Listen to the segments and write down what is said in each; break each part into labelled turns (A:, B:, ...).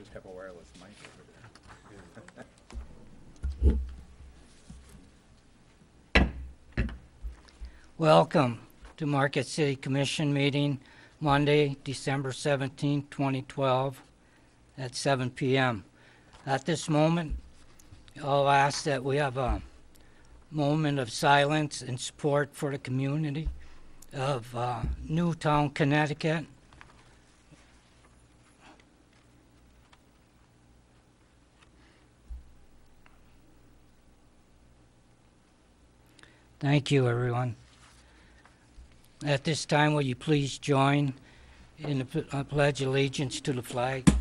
A: just have a wireless mic over there.
B: Welcome to Marquette City Commission meeting, Monday, December 17, 2012, at 7 p.m. At this moment, I'll ask that we have a moment of silence and support for the community of Newtown, Connecticut. Thank you, everyone. At this time, will you please join in the pledge allegiance to the flag?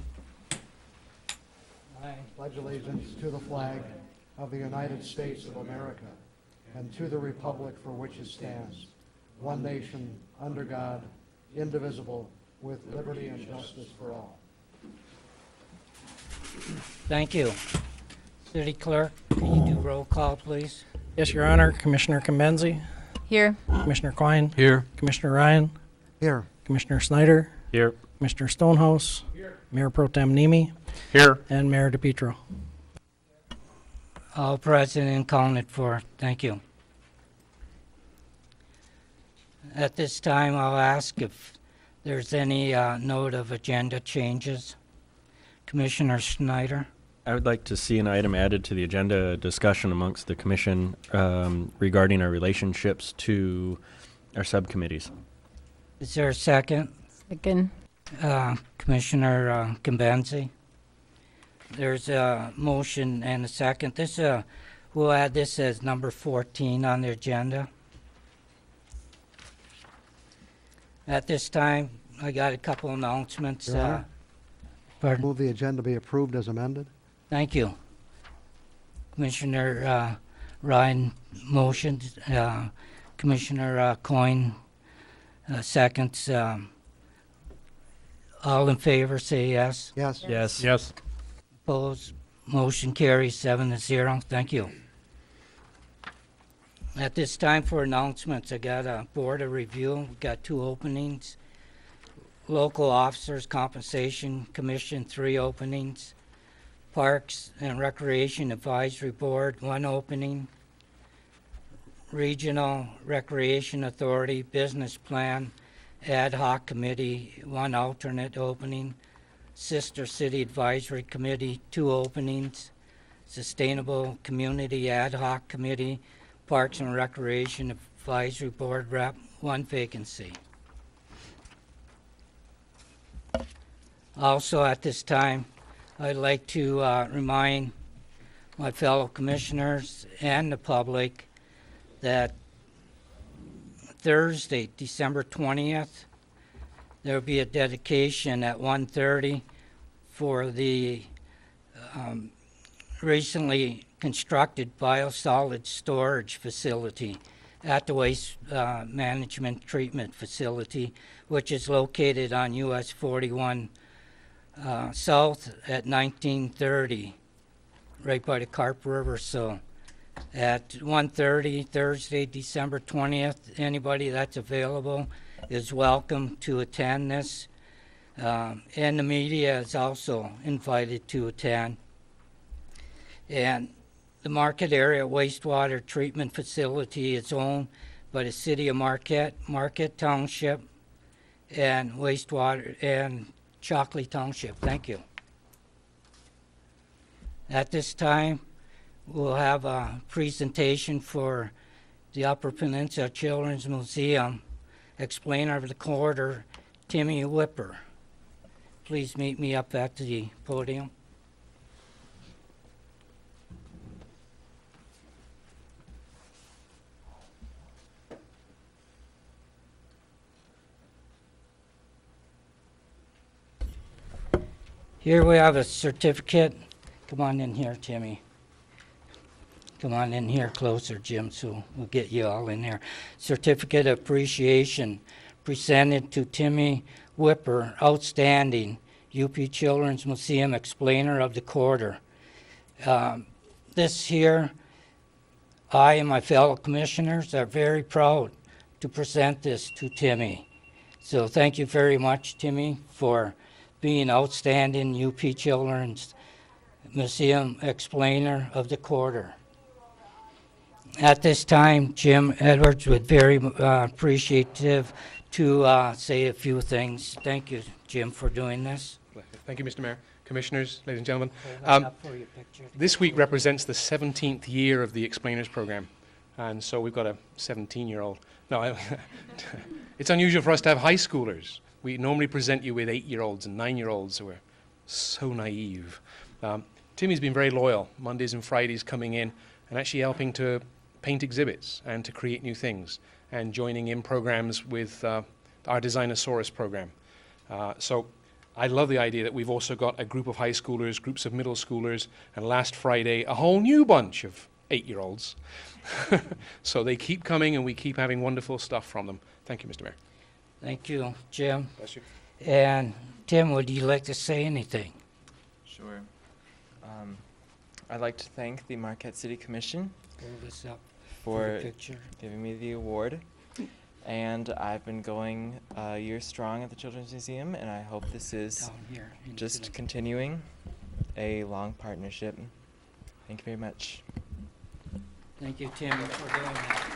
B: I
C: pledge allegiance to the flag of the United States of America and to the republic for which it stands, one nation, under God, indivisible, with liberty and justice for all.
B: Thank you. City Clerk, can you do roll call, please?
D: Yes, Your Honor. Commissioner Kimbenzi.
E: Here.
D: Commissioner Coyne.
F: Here.
D: Commissioner Ryan.
C: Here.
D: Commissioner Snyder.
F: Here.
D: Commissioner Stonehouse.
F: Here.
D: Mayor Pro Tem Nemi.
F: Here.
D: And Mayor DePietro.
B: All present and counted for. Thank you. At this time, I'll ask if there's any note of agenda changes. Commissioner Snyder.
F: I would like to see an item added to the agenda, a discussion amongst the commission regarding our relationships to our subcommittees.
B: Is there a second?
E: Second.
B: Commissioner Kimbenzi. There's a motion and a second. This we'll add this as number 14 on the agenda. At this time, I got a couple announcements.
C: Your Honor?
B: Pardon?
C: Move the agenda be approved as amended.
B: Thank you. Commissioner Ryan motioned. Commissioner Coyne seconds. All in favor say yes.
C: Yes.
F: Yes. Yes.
B: Opposed? Motion carries 7-0. Thank you. At this time for announcements, I got a board of review. We've got 2 openings. Local Officers Compensation Commission, 3 openings. Parks and Recreation Advisory Board, 1 opening. Regional Recreation Authority Business Plan Ad Hoc Committee, 1 alternate opening. Sister City Advisory Committee, 2 openings. Sustainable Community Ad Hoc Committee, Parks and Recreation Advisory Board Rep, 1 vacancy. Also at this time, I'd like to remind my fellow commissioners and the public that Thursday, December 20th, there will be a dedication at 1:30 for the recently constructed biosolids storage facility at the Waste Management Treatment Facility, which is located on US 41 south at 1930, right by the Carp River. So at 1:30 Thursday, December 20th, anybody that's available is welcome to attend this. And the media is also invited to attend. And the Marquette Area Wastewater Treatment Facility is owned by the City of Marquette, Marquette Township, and Wastewater and Shockley Township. Thank you. At this time, we'll have a presentation for the Upper Peninsula Children's Museum. Explainer of the quarter, Timmy Whipper. Please meet me up at the podium. Here we have a certificate. Come on in here, Timmy. Come on in here closer, Jim, so we'll get you all in there. Certificate of appreciation presented to Timmy Whipper, outstanding, UP Children's Museum explainer of the quarter. This here, I and my fellow commissioners are very proud to present this to Timmy. So thank you very much, Timmy, for being outstanding UP Children's Museum Explainer of the Quarter. At this time, Jim Edwards would very appreciative to say a few things. Thank you, Jim, for doing this.
E: Thank you, Mr. Mayor. Commissioners, ladies and gentlemen.
B: Hold that up for your picture.
E: This week represents the 17th year of the Explainers Program. And so we've got a 17-year-old. No, it's unusual for us to have high schoolers. We normally present you with 8-year-olds and 9-year-olds who are so naive. Timmy's been very loyal, Mondays and Fridays coming in and actually helping to paint exhibits and to create new things and joining in programs with our Designosaurus program. So I love the idea that we've also got a group of high schoolers, groups of middle schoolers, and last Friday, a whole new bunch of 8-year-olds. So they keep coming and we keep having wonderful stuff from them. Thank you, Mr. Mayor.
B: Thank you, Jim.
E: Bless you.
B: And Tim, would you like to say anything?
G: Sure. I'd like to thank the Marquette City Commission
B: Hold this up for
G: for
B: your picture.
G: giving me the award. And I've been going a year strong at the Children's Museum, and I hope this is
B: Down here. into
G: just
B: the-
G: continuing a long partnership. Thank you very much.
B: Thank you, Tim, for doing that.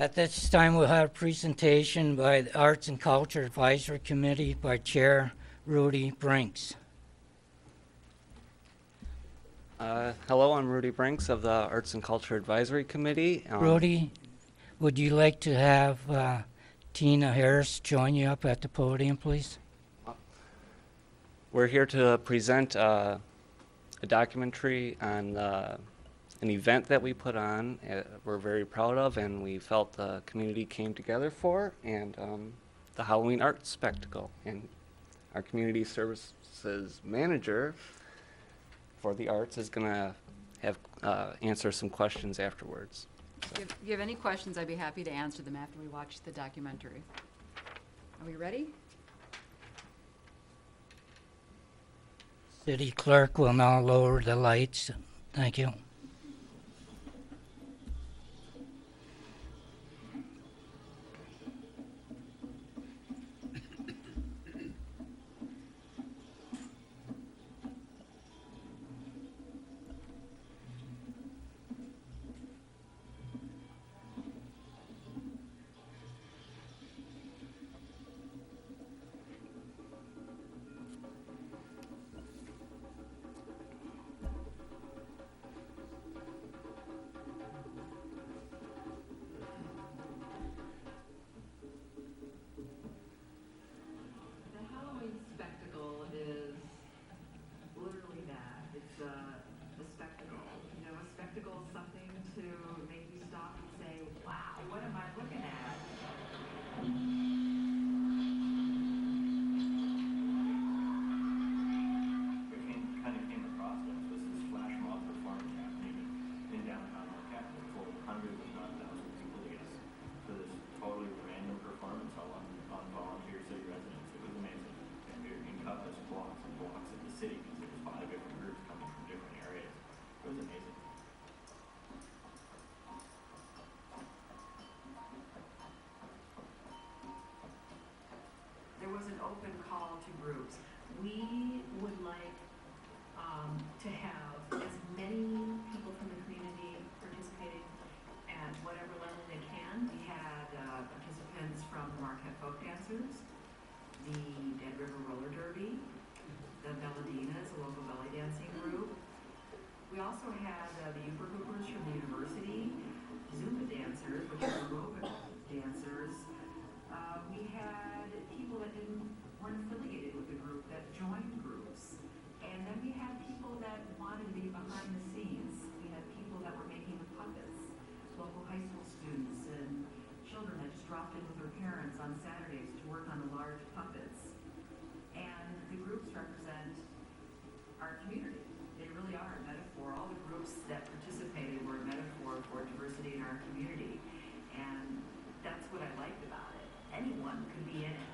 B: At this time, we'll have a presentation by the Arts and Culture Advisory Committee by Chair Rudy Brinks.
H: Hello, I'm Rudy Brinks of the Arts and Culture Advisory Committee.
B: Rudy, would you like to have Tina Harris join you up at the podium, please?
H: We're here to present a documentary on an event that we put on. We're very proud of, and we felt the community came together for, and the Halloween art spectacle. And our community services manager for the arts is going to have answer some questions afterwards.
I: If you have any questions, I'd be happy to answer them after we watch the documentary. Are we ready?
B: City Clerk will now lower the lights. Thank you.
J: The Halloween spectacle is literally that. It's a spectacle. You know, a spectacle is something to make you stop and say, wow, what am I looking at?
K: Kind of came across this. This is flash mob performance happening in downtown Marquette. It pulled hundreds, if not thousands, of people together for this totally random performance all on volunteer city residents. It was amazing. And it encompassed blocks and blocks of the city because there was 5 different groups coming from different areas. It was amazing.
J: There was an open call to groups. We would like to have as many people from the community participating at whatever level they can. We had participants from the Marquette Folk Dancers, the Dead River Roller Derby, the Belladinas, a local belly dancing group. We also had the Uber Hoopers from the university, Zumba dancers, which are aerobic dancers. We had people that weren't affiliated with the group that joined groups. And then we had people that wanted to be behind the scenes. We had people that were making the puppets, local high school students and children that just dropped in with their parents on Saturdays to work on the large puppets. And the groups represent our community. They really are a metaphor. All the groups that participated were a metaphor for diversity in our community. And that's what I liked about it. Anyone could be in it.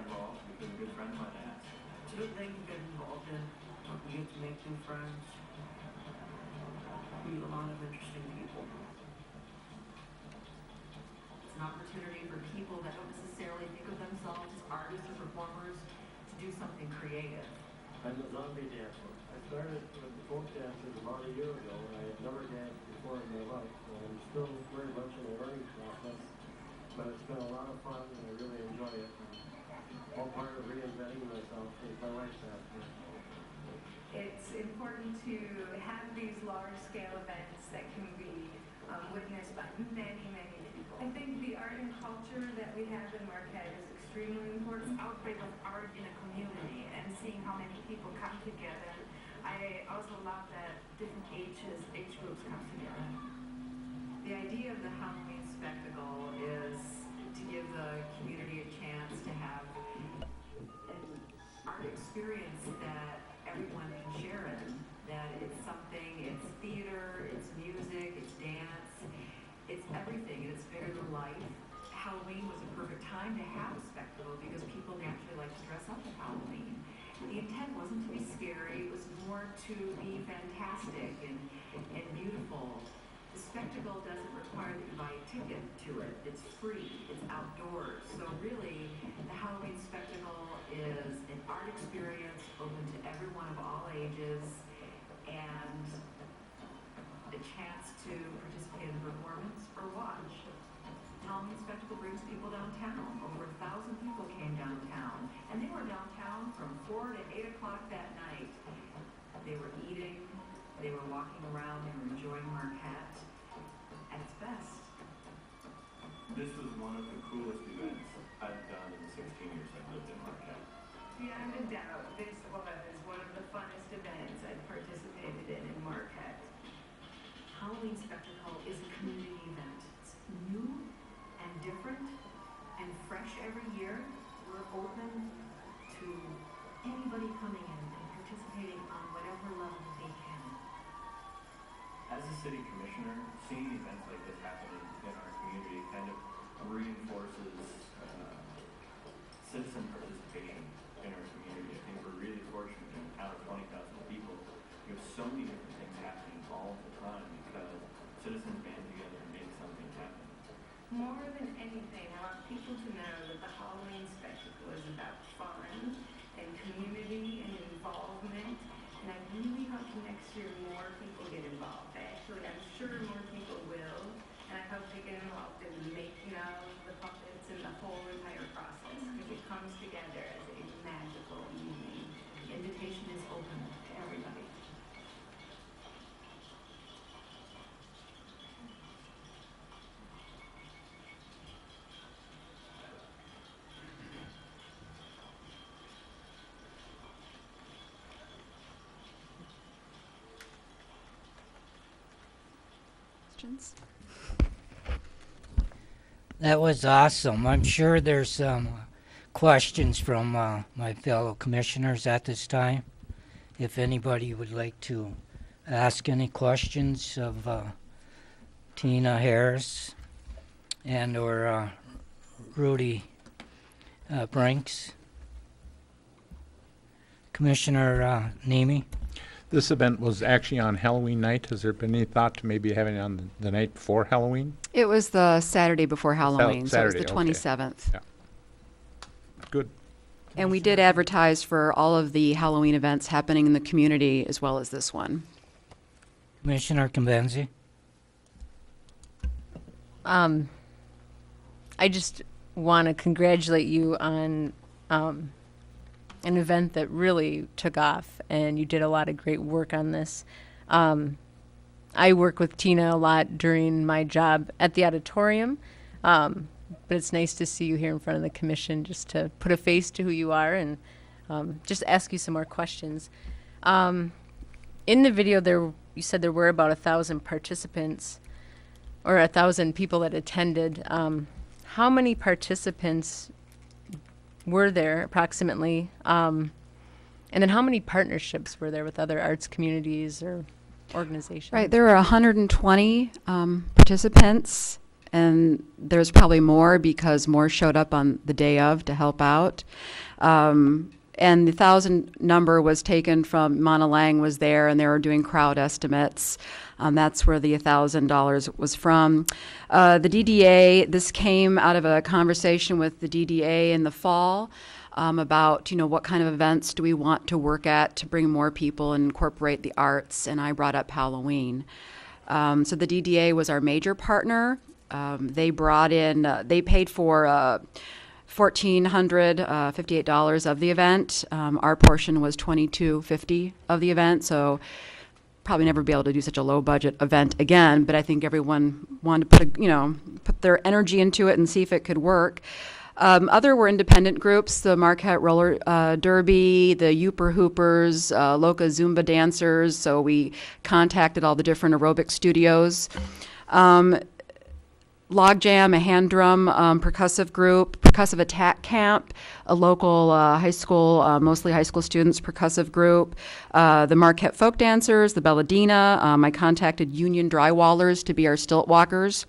K: involved because a good friend might ask.
L: It's a good thing to get involved in. You get to make new friends, meet a lot of interesting people.
J: It's an opportunity for people that don't necessarily think of themselves as artists or performers to do something creative.
M: I'm a zombie dancer. I started with the folk dancers about a year ago, and I had never danced before in my life, so I'm still very much in a learning process, but it's been a lot of fun, and I really enjoy it. All part of reinventing myself since my life after.
N: It's important to have these large-scale events that can be witnessed by many, many people. I think the art and culture that we have in Marquette is extremely important.
J: Outbreak of art in a community and seeing how many people come together. I also love that different age groups come together.
I: The idea of the Halloween spectacle is to give the community a chance to have an art experience that everyone can share in. That it's something, it's theater, it's music, it's dance, it's everything, and it's bigger than life. Halloween was a perfect time to have a spectacle because people naturally like to dress up at Halloween. The intent wasn't to be scary, it was more to be fantastic and beautiful. The spectacle doesn't require that you buy a ticket to it. It's free, it's outdoors. So really, the Halloween spectacle is an art experience open to everyone of all ages and a chance to participate in the performance or watch. Halloween spectacle brings people downtown. Over 1,000 people came downtown, and they were downtown from 4 to 8 o'clock that night. They were eating, they were walking around, they were enjoying Marquette at its best.
K: This was one of the coolest events I've done in the 16 years I've lived in Marquette.
N: Beyond a doubt, this was one of the funnest events I've participated in Marquette.
J: Halloween spectacle is a community event. It's new and different and fresh every year. We're open to anybody coming in and participating on whatever level they can.
K: As a city commissioner, seeing events like this happen in our community kind of reinforces citizen participation in our community. I think we're really fortunate in a town of 20,000 people. We have so many different things happening all the time because citizens band together and make something happen.
N: More than anything, I want people to know that the Halloween spectacle is about fun and community and involvement. And I really hope next year more people get involved. Actually, I'm sure more people will. And I hope they get involved in the making of the puppets and the whole entire process. Because it comes together as a magical evening.
J: The invitation is open to everybody. Questions?
B: That was awesome. I'm sure there's some questions from my fellow commissioners at this time. If anybody would like to ask any questions of Tina Harris and or Rudy Brinks. Commissioner Nemi?
A: This event was actually on Halloween night. Has there been any thought to maybe having it on the night before Halloween?
I: It was the Saturday before Halloween, so it was
A: Saturday,
I: the
A: okay.
I: 27th.
A: Yeah. Good.
I: And we did advertise for all of the Halloween events happening in the community as well as this one.
B: Commissioner Convenzi?
O: I just want to congratulate you on an event that really took off, and you did a lot of great work on this. I work with Tina a lot during my job at the auditorium, but it's nice to see you here in front of the commission just to put a face to who you are and just ask you some more questions. In the video there, you said there were about 1,000 participants or 1,000 people that attended. How many participants were there approximately? And then how many partnerships were there with other arts communities or organizations?
I: Right, there were 120 participants,
P: and there's probably more because more showed up on the day of to help out. And the 1,000 number was taken from Monalang was there, and they were doing crowd estimates. That's where the $1,000 was from. The DDA, this came out of a conversation with the DDA in the fall about, what kind of events do we want to work at to bring more people and incorporate the arts, and I brought up Halloween. So the DDA was our major partner. They brought in, they paid for $1,458 of the event. Our portion was $2,250 of the event, so probably never be able to do such a low budget event again, but I think everyone wanted to put their energy into it and see if it could work. Other were independent groups, the Marquette Roller Derby, the Yooper Hoopers, Loca Zumba dancers, so we contacted all the different aerobic studios. Logjam, a hand drum percussive group, Percussive Attack Camp, a local high school, mostly high school students percussive group, the Marquette Folk Dancers, the Belladina. I contacted Union Drywallers to be our stilt walkers,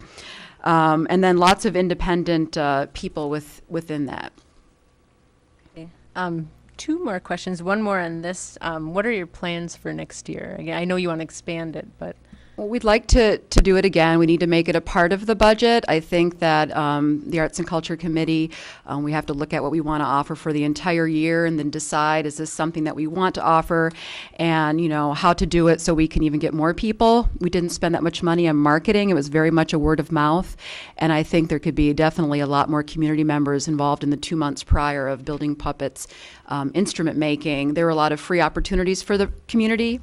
P: and then lots of independent people within that.
O: Okay. Two more questions. One more on this. What are your plans for next year? Again, I know you want to expand it, but...
P: Well, we'd like to do it again. We need to make it a part of the budget. I think that the Arts and Culture Committee, we have to look at what we want to offer for the entire year and then decide, is this something that we want to offer, and how to do it so we can even get more people. We didn't spend that much money on marketing. It was very much a word of mouth, and I think there could be definitely a lot more community members involved in the 2 months prior of building puppets, instrument making. There were a lot of free opportunities for the community.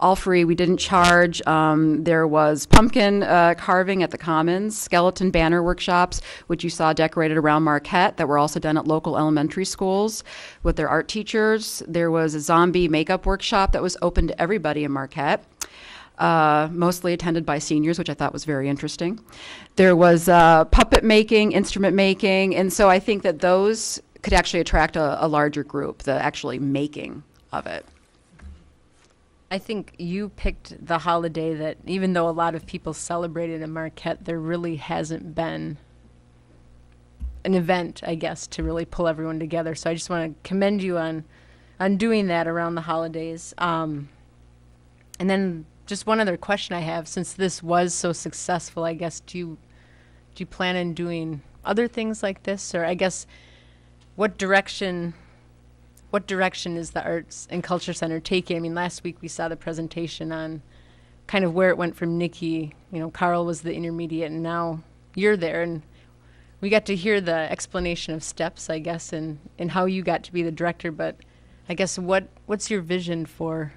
P: All free, we didn't charge. There was pumpkin carving at the Commons, skeleton banner workshops, which you saw decorated around Marquette, that were also done at local elementary schools with their art teachers. There was a zombie makeup workshop that was open to everybody in Marquette, mostly attended by seniors, which I thought was very interesting. There was puppet making, instrument making, and so I think that those could actually attract a larger group, the actually making of it.
O: I think you picked the holiday that, even though a lot of people celebrated in Marquette, there really hasn't been an event, I guess, to really pull everyone together. So I just want to commend you on doing that around the holidays. And then just one other question I have, since this was so successful, I guess, do you plan on doing other things like this? Or I guess, what direction is the Arts and Culture Center taking? I mean, last week we saw the presentation on kind of where it went from Nikki. Carl was the intermediate, and now you're there. And we got to hear the explanation of steps, I guess, and how you got to be the director. But I guess what's your vision for,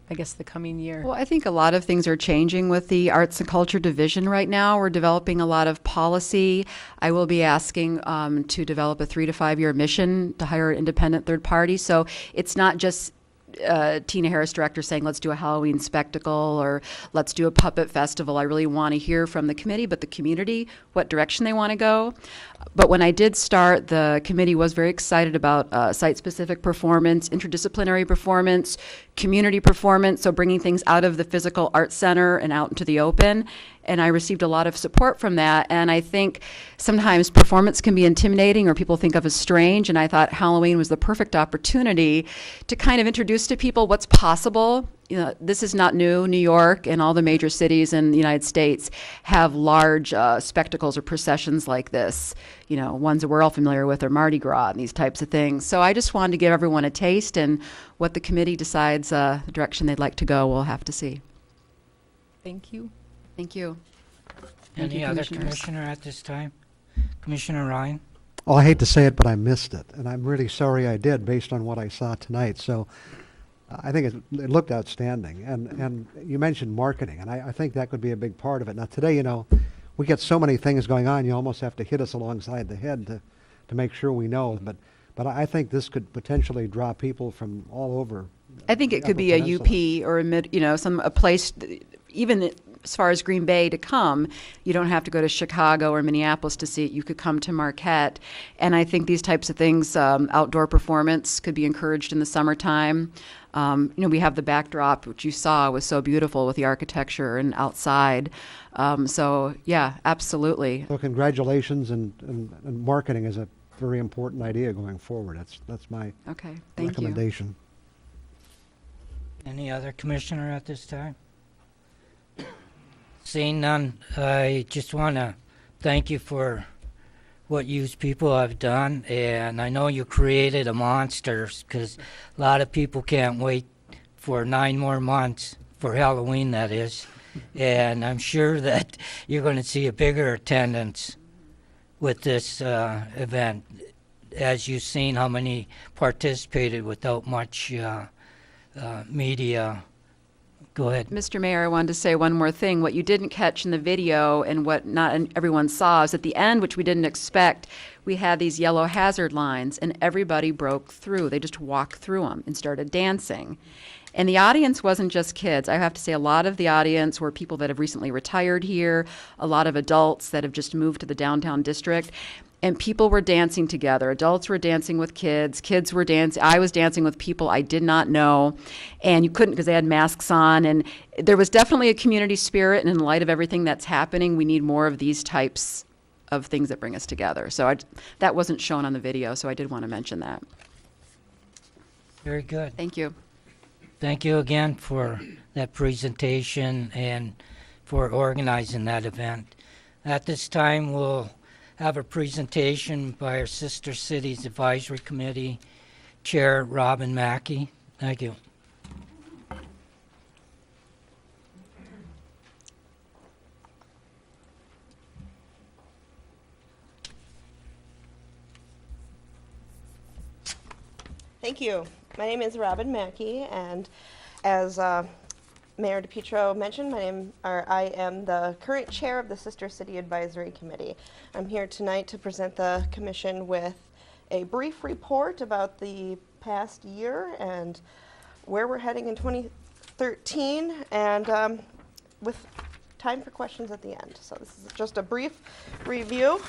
O: I guess, the coming year?
P: Well, I think a lot of things are changing with the Arts and Culture Division right now. We're developing a lot of policy. I will be asking to develop a 3 to 5 year mission to hire an independent third party. So it's not just Tina Harris, director, saying let's do a Halloween spectacle or let's do a puppet festival. I really want to hear from the committee, but the community, what direction they want to go. But when I did start, the committee was very excited about site-specific performance, interdisciplinary performance, community performance, so bringing things out of the physical arts center and out into the open. And I received a lot of support from that. And I think sometimes performance can be intimidating or people think of as strange. And I thought Halloween was the perfect opportunity to kind of introduce to people what's possible. This is not new. New York and all the major cities in the United States have large spectacles or processions like this. Ones that we're all familiar with are Mardi Gras and these types of things. So I just wanted to give everyone a taste, and what the committee decides the direction they'd like to go, we'll have to see.
O: Thank you.
P: Thank you.
B: Any other commissioner at this time? Commissioner Ryan?
C: Oh, I hate to say it, but I missed it, and I'm really sorry I did based on what I saw tonight. So I think it looked outstanding. And you mentioned marketing, and I think that could be a big part of it. Now today, we get so many things going on, you almost have to hit us alongside the head to make sure we know. But I think this could potentially draw people from all over.
P: I think it could be a UP or a place, even as far as Green Bay to come. You don't have to go to Chicago or Minneapolis to see it. You could come to Marquette. And I think these types of things, outdoor performance could be encouraged in the summertime. We have the backdrop, which you saw was so beautiful with the architecture and outside. So, yeah, absolutely.
C: So congratulations, and marketing is a very important idea going forward. That's my
P: Okay, thank
C: recommendation.
B: Any other commissioner at this time? Seeing none, I just want to thank you for what you people have done, and I know you created a monster, because a lot of people can't wait for 9 more months, for Halloween that is, and I'm sure that you're going to see a bigger attendance with this event, as you've seen how many participated without much media. Go ahead.
P: Mr. Mayor, I wanted to say one more thing. What you didn't catch in the video and what not everyone saw is at the end, which we didn't expect, we had these yellow hazard lines and everybody broke through. They just walked through them and started dancing. And the audience wasn't just kids. I have to say a lot of the audience were people that have recently retired here, a lot of adults that have just moved to the downtown district. And people were dancing together. Adults were dancing with kids. Kids were dancing. I was dancing with people I did not know. And you couldn't because they had masks on. And there was definitely a community spirit. And in light of everything that's happening, we need more of these types of things that bring us together. So that wasn't shown on the video, so I did want to mention that.
B: Very good.
P: Thank you.
B: Thank you again for that presentation and for organizing that event. At this time, we'll have a presentation by our Sister Cities Advisory Committee Chair, Robin Mackey. Thank you.
Q: Thank you. My name is Robin Mackey, and as Mayor DePietro mentioned, I am the current chair of the Sister City Advisory Committee. I'm here tonight to present the commission with a brief report about the past year and where we're heading in 2013, and with time for questions at the end. So this is just a brief review.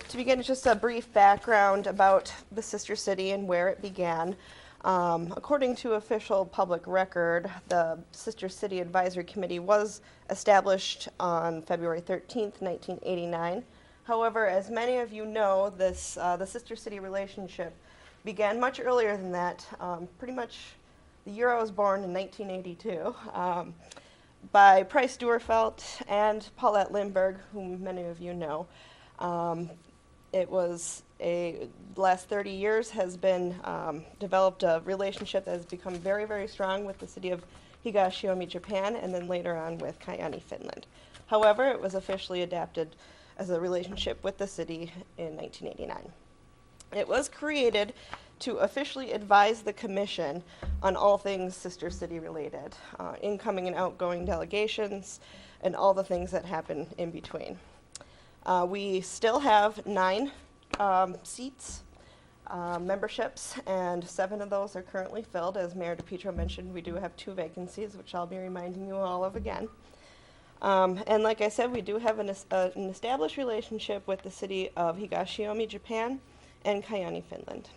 Q: To begin, just a brief background about the Sister City and where it began. According to official public record, the Sister City Advisory Committee was established on February 13th, 1989. However, as many of you know, the Sister City relationship began much earlier than that, pretty much the year I was born in 1982, by Price Duerfelt and Paulette Lindbergh, whom many of you know. It was the last 30 years has been developed a relationship that has become very, very strong with the city of Higashiomi, Japan, and then later on with Kaiani, Finland. However, it was officially adapted as a relationship with the city in 1989. It was created to officially advise the commission on all things Sister City related, incoming and outgoing delegations, and all the things that happen in between. We still have 9 seats, memberships, and 7 of those are currently filled. As Mayor DePietro mentioned, we do have 2 vacancies, which I'll be reminding you all of again. And like I said, we do have an established relationship with the city of Higashiomi, Japan, and Kaiani, Finland.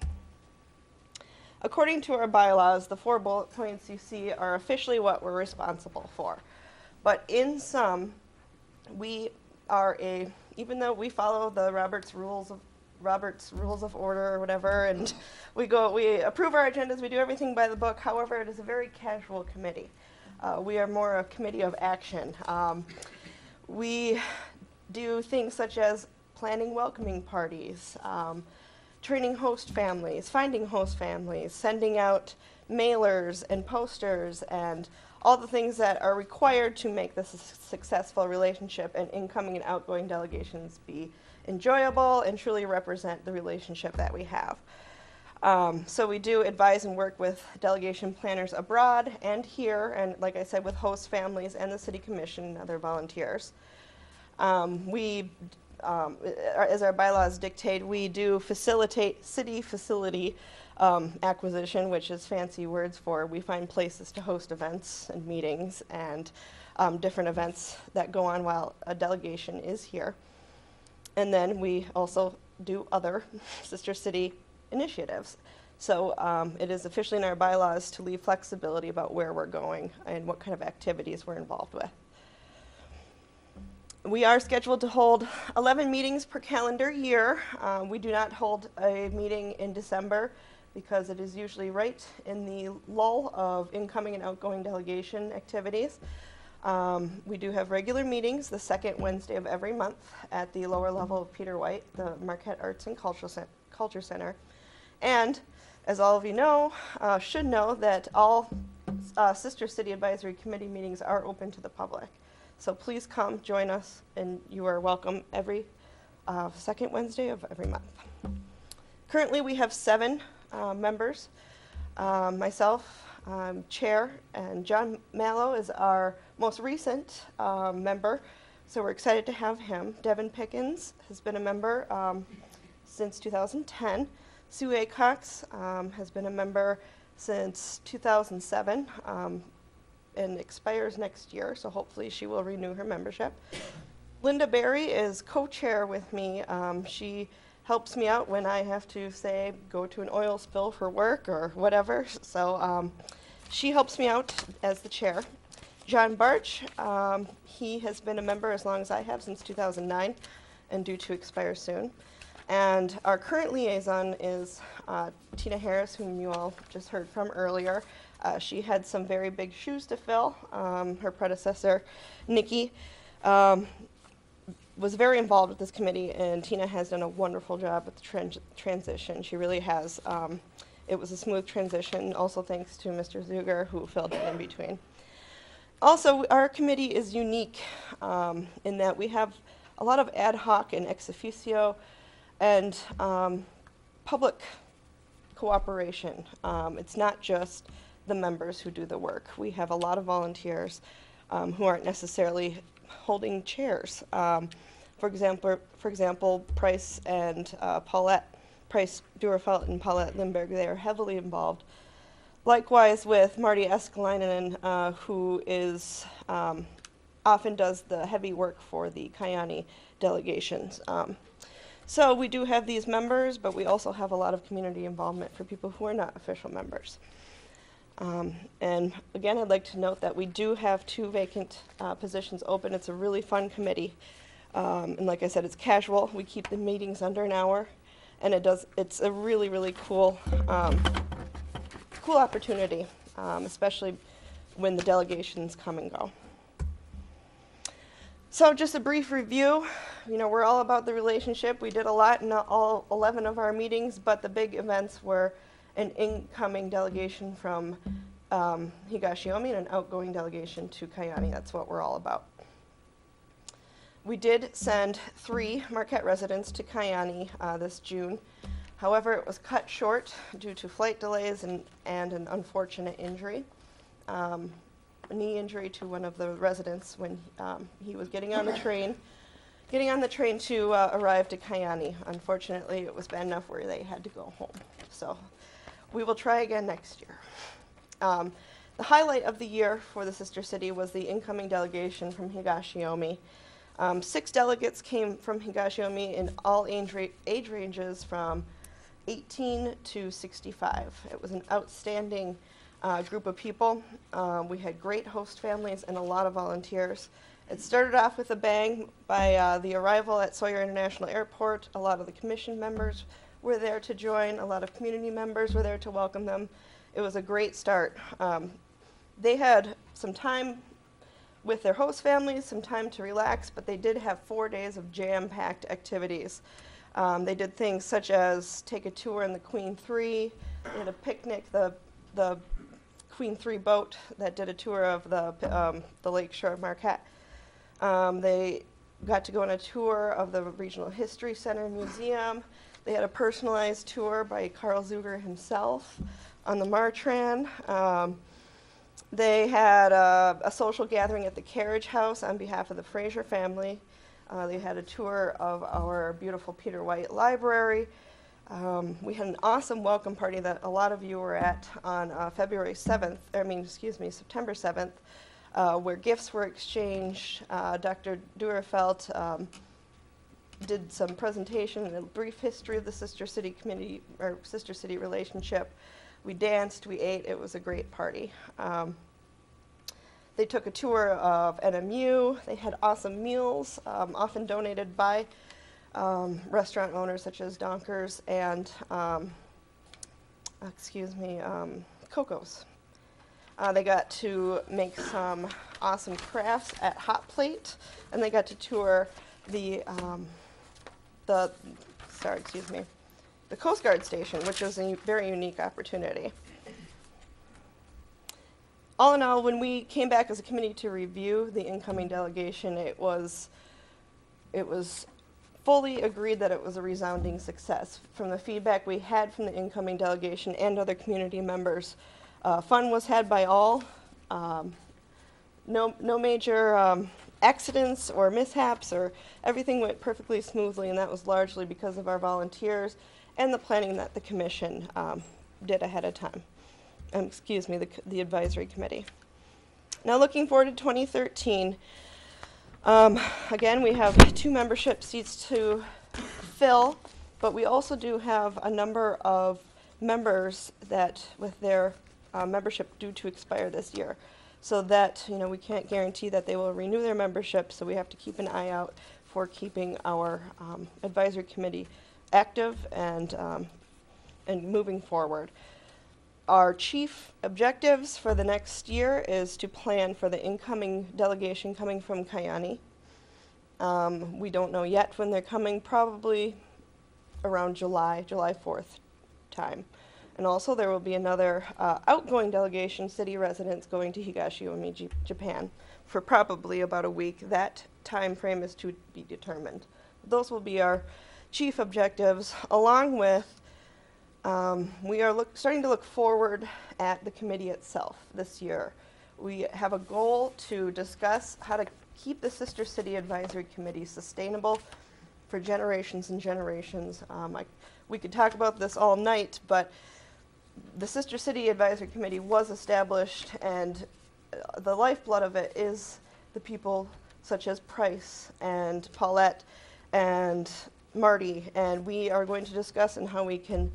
Q: According to our bylaws, the 4 bullet points you see are officially what we're responsible for. But in sum, we are even though we follow the Robert's Rules of Order or whatever, and we approve our agendas, we do everything by the book. However, it is a very casual committee. We are more a committee of action. We do things such as planning welcoming parties, training host families, finding host families, sending out mailers and posters, and all the things that are required to make this a successful relationship and incoming and outgoing delegations be enjoyable and truly represent the relationship that we have. So we do advise and work with delegation planners abroad and here, and like I said, with host families and the City Commission and other volunteers. We as our bylaws dictate, we do facilitate city facility acquisition, which is fancy words for we find places to host events and meetings and different events that go on while a delegation is here. And then we also do other sister city initiatives. So it is officially in our bylaws to leave flexibility about where we're going and what kind of activities we're involved with. We are scheduled to hold 11 meetings per calendar year. We do not hold a meeting in December because it is usually right in the lull of incoming and outgoing delegation activities. We do have regular meetings the second Wednesday of every month at the lower level of Peter White, the Marquette Arts and Culture Center. And as all of you know, should know that all Sister City Advisory Committee meetings are open to the public. So please come join us, and you are welcome every second Wednesday of every month. Currently we have 7 members. Myself, chair, and John Mallow is our most recent member, so we're excited to have him. Devin Pickens has been a member since 2010. Sue Acox has been a member since 2007 and expires next year, so hopefully she will renew her membership. Linda Berry is co-chair with me. She helps me out when I have to, say, go to an oil spill for work or whatever, so she helps me out as the chair. John Barch, he has been a member as long as I have, since 2009, and due to expire soon. And our current liaison is Tina Harris, whom you all just heard from earlier. She had some very big shoes to fill. Her predecessor, Nikki, was very involved with this committee, and Tina has done a wonderful job with the transition. She really has. It was a smooth transition, also thanks to Mr. Zuger, who filled in between. Also, our committee is unique in that we have a lot of ad hoc and ex officio and public cooperation. It's not just the members who do the work. We have a lot of volunteers who aren't necessarily holding chairs. For example, Price and Price Durafelt and Paulette Lindbergh, they are heavily involved. Likewise with Marty Eskalainen, who is often does the heavy work for the Kayani delegations. So we do have these members, but we also have a lot of community involvement for people who are not official members. And again, I'd like to note that we do have 2 vacant positions open. It's a really fun committee. And like I said, it's casual. We keep the meetings under an hour, and it's a really, really cool opportunity, especially when the delegations come and go. So just a brief review. You know, we're all about the relationship. We did a lot in all 11 of our meetings, but the big events were an incoming delegation from Higashiomi and an outgoing delegation to Kayani. That's what we're all about. We did send 3 Marquette residents to Kayani this June. However, it was cut short due to flight delays and an unfortunate injury. A knee injury to one of the residents when he was getting on the train to arrive to Kayani. Unfortunately, it was bad enough where they had to go home. So we will try again next year. The highlight of the year for the sister city was the incoming delegation from Higashiomi. 6 delegates came from Higashiomi in all age ranges from 18 to 65. It was an outstanding group of people. We had great host families and a lot of volunteers. It started off with a bang by the arrival at Sawyer International Airport. A lot of the commission members were there to join. A lot of community members were there to welcome them. It was a great start. They had some time with their host families, some time to relax, but they did have 4 days of jam-packed activities. They did things such as take a tour in the Queen 3. They had a picnic, the Queen 3 boat that did a tour of the lake shore of Marquette. They got to go on a tour of the Regional History Center Museum. They had a personalized tour by Carl Zuger himself on the Martran. They had a social gathering at the Carriage House on behalf of the Fraser family. They had a tour of our beautiful Peter White Library. We had an awesome welcome party that a lot of you were at on September 7th, where gifts were exchanged. Dr. Durafelt did some presentation and a brief history of the Sister City community or Sister City relationship. We danced, we ate, it was a great party. They took a tour of NMU. They had awesome meals, often donated by restaurant owners such as Donkers and, Coco's. They got to make some awesome crafts at Hot Plate, and they got to tour the Coast Guard station, which was a very unique opportunity. All in all, when we came back as a committee to review the incoming delegation, it was fully agreed that it was a resounding success. From the feedback we had from the incoming delegation and other community members, fun was had by all. No major accidents or mishaps, or everything went perfectly smoothly, and that was largely because of our volunteers and the planning that the commission did ahead of time. The advisory committee. Now looking forward to 2013, again, we have 2 membership seats to fill, but we also do have a number of members that with their membership due to expire this year. So that, we can't guarantee that they will renew their membership, so we have to keep an eye out for keeping our advisory committee active and moving forward. Our chief objectives for the next year is to plan for the incoming delegation coming from Kayani. We don't know yet when they're coming, probably around July 4th time. And also there will be another outgoing delegation, city residents, going to Higashi-Omi, Japan for probably about a week. That time frame is to be determined. Those will be our chief objectives, along with we are starting to look forward at the committee itself this year. We have a goal to discuss how to keep the Sister City Advisory Committee sustainable for generations and generations. We could talk about this all night, but the Sister City Advisory Committee was established, and the lifeblood of it is the people such as Price and Paulette and Marty, and we are going to discuss and how we can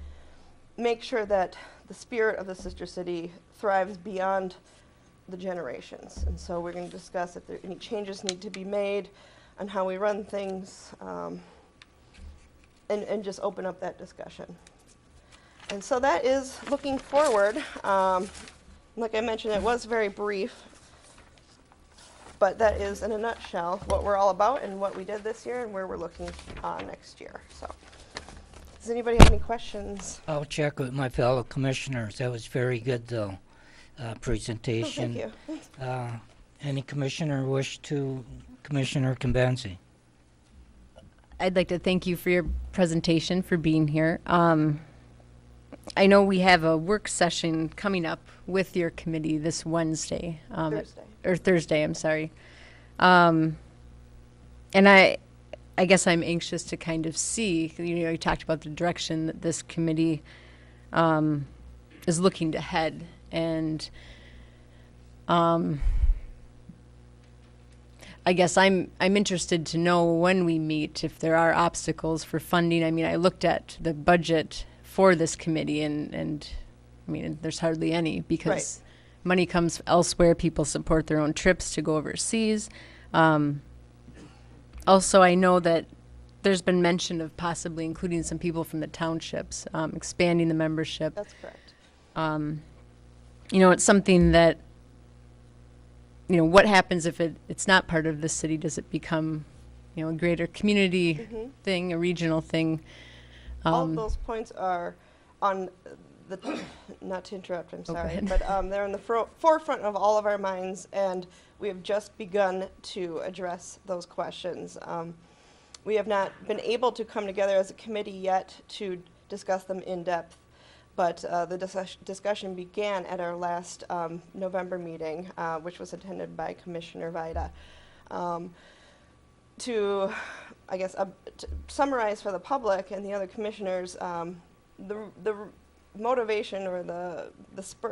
Q: make sure that the spirit of the Sister City thrives beyond the generations. And so we're going to discuss if there any changes need to be made on how we run things, and just open up that discussion. And so that is looking forward. Like I mentioned, it was very brief, but that is in a nutshell what we're all about and what we did this year and where we're looking next year. So, does anybody have any questions?
B: I'll check with my fellow commissioners. That was very good, though, presentation.
Q: Oh, thank you.
B: Any commissioner wish to? Commissioner Kambenzi.
O: I'd like to thank you for your presentation, for being here. I know we have a work session coming up with your committee this Wednesday. Thursday, I'm sorry. And I guess I'm anxious to kind of see, you talked about the direction that this committee is looking to head. And I guess I'm interested to know when we meet if there are obstacles for funding. I mean, I looked at the budget for this committee, and I mean, there's hardly any because money comes elsewhere. People support their own trips to go overseas. Also, I know that there's been mention of possibly including some people from the townships, expanding the membership.
Q: That's correct.
O: It's something that, what happens if it's not part of the city? Does it become, a greater community thing, a regional thing?
Q: All of those points are on the, not to interrupt, I'm sorry, but they're on the forefront of all of our minds, and we have just begun to address those questions. We have not been able to come together as a committee yet to discuss them in depth, but the discussion began at our last November meeting, which was attended by Commissioner Vida. to, I guess, to summarize for the public and the other commissioners, the motivation or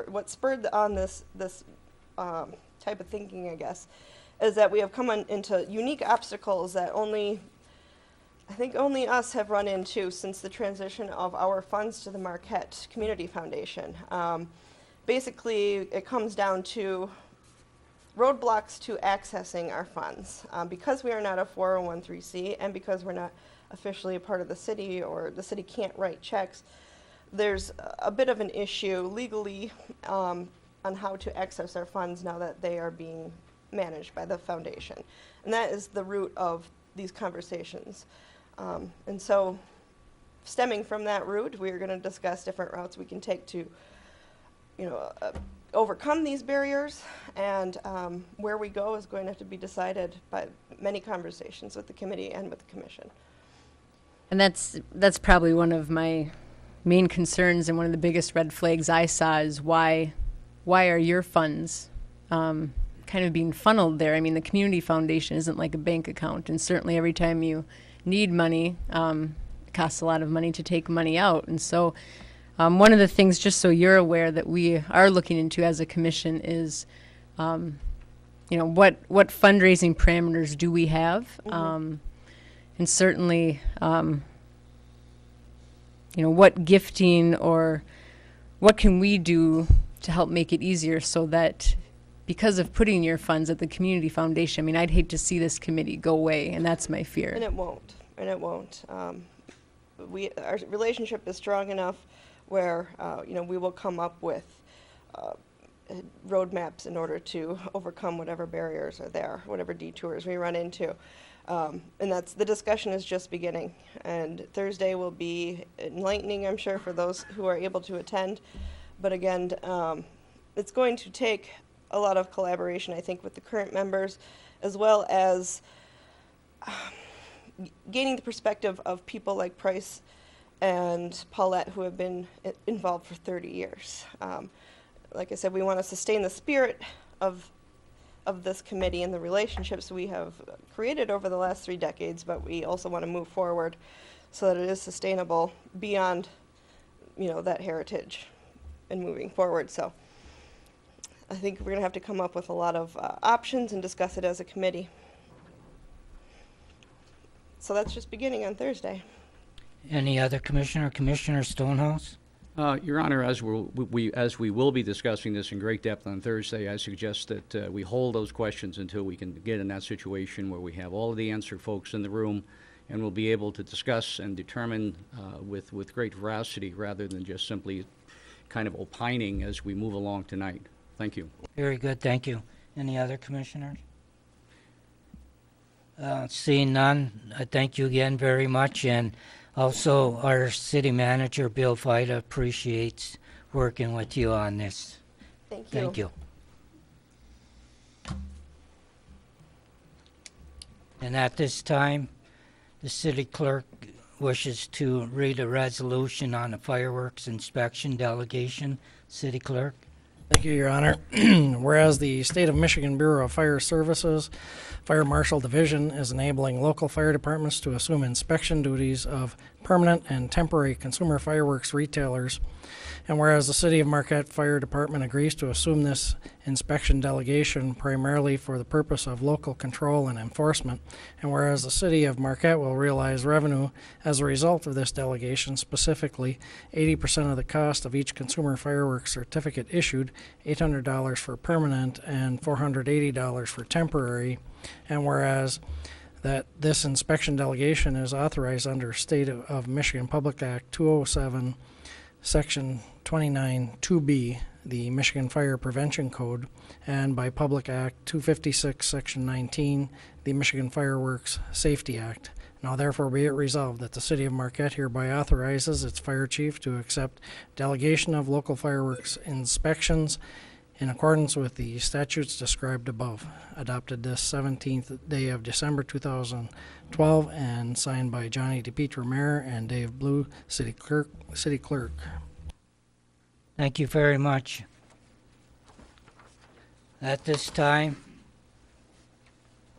Q: what spurred on this type of thinking, I guess, is that we have come into unique obstacles that I think only us have run into since the transition of our funds to the Marquette Community Foundation. Basically, it comes down to roadblocks to accessing our funds. Because we are not a 401(c) and because we're not officially a part of the city, or the city can't write checks, there's a bit of an issue legally on how to access our funds now that they are being managed by the foundation. And that is the root of these conversations. And so, stemming from that root, we're going to discuss different routes we can take to, overcome these barriers, and where we go is going to have to be decided by many conversations with the committee and with the commission.
O: And that's probably one of my main concerns, and one of the biggest red flags I saw is why are your funds kind of being funneled there? I mean, the community foundation isn't like a bank account, and certainly every time you need money, it costs a lot of money to take money out. And so one of the things, just so you're aware, that we are looking into as a commission is, what fundraising parameters do we have? And certainly, what gifting or what can we do to help make it easier so that, because of putting your funds at the community foundation, I mean, I'd hate to see this committee go away, and that's my fear.
Q: And it won't. Our relationship is strong enough where, we will come up with roadmaps in order to overcome whatever barriers are there, whatever detours we run into. And the discussion is just beginning. And Thursday will be enlightening, I'm sure, for those who are able to attend. But again, it's going to take a lot of collaboration, I think, with the current members, as well as gaining the perspective of people like Price and Paulette, who have been involved for 30 years. Like I said, we want to sustain the spirit of this committee and the relationships we have created over the last 3 decades, but we also want to move forward so that it is sustainable beyond, that heritage and moving forward. So I think we're going to have to come up with a lot of options and discuss it as a committee. So that's just beginning on Thursday.
B: Any other commissioner? Commissioner Stonehouse?
R: Your Honor, as we will be discussing this in great depth on Thursday, I suggest that we hold those questions until we can get in that situation where we have all of the answer folks in the room, and we'll be able to discuss and determine with great veracity rather than just simply kind of opining as we move along tonight. Thank you.
B: Very good, thank you. Any other commissioners? Seeing none, I thank you again very much, and also our city manager, Bill Fida, appreciates working with you on this.
Q: Thank you.
B: Thank you. And at this time, the city clerk wishes to read a resolution on the fireworks inspection delegation. City clerk.
D: Thank you, Your Honor. Whereas the State of Michigan Bureau of Fire Services Fire Marshal Division is enabling local fire departments to assume inspection duties of permanent and temporary consumer fireworks retailers, and whereas the City of Marquette Fire Department agrees to assume this inspection delegation primarily for the purpose of local control and enforcement, and whereas the City of Marquette will realize revenue as a result of this delegation, specifically 80% of the cost of each consumer fireworks certificate issued, $800 for permanent and $480 for temporary, and whereas that this inspection delegation is authorized under State of Michigan Public Act 207, Section 29 2B, the Michigan Fire Prevention Code, and by Public Act 256, Section 19, the Michigan Fireworks Safety Act. Now therefore be it resolved that the City of Marquette hereby authorizes its fire chief to accept delegation of local fireworks inspections in accordance with the statutes described above, adopted this 17th day of December 2012 and signed by Johnny DePietro, Mayor, and Dave Blue, City Clerk.
B: Thank you very much. At this time,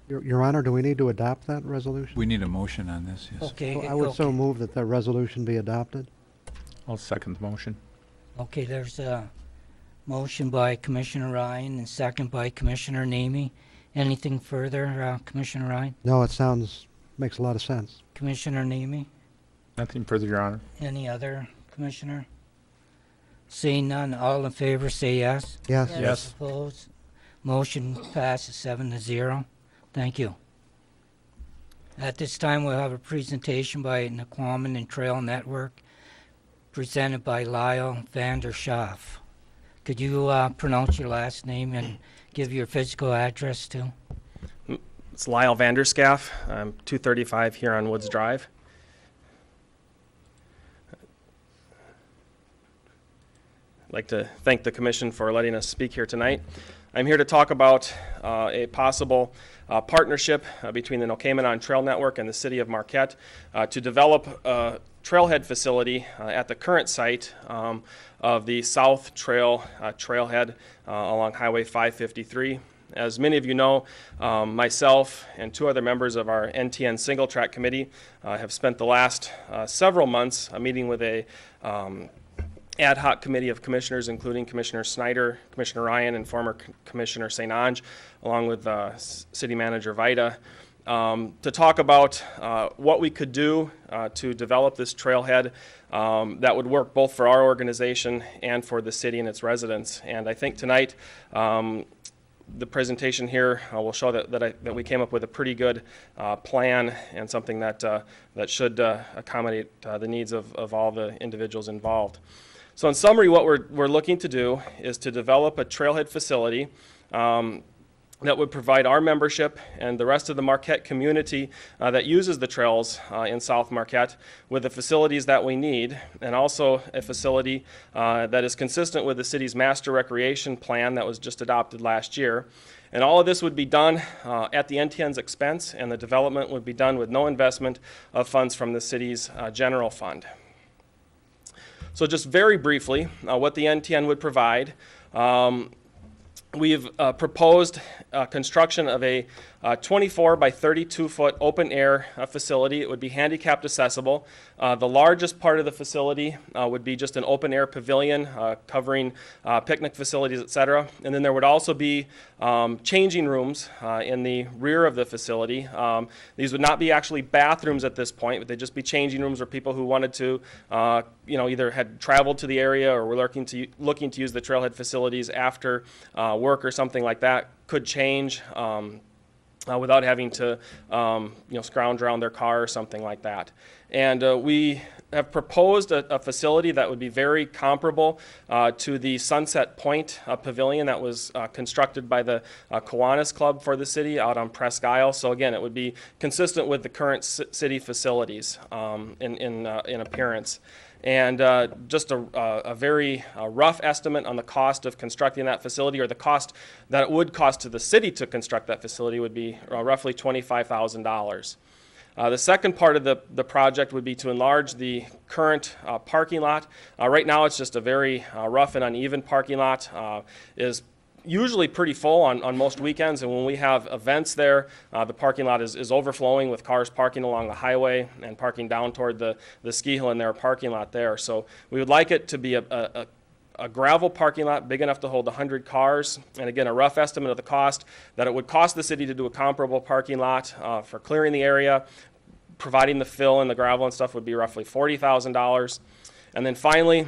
C: Your Honor, do we need to adopt that resolution?
A: We need a motion on this, yes.
B: Okay.
C: So I would so move that the resolution be adopted.
A: I'll second the motion.
B: Okay, there's a motion by Commissioner Ryan and second by Commissioner Namey. Anything further, Commissioner Ryan?
C: No, it makes a lot of sense.
B: Commissioner Namey?
A: Nothing further, Your Honor.
B: Any other, Commissioner? Seeing none, all in favor say yes.
C: Yes.
A: Yes.
B: Opposed? Motion passes 7-0. Thank you. At this time, we'll have a presentation by Naquaman and Trail Network, presented by Lyle Vanderschaaf. Could you pronounce your last name and give your physical address too?
S: It's Lyle Vanderschaaf. I'm 235 here on Woods Drive. I'd like to thank the Commission for letting us speak here tonight. I'm here to talk about a possible partnership between the Noquemanon Trail Network and the City of Marquette to develop a trailhead facility at the current site of the South Trail trailhead along Highway 553. As many of you know, myself and two other members of our NTN Single Track Committee have spent the last several months meeting with a ad hoc committee of commissioners, including Commissioner Snyder, Commissioner Ryan, and former Commissioner St. Ange, along with City Manager Vida, to talk about what we could do to develop this trailhead that would work both for our organization and for the city and its residents. And I think tonight, the presentation here will show that we came up with a pretty good plan and something that should accommodate the needs of all the individuals involved. So in summary, what we're looking to do is to develop a trailhead facility that would provide our membership and the rest of the Marquette community that uses the trails in South Marquette with the facilities that we need, and also a facility that is consistent with the city's master recreation plan that was just adopted last year. And all of this would be done at the NTN's expense, and the development would be done with no investment of funds from the city's general fund. So just very briefly, what the NTN would provide, we've proposed construction of a 24 by 32 foot open air facility. It would be handicapped accessible. The largest part of the facility would be just an open air pavilion covering picnic facilities, etc. And then there would also be changing rooms in the rear of the facility. These would not be actually bathrooms at this point, but they'd just be changing rooms where people who wanted to, either had traveled to the area or were looking to use the trailhead facilities after work or something like that could change without having to, scrounge around their car or something like that. And we have proposed a facility that would be very comparable to the Sunset Point Pavilion that was constructed by the Kiwanis Club for the city out on Presque Isle. So again, it would be consistent with the current city facilities in appearance. And just a very rough estimate on the cost of constructing that facility, or the cost that it would cost to the city to construct that facility, would be roughly $25,000. The second part of the project would be to enlarge the current parking lot. Right now it's just a very rough and uneven parking lot. Is usually pretty full on most weekends, and when we have events there, the parking lot is overflowing with cars parking along the highway and parking down toward the ski hill in their parking lot there. So we would like it to be a gravel parking lot big enough to hold 100 cars, and again, a rough estimate of the cost that it would cost the city to do a comparable parking lot for clearing the area, providing the fill and the gravel and stuff would be roughly $40,000. And then finally,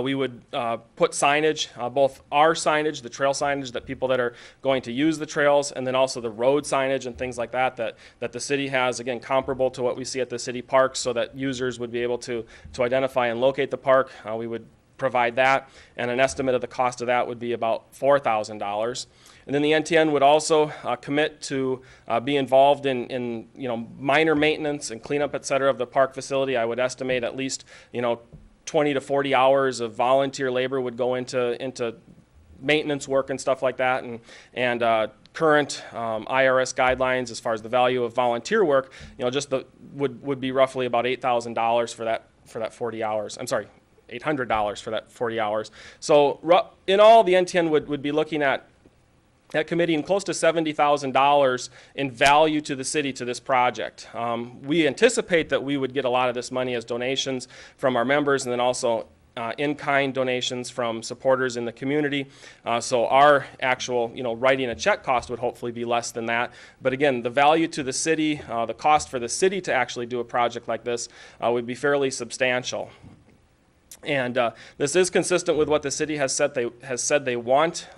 S: we would put signage, both our signage, the trail signage that people that are going to use the trails, and then also the road signage and things like that the city has, again, comparable to what we see at the city parks, so that users would be able to identify and locate the park. We would provide that, and an estimate of the cost of that would be about $4,000. And then the NTN would also commit to be involved in minor maintenance and cleanup, et cetera, of the park facility. I would estimate at least 20 to 40 hours of volunteer labor would go into maintenance work and stuff like that, and current IRS guidelines as far as the value of volunteer work, would be roughly about $8,000 for that 40 hours. I'm sorry, $800 for that 40 hours. So in all, the NTN would be looking at committing close to $70,000 in value to the city to this project. We anticipate that we would get a lot of this money as donations from our members, and then also in-kind donations from supporters in the community. So our actual, writing a check cost would hopefully be less than that. But again, the value to the city, the cost for the city to actually do a project like this would be fairly substantial. And this is consistent with what the city has said they want.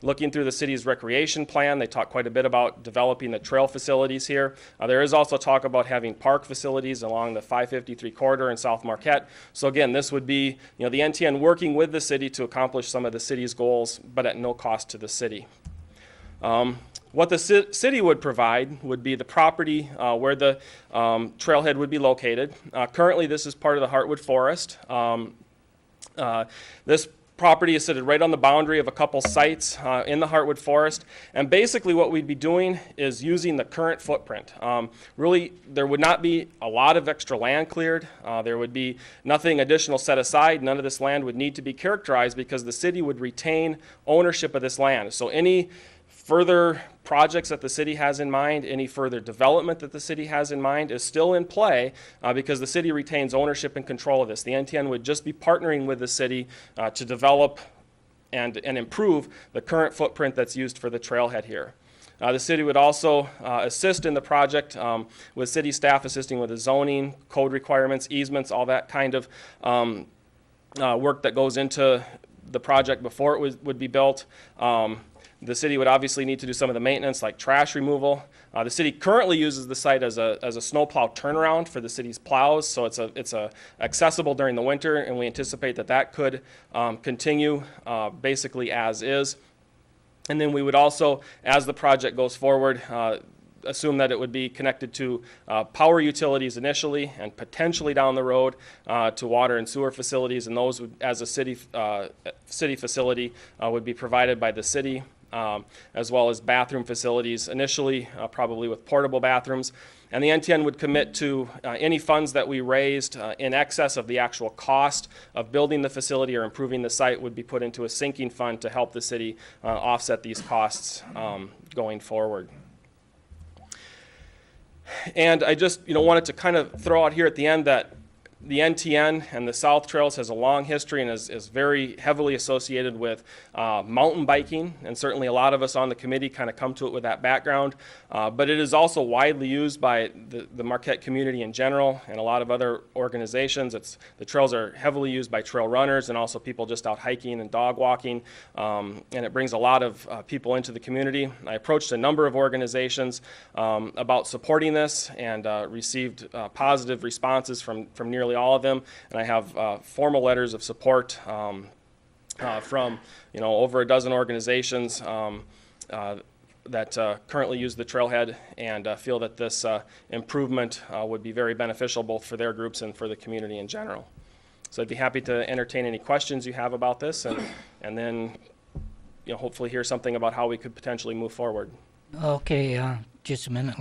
S: Looking through the city's recreation plan, they talk quite a bit about developing the trail facilities here. There is also talk about having park facilities along the 553 corridor in South Marquette. So again, this would be the NTN working with the city to accomplish some of the city's goals, but at no cost to the city. What the city would provide would be the property where the trailhead would be located. Currently, this is part of the Heartwood Forest. This property is situated right on the boundary of a couple sites in the Heartwood Forest. And basically what we'd be doing is using the current footprint. Really, there would not be a lot of extra land cleared. There would be nothing additional set aside. None of this land would need to be characterized because the city would retain ownership of this land. So any further projects that the city has in mind, any further development that the city has in mind is still in play because the city retains ownership and control of this. The NTN would just be partnering with the city to develop and improve the current footprint that's used for the trailhead here. The city would also assist in the project with city staff assisting with the zoning, code requirements, easements, all that kind of work that goes into the project before it would be built. The city would obviously need to do some of the maintenance like trash removal. The city currently uses the site as a snowplow turnaround for the city's plows, so it's accessible during the winter, and we anticipate that could continue basically as is. And then we would also, as the project goes forward, assume that it would be connected to power utilities initially and potentially down the road to water and sewer facilities, and those would, as a city facility would be provided by the city. As well as bathroom facilities, initially probably with portable bathrooms. And the NTN would commit to any funds that we raised in excess of the actual cost of building the facility or improving the site would be put into a sinking fund to help the city offset these costs going forward. And I just wanted to kind of throw out here at the end that the NTN and the South Trails has a long history and is very heavily associated with mountain biking, and certainly a lot of us on the committee kind of come to it with that background. But it is also widely used by the Marquette community in general and a lot of other organizations. The trails are heavily used by trail runners and also people just out hiking and dog walking, and it brings a lot of people into the community. I approached a number of organizations about supporting this and received positive responses from nearly all of them, and I have formal letters of support from over a dozen organizations that currently use the trailhead and feel that this improvement would be very beneficial both for their groups and for the community in general. So I'd be happy to entertain any questions you have about this, and then hopefully hear something about how we could potentially move forward.
B: Okay, just a minute.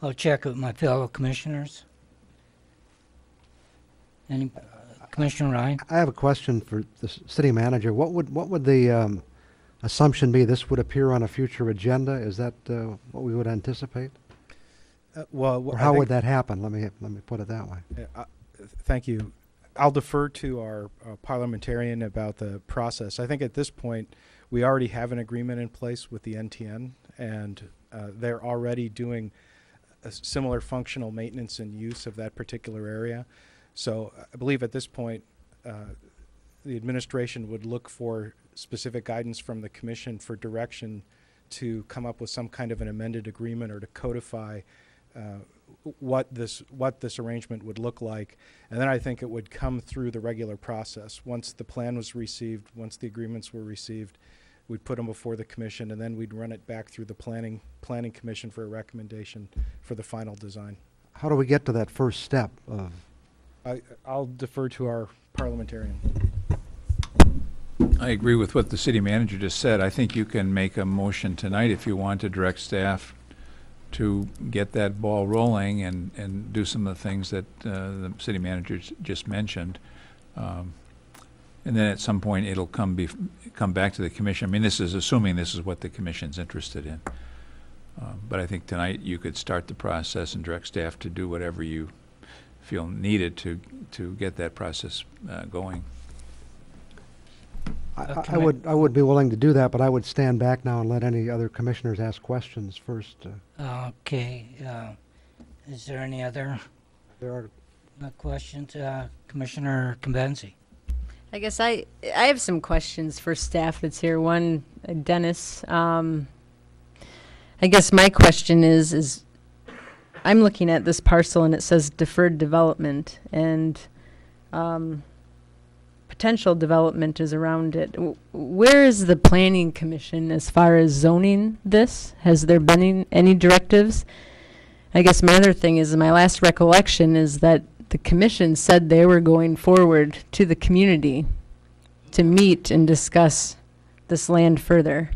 B: I'll check with my fellow commissioners. Any, Commissioner Ryan?
C: I have a question for the city manager. What would the assumption be? This would appear on a future agenda? Is that what we would anticipate? Or how would that happen? Let me put it that way.
T: Thank you. I'll defer to our parliamentarian about the process. I think at this point we already have an agreement in place with the NTN, and they're already doing a similar functional maintenance and use of that particular area. So I believe at this point, the administration would look for specific guidance from the commission for direction to come up with some kind of an amended agreement or to codify what this arrangement would look like. And then I think it would come through the regular process. Once the plan was received, once the agreements were received, we'd put them before the commission, and then we'd run it back through the planning commission for a recommendation for the final design.
C: How do we get to that first step of?
T: I'll defer to our parliamentarian.
U: I agree with what the city manager just said. I think you can make a motion tonight if you want to direct staff to get that ball rolling and do some of the things that the city manager just mentioned. and then at some point it'll come back to the commission. I mean, this is assuming this is what the commission's interested in. But I think tonight you could start the process and direct staff to do whatever you feel needed to get that process going.
C: I would be willing to do that, but I would stand back now and let any other commissioners ask questions first.
B: Okay. Is there any other
C: There are
B: questions? Commissioner Convenzi.
O: I guess I have some questions for staff that's here. One, Dennis. I guess my question is I'm looking at this parcel and it says deferred development, and potential development is around it. Where is the planning commission as far as zoning this? Has there been any directives? I guess my other thing is, my last recollection is that the commission said they were going forward to the community to meet and discuss this land further.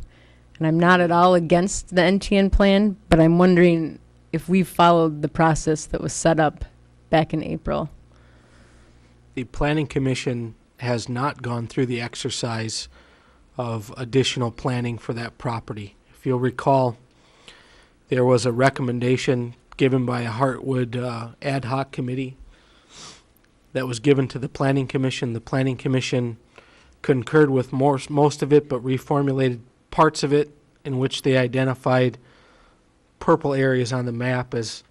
O: And I'm not at all against the NTN plan, but I'm wondering if we followed the process that was set up back in April.
F: The Planning Commission has not gone through the exercise of additional planning for that property. If you'll recall, there was a recommendation given by a Heartwood ad hoc committee that was given to the Planning Commission. The Planning Commission concurred with most of it, but reformulated parts of it, in which they identified purple areas on the map as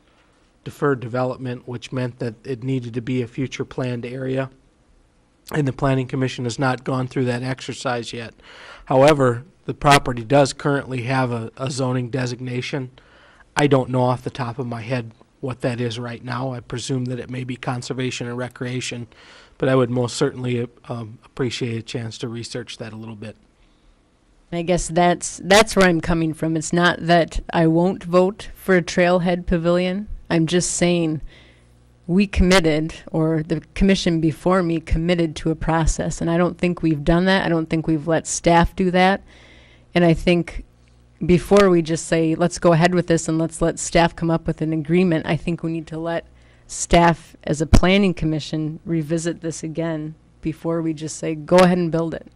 F: deferred development, which meant that it needed to be a future planned area. And the Planning Commission has not gone through that exercise yet. However, the property does currently have a zoning designation. I don't know off the top of my head what that is right now. I presume that it may be conservation and recreation, but I would most certainly appreciate a chance to research that a little bit.
O: I guess that's where I'm coming from. It's not that I won't vote for a trailhead pavilion. I'm just saying we committed, or the commission before me committed to a process, and I don't think we've done that. I don't think we've let staff do that. And I think before we just say, let's go ahead with this and let's let staff come up with an agreement, I think we need to let staff as a planning commission revisit this again before we just say, go ahead and build it.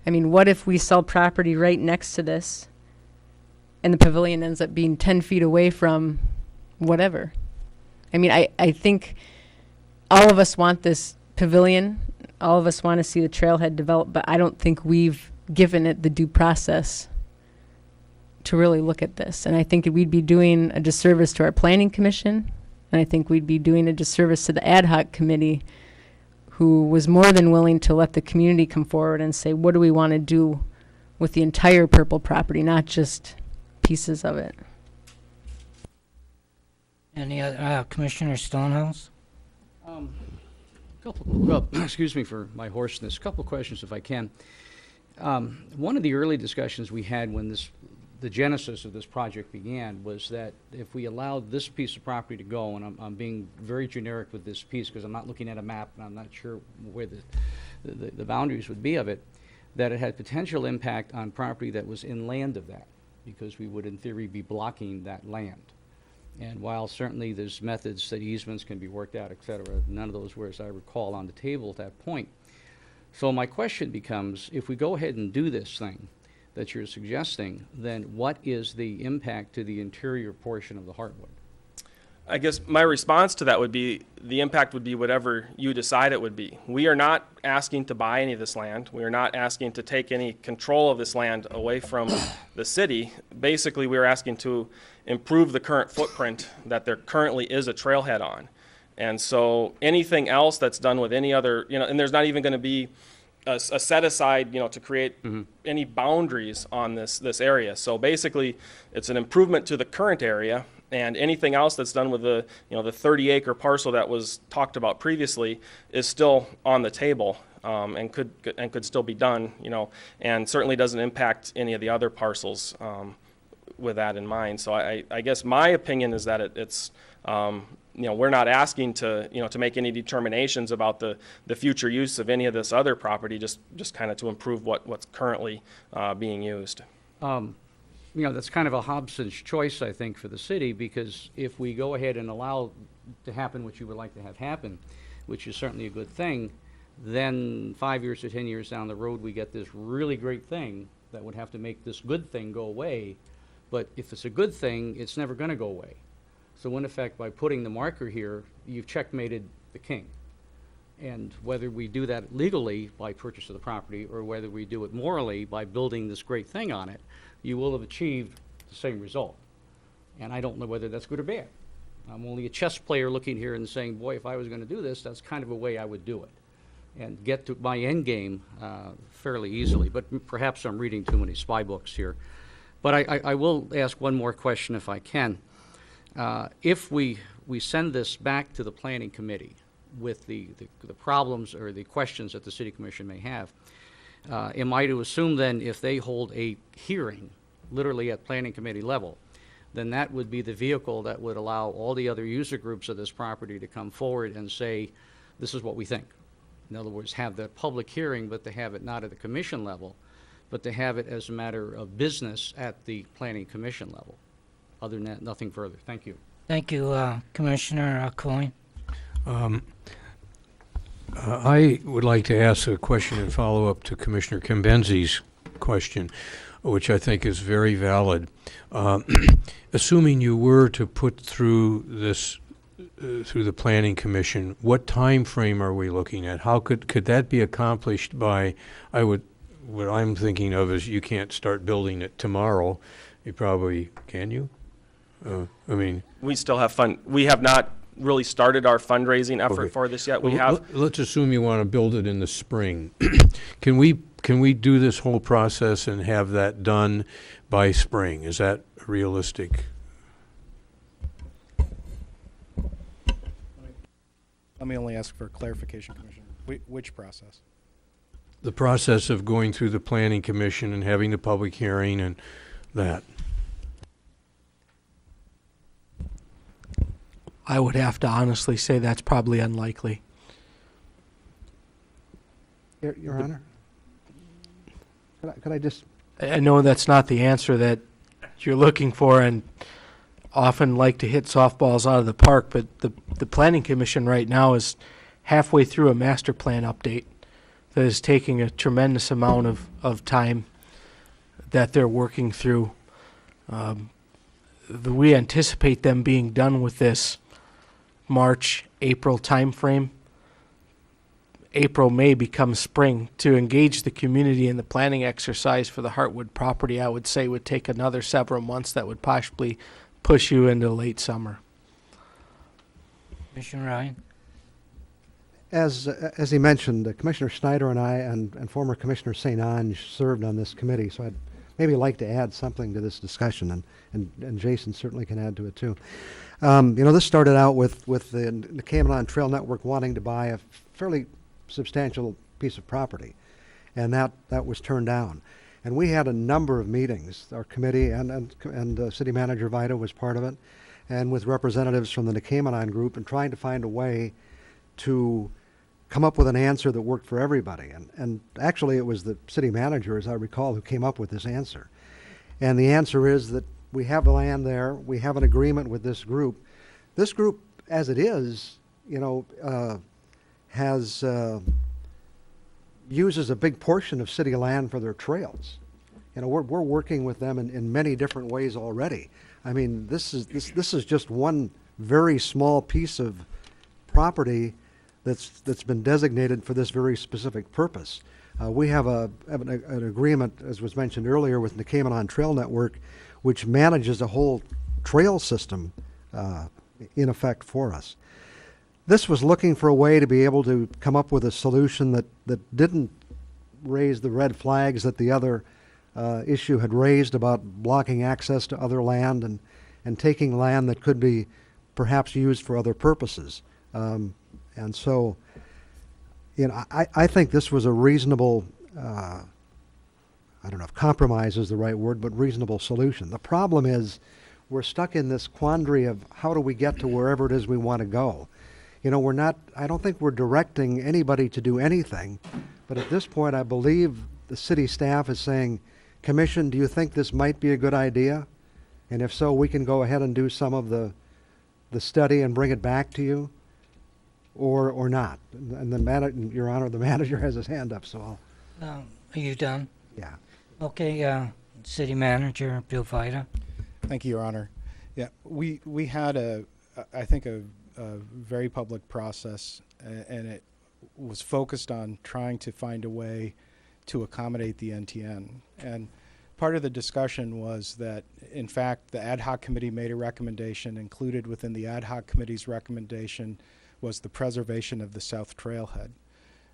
O: I mean, what if we sell property right next to this and the pavilion ends up being 10 feet away from whatever? I mean, I think all of us want this pavilion. All of us want to see the trailhead develop, but I don't think we've given it the due process to really look at this. And I think we'd be doing a disservice to our planning commission, and I think we'd be doing a disservice to the ad hoc committee, who was more than willing to let the community come forward and say, what do we want to do with the entire purple property, not just pieces of it.
B: Any other, Commissioner Stonehouse?
R: Well, excuse me for my hoarseness. A couple of questions, if I can. One of the early discussions we had when the genesis of this project began was that if we allowed this piece of property to go, and I'm being very generic with this piece because I'm not looking at a map and I'm not sure where the boundaries would be of it, that it had potential impact on property that was inland of that, because we would in theory be blocking that land. And while certainly there's methods that easements can be worked out, et cetera, none of those were, as I recall, on the table at that point. So my question becomes, if we go ahead and do this thing that you're suggesting, then what is the impact to the interior portion of the Heartwood?
S: I guess my response to that would be the impact would be whatever you decide it would be. We are not asking to buy any of this land. We are not asking to take any control of this land away from the city. Basically, we are asking to improve the current footprint that there currently is a trailhead on. And so anything else that's done with any other, and there's not even going to be a set aside, to create any boundaries on this area. So basically, it's an improvement to the current area, and anything else that's done with the 30-acre parcel that was talked about previously is still on the table, and could still be done, and certainly doesn't impact any of the other parcels with that in mind. So I guess my opinion is that it's we're not asking to make any determinations about the future use of any of this other property, just kind of to improve what's currently being used.
R: That's kind of a Hobson's choice, I think, for the city, because if we go ahead and allow to happen what you would like to have happen, which is certainly a good thing, then 5 years or 10 years down the road, we get this really great thing that would have to make this good thing go away. But if it's a good thing, it's never going to go away. So in effect, by putting the marker here, you've checkmated the king. And whether we do that legally by purchase of the property or whether we do it morally by building this great thing on it, you will have achieved the same result. And I don't know whether that's good or bad. I'm only a chess player looking here and saying, boy, if I was going to do this, that's kind of a way I would do it and get to my end game fairly easily. But perhaps I'm reading too many spy books here. But I will ask one more question if I can. If we send this back to the planning committee with the problems or the questions that the city commission may have, am I to assume then if they hold a hearing, literally at planning committee level, then that would be the vehicle that would allow all the other user groups of this property to come forward and say, this is what we think. In other words, have that public hearing, but to have it not at the commission level, but to have it as a matter of business at the planning commission level. Other than that, nothing further. Thank you.
B: Thank you, Commissioner Coyne.
E: I would like to ask a question and follow up to Commissioner Kimbenzi's question, which I think is very valid. Assuming you were to put through this through the Planning Commission, what time frame are we looking at? How could that be accomplished by, what I'm thinking of is you can't start building it tomorrow. You probably, can you? I mean,
S: we still have fun. We have not really started our fundraising effort for this yet.
E: Let's assume you want to build it in the spring. Can we do this whole process and have that done by spring? Is that realistic?
T: Let me only ask for clarification, Commissioner. Which process?
E: The process of going through the Planning Commission and having the public hearing and that.
F: I would have to honestly say that's probably unlikely.
C: Your Honor, could I just...
F: I know that's not the answer that you're looking for, and often like to hit softballs out of the park, but the Planning Commission right now is halfway through a master plan update that is taking a tremendous amount of time that they're working through. We anticipate them being done with this March, April timeframe. April, May becomes spring. To engage the community in the planning exercise for the Heartwood property, I would say would take another several months that would possibly push you into late summer.
B: Commissioner Ryan?
C: As he mentioned, Commissioner Snyder and I and former Commissioner St. Ange served on this committee, so I'd maybe like to add something to this discussion, and Jason certainly can add to it too. This started out with the Cayman Trail Network wanting to buy a fairly substantial piece of property, and that was turned down. And we had a number of meetings, our committee and City Manager Vida was part of it, and with representatives from the Nicamenon group, and trying to find a way to come up with an answer that worked for everybody. And actually it was the city manager, as I recall, who came up with this answer. And the answer is that we have the land there, we have an agreement with this group. This group, as it is, uses a big portion of city land for their trails. We're working with them in many different ways already. I mean, this is just one very small piece of property that's been designated for this very specific purpose. We have an agreement, as was mentioned earlier, with the Cayman Trail Network, which manages a whole trail system in effect for us. This was looking for a way to be able to come up with a solution that didn't raise the red flags that the other issue had raised about blocking access to other land and taking land that could be perhaps used for other purposes. And so, I think this was a reasonable, I don't know if compromise is the right word, but reasonable solution. The problem is we're stuck in this quandary of how do we get to wherever it is we want to go. I don't think we're directing anybody to do anything, but at this point I believe the city staff is saying, Commission, do you think this might be a good idea? And if so, we can go ahead and do some of the study and bring it back to you. or not. And Your Honor, the manager has his hand up, so I'll.
B: Are you done?
C: Yeah.
B: Okay, City Manager Bill Vita.
T: Thank you, Your Honor. Yeah, we had I think a very public process, and it was focused on trying to find a way to accommodate the NTN. And part of the discussion was that, in fact, the ad hoc committee made a recommendation. Included within the ad hoc committee's recommendation was the preservation of the South Trailhead.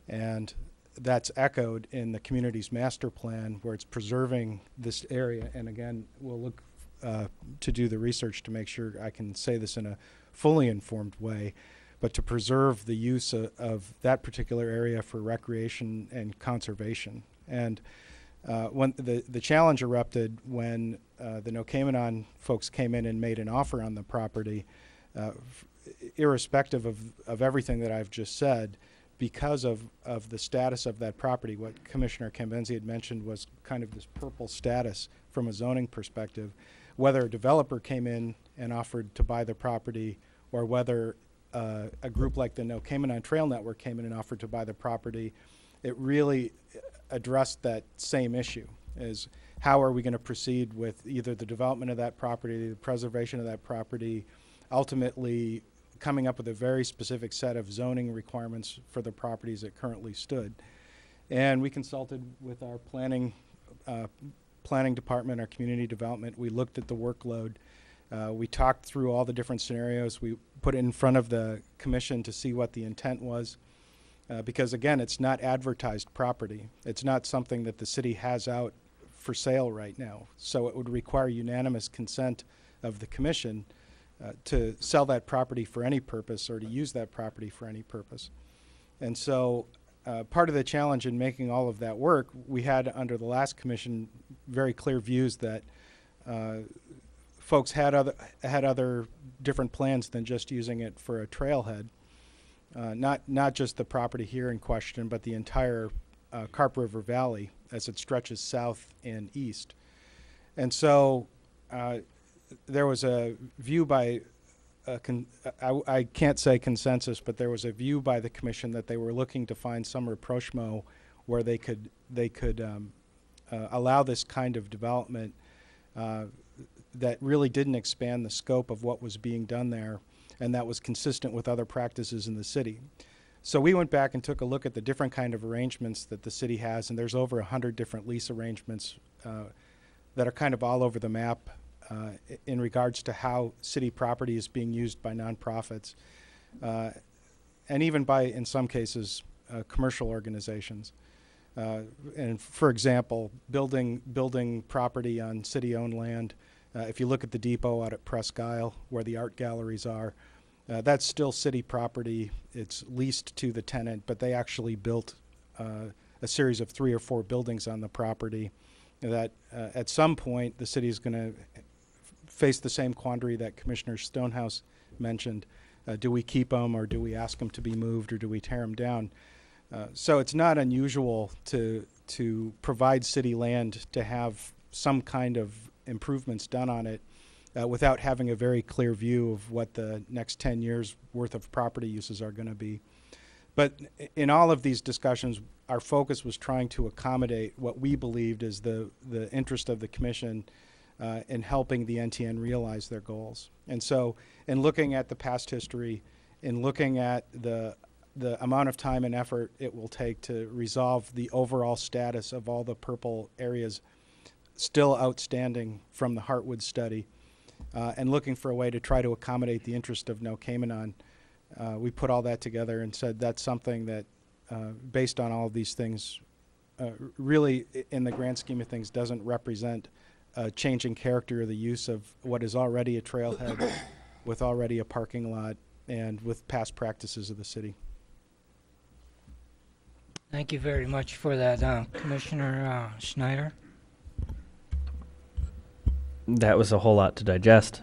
T: And that's echoed in the community's master plan, where it's preserving this area. And again, we'll look to do the research to make sure I can say this in a fully informed way, but to preserve the use of that particular area for recreation and conservation. And when the challenge erupted when the Nokamanon folks came in and made an offer on the property, irrespective of everything that I've just said, because of the status of that property. What Commissioner Cambenzi had mentioned was kind of this purple status from a zoning perspective. Whether a developer came in and offered to buy the property, or whether a group like the Nokamanon Trail Network came in and offered to buy the property, it really addressed that same issue, is how are we going to proceed with either the development of that property, the preservation of that property, ultimately coming up with a very specific set of zoning requirements for the properties that currently stood. And we consulted with our planning department, our community development. We looked at the workload. We talked through all the different scenarios. We put it in front of the commission to see what the intent was. Because again, it's not advertised property. It's not something that the city has out for sale right now. So it would require unanimous consent of the commission to sell that property for any purpose, or to use that property for any purpose. And so part of the challenge in making all of that work, we had under the last commission very clear views that folks had other different plans than just using it for a trailhead. Not just the property here in question, but the entire Carp River Valley as it stretches south and east. And so there was a view by, I can't say consensus, but there was a view by the commission that they were looking to find some rapprochement where they could allow this kind of development that really didn't expand the scope of what was being done there, and that was consistent with other practices in the city. So we went back and took a look at the different kind of arrangements that the city has, and there's over 100 different lease arrangements that are kind of all over the map in regards to how city property is being used by nonprofits, and even by, in some cases, commercial organizations. And for example, building property on city-owned land. If you look at the depot out at Presque Isle, where the art galleries are, that's still city property. It's leased to the tenant, but they actually built a series of 3 or 4 buildings on the property that at some point the city is going to face the same quandary that Commissioner Stonehouse mentioned. Do we keep them, or do we ask them to be moved, or do we tear them down? So it's not unusual to provide city land to have some kind of improvements done on it without having a very clear view of what the next 10 years worth of property uses are going to be. But in all of these discussions, our focus was trying to accommodate what we believed is the interest of the commission in helping the NTN realize their goals. And so in looking at the past history, in looking at the amount of time and effort it will take to resolve the overall status of all the purple areas still outstanding from the Heartwood study, and looking for a way to try to accommodate the interest of Nokamanon, we put all that together and said that's something that, based on all of these things, really, in the grand scheme of things, doesn't represent a changing character of the use of what is already a trailhead with already a parking lot and with past practices of the city.
B: Thank you very much for that, Commissioner Schneider.
G: That was a whole lot to digest.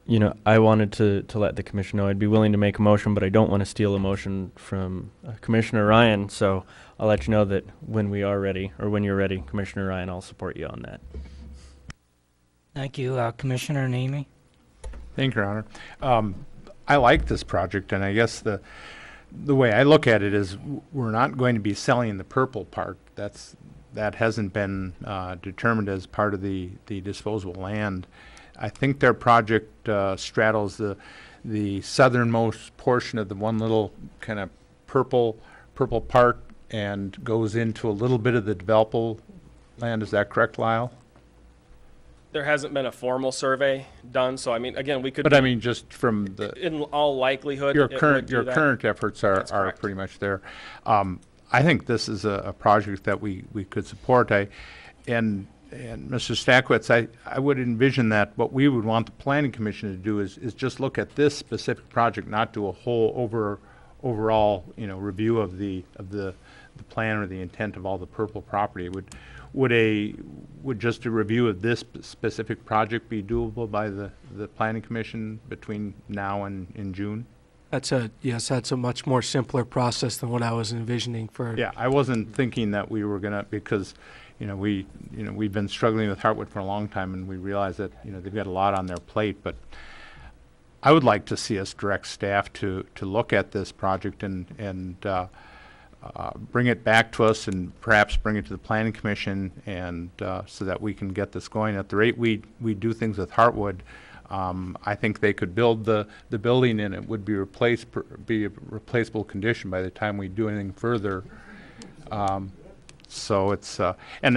G: You know, I wanted to let the commission know I'd be willing to make a motion, but I don't want to steal a motion from Commissioner Ryan, so I'll let you know that when we are ready, or when you're ready, Commissioner Ryan, I'll support you on that.
B: Thank you, Commissioner Nemi.
A: Thank you, Your Honor. I like this project, and I guess the way I look at it is we're not going to be selling the purple part. That hasn't been determined as part of the disposable land. I think their project straddles the southernmost portion of the one little kind of purple part and goes into a little bit of the developable land. Is that correct, Lyle?
S: There hasn't been a formal survey done, so I mean, again, we could.
A: But I mean, just from the
S: in all likelihood,
A: your
S: it would
A: current
S: do that.
A: current efforts are pretty much there. I think this is a project that we could support. And Mr. Stackwitz, I would envision that what we would want the Planning Commission to do is just look at this specific project, not do a whole overall review of the plan or the intent of all the purple property. Would just a review of this specific project be doable by the Planning Commission between now and in June?
F: That's a much more simpler process than what I was envisioning for.
A: Yeah, I wasn't thinking that we were gonna, because we've been struggling with Heartwood for a long time, and we realize that they've got a lot on their plate. But I would like to see us direct staff to look at this project and bring it back to us, and perhaps bring it to the Planning Commission, and so that we can get this going. At the rate we do things with Heartwood, I think they could build the building, and it would be a replaceable condition by the time we do anything further. So it's in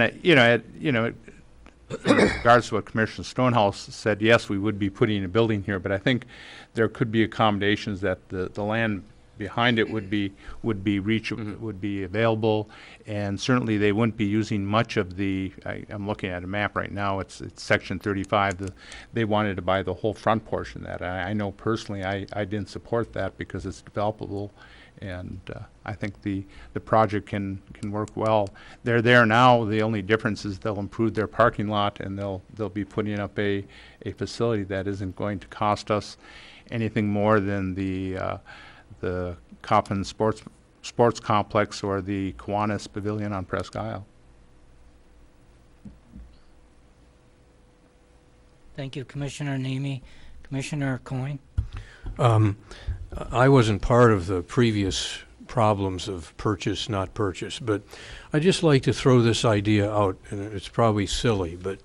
A: regards to what Commissioner Stonehouse said, yes, we would be putting a building here, but I think there could be accommodations that the land behind it would be reachable, would be available, and certainly they wouldn't be using much of the. I'm looking at a map right now. It's section 35. They wanted to buy the whole front portion of that. I know personally I didn't support that because it's developable, and I think the project can work well. They're there now. The only difference is they'll improve their parking lot, and they'll be putting up a facility that isn't going to cost us anything more than the Coppin Sports Complex or the Kiwanis Pavilion on Presque Isle.
B: Thank you, Commissioner Nemi. Commissioner Coyne?
E: I wasn't part of the previous problems of purchase, not purchase, but I'd just like to throw this idea out, and it's probably silly, but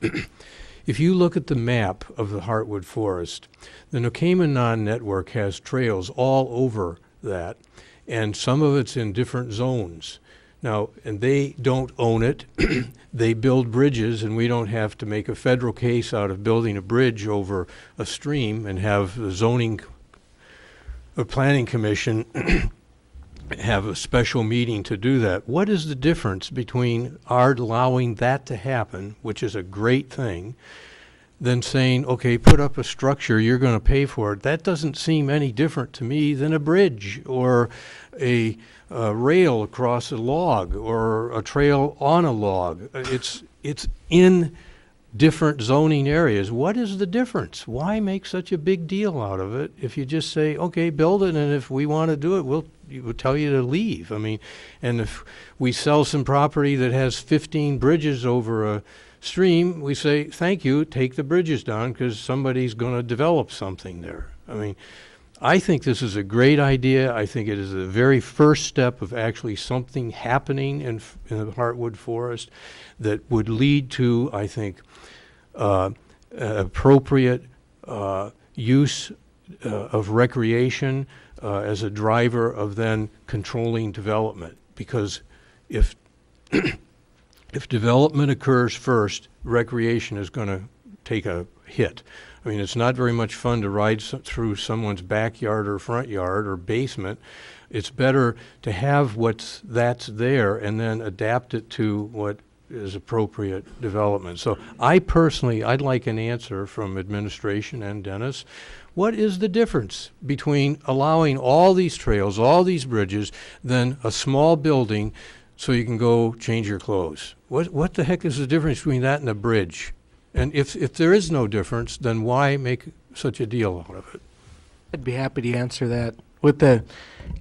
E: if you look at the map of the Heartwood Forest, the Nokamanon network has trails all over that, and some of it's in different zones. Now, and they don't own it. They build bridges, and we don't have to make a federal case out of building a bridge over a stream and have the zoning or planning commission have a special meeting to do that. What is the difference between our allowing that to happen, which is a great thing, than saying, okay, put up a structure, you're going to pay for it? That doesn't seem any different to me than a bridge or a rail across a log or a trail on a log. It's in different zoning areas. What is the difference? Why make such a big deal out of it if you just say, okay, build it, and if we want to do it, we'll tell you to leave? I mean, and if we sell some property that has 15 bridges over a stream, we say, thank you, take the bridges down because somebody's going to develop something there. I mean, I think this is a great idea. I think it is the very first step of actually something happening in the Heartwood Forest that would lead to, I think, appropriate use of recreation as a driver of then controlling development. Because if if development occurs first, recreation is going to take a hit. I mean, it's not very much fun to ride through someone's backyard or front yard or basement. It's better to have that's there and then adapt it to what is appropriate development. So I'd like an answer from administration and Dennis. What is the difference between allowing all these trails, all these bridges, than a small building so you can go change your clothes? What the heck is the difference between that and a bridge? And if there is no difference, then why make such a deal out of it?
F: I'd be happy to answer that. With the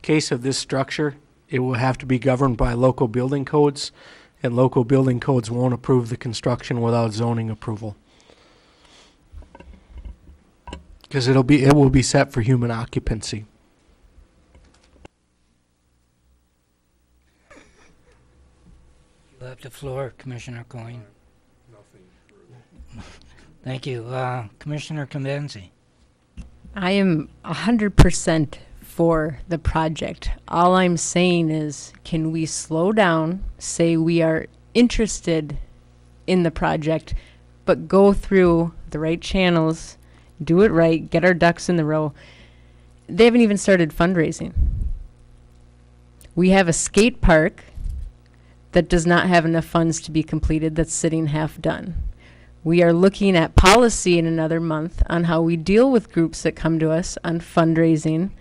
F: case of this structure, it will have to be governed by local building codes, and local building codes won't approve the construction without zoning approval. Because it will be set for human occupancy.
B: You have the floor, Commissioner Coyne. Thank you. Commissioner Convenzi.
O: I am 100% for the project. All I'm saying is, can we slow down, say we are interested in the project, but go through the right channels, do it right, get our ducks in the row. They haven't even started fundraising. We have a skate park that does not have enough funds to be completed, that's sitting half done. We are looking at policy in another month on how we deal with groups that come to us on fundraising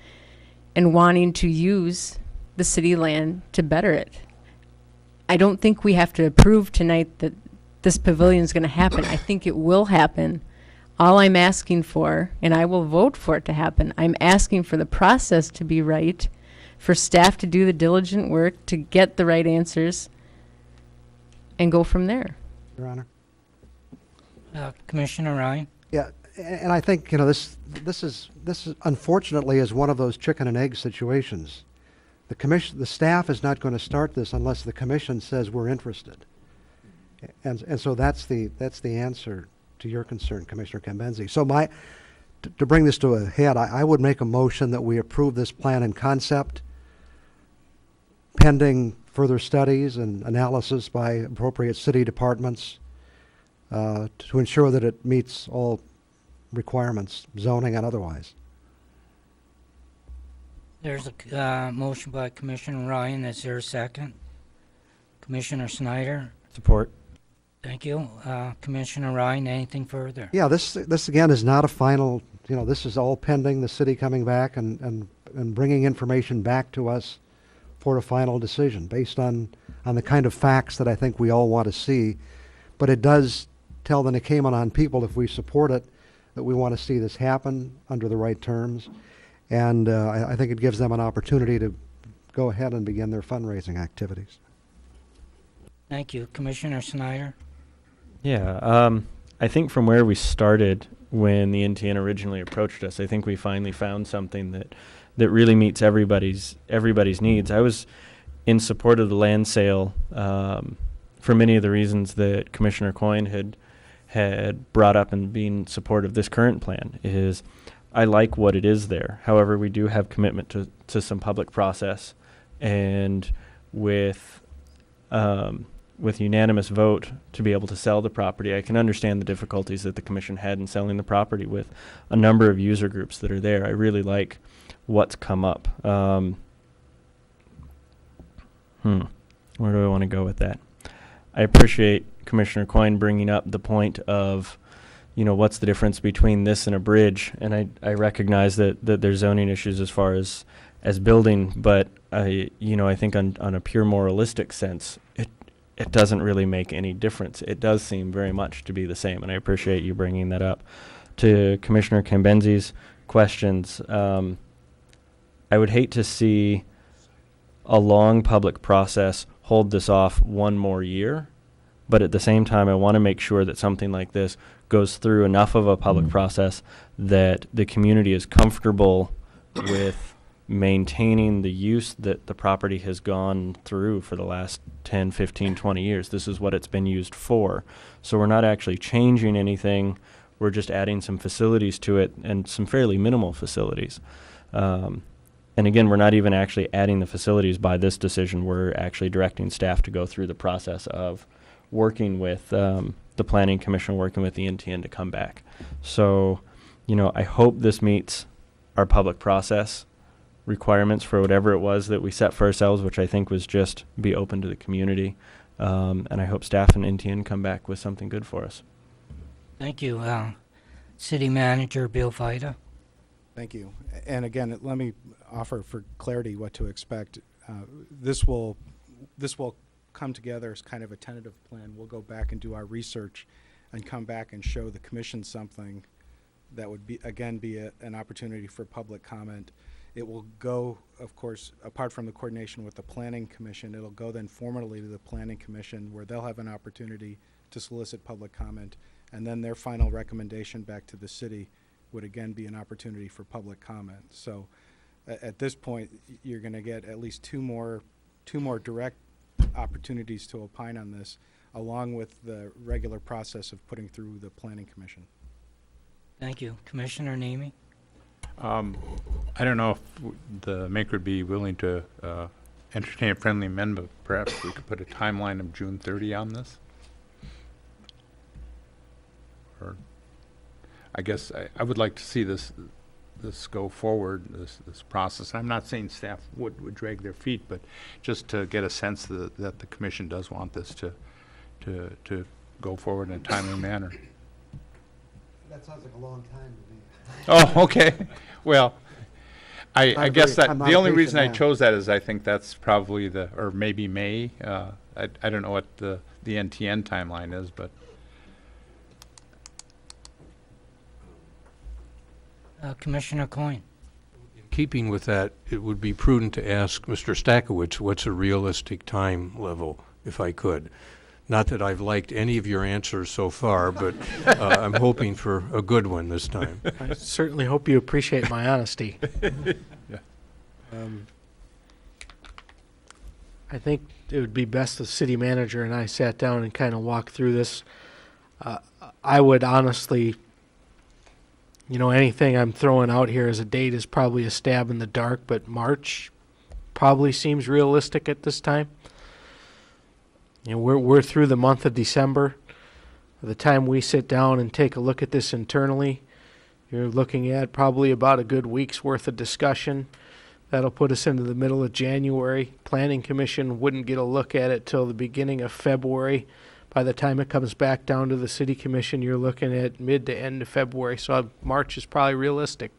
O: and wanting to use the city land to better it. I don't think we have to approve tonight that this pavilion is going to happen. I think it will happen. All I'm asking for, and I will vote for it to happen, I'm asking for the process to be right, for staff to do the diligent work, to get the right answers, and go from there.
H: Your Honor.
B: Commissioner Ryan.
H: Yeah, and I think, this is unfortunately is one of those chicken and egg situations. The staff is not going to start this unless the commission says we're interested. And so that's the answer to your concern, Commissioner Cambenzi. So to bring this to a head, I would make a motion that we approve this plan in concept pending further studies and analysis by appropriate city departments to ensure that it meets all requirements, zoning and otherwise.
B: There's a motion by Commissioner Ryan. Is there a second? Commissioner Snyder?
G: Support.
B: Thank you. Commissioner Ryan, anything further?
H: Yeah, this again is not a final, this is all pending the city coming back and bringing information back to us for a final decision based on the kind of facts that I think we all want to see. But it does tell the Nicomenon people, if we support it, that we want to see this happen under the right terms. And I think it gives them an opportunity to go ahead and begin their fundraising activities.
B: Thank you. Commissioner Snyder?
G: Yeah, I think from where we started when the NTN originally approached us, I think we finally found something that really meets everybody's needs. I was in support of the land sale for many of the reasons that Commissioner Coyne had brought up and being support of this current plan. Is I like what it is there. However, we do have commitment to some public process, and with unanimous vote to be able to sell the property, I can understand the difficulties that the commission had in selling the property with a number of user groups that are there. I really like what's come up. Where do I want to go with that? I appreciate Commissioner Coyne bringing up the point of, what's the difference between this and a bridge? And I recognize that there's zoning issues as far as building, but I think on a pure moralistic sense, it doesn't really make any difference. It does seem very much to be the same, and I appreciate you bringing that up. To Commissioner Cambenzi's questions, I would hate to see a long public process hold this off one more year, but at the same time, I want to make sure that something like this goes through enough of a public process that the community is comfortable with maintaining the use that the property has gone through for the last 10, 15, 20 years. This is what it's been used for. So we're not actually changing anything. We're just adding some facilities to it, and some fairly minimal facilities. And again, we're not even actually adding the facilities by this decision. We're actually directing staff to go through the process of working with the Planning Commission, working with the NTN to come back. So, I hope this meets our public process requirements for whatever it was that we set for ourselves, which I think was just be open to the community. And I hope staff and NTN come back with something good for us.
B: Thank you. City Manager Bill Fida.
T: Thank you. And again, let me offer for clarity what to expect. This will come together as kind of a tentative plan. We'll go back and do our research and come back and show the commission something that would be an opportunity for public comment. It will go, of course, apart from the coordination with the Planning Commission, it'll go then formally to the Planning Commission, where they'll have an opportunity to solicit public comment, and then their final recommendation back to the city would again be an opportunity for public comment. So at this point, you're going to get at least two more direct opportunities to opine on this, along with the regular process of putting through the Planning Commission.
B: Thank you. Commissioner Nemi?
A: I don't know if the maker would be willing to entertain a friendly amendment. Perhaps we could put a timeline of June 30 on this. Or I guess I would like to see this go forward, this process. I'm not saying staff would drag their feet, but just to get a sense that the commission does want this to go forward in a timely manner.
H: That sounds like a long time to me.
A: Oh, okay. Well, I guess that the only reason I chose that is I think that's probably or maybe May. I don't know what the NTN timeline is, but.
B: Commissioner Coyne?
E: In keeping with that, it would be prudent to ask Mr. Stakowicz what's a realistic time level, if I could. Not that I've liked any of your answers so far, but I'm hoping for a good one this time.
F: I certainly hope you appreciate my honesty.
A: Yeah.
F: I think it would be best the city manager and I sat down and kind of walked through this. I would honestly, anything I'm throwing out here as a date is probably a stab in the dark, but March probably seems realistic at this time. We're through the month of December. By the time we sit down and take a look at this internally, you're looking at probably about a good week's worth of discussion. That'll put us into the middle of January. Planning Commission wouldn't get a look at it till the beginning of February. By the time it comes back down to the City Commission, you're looking at mid to end of February. So March is probably realistic.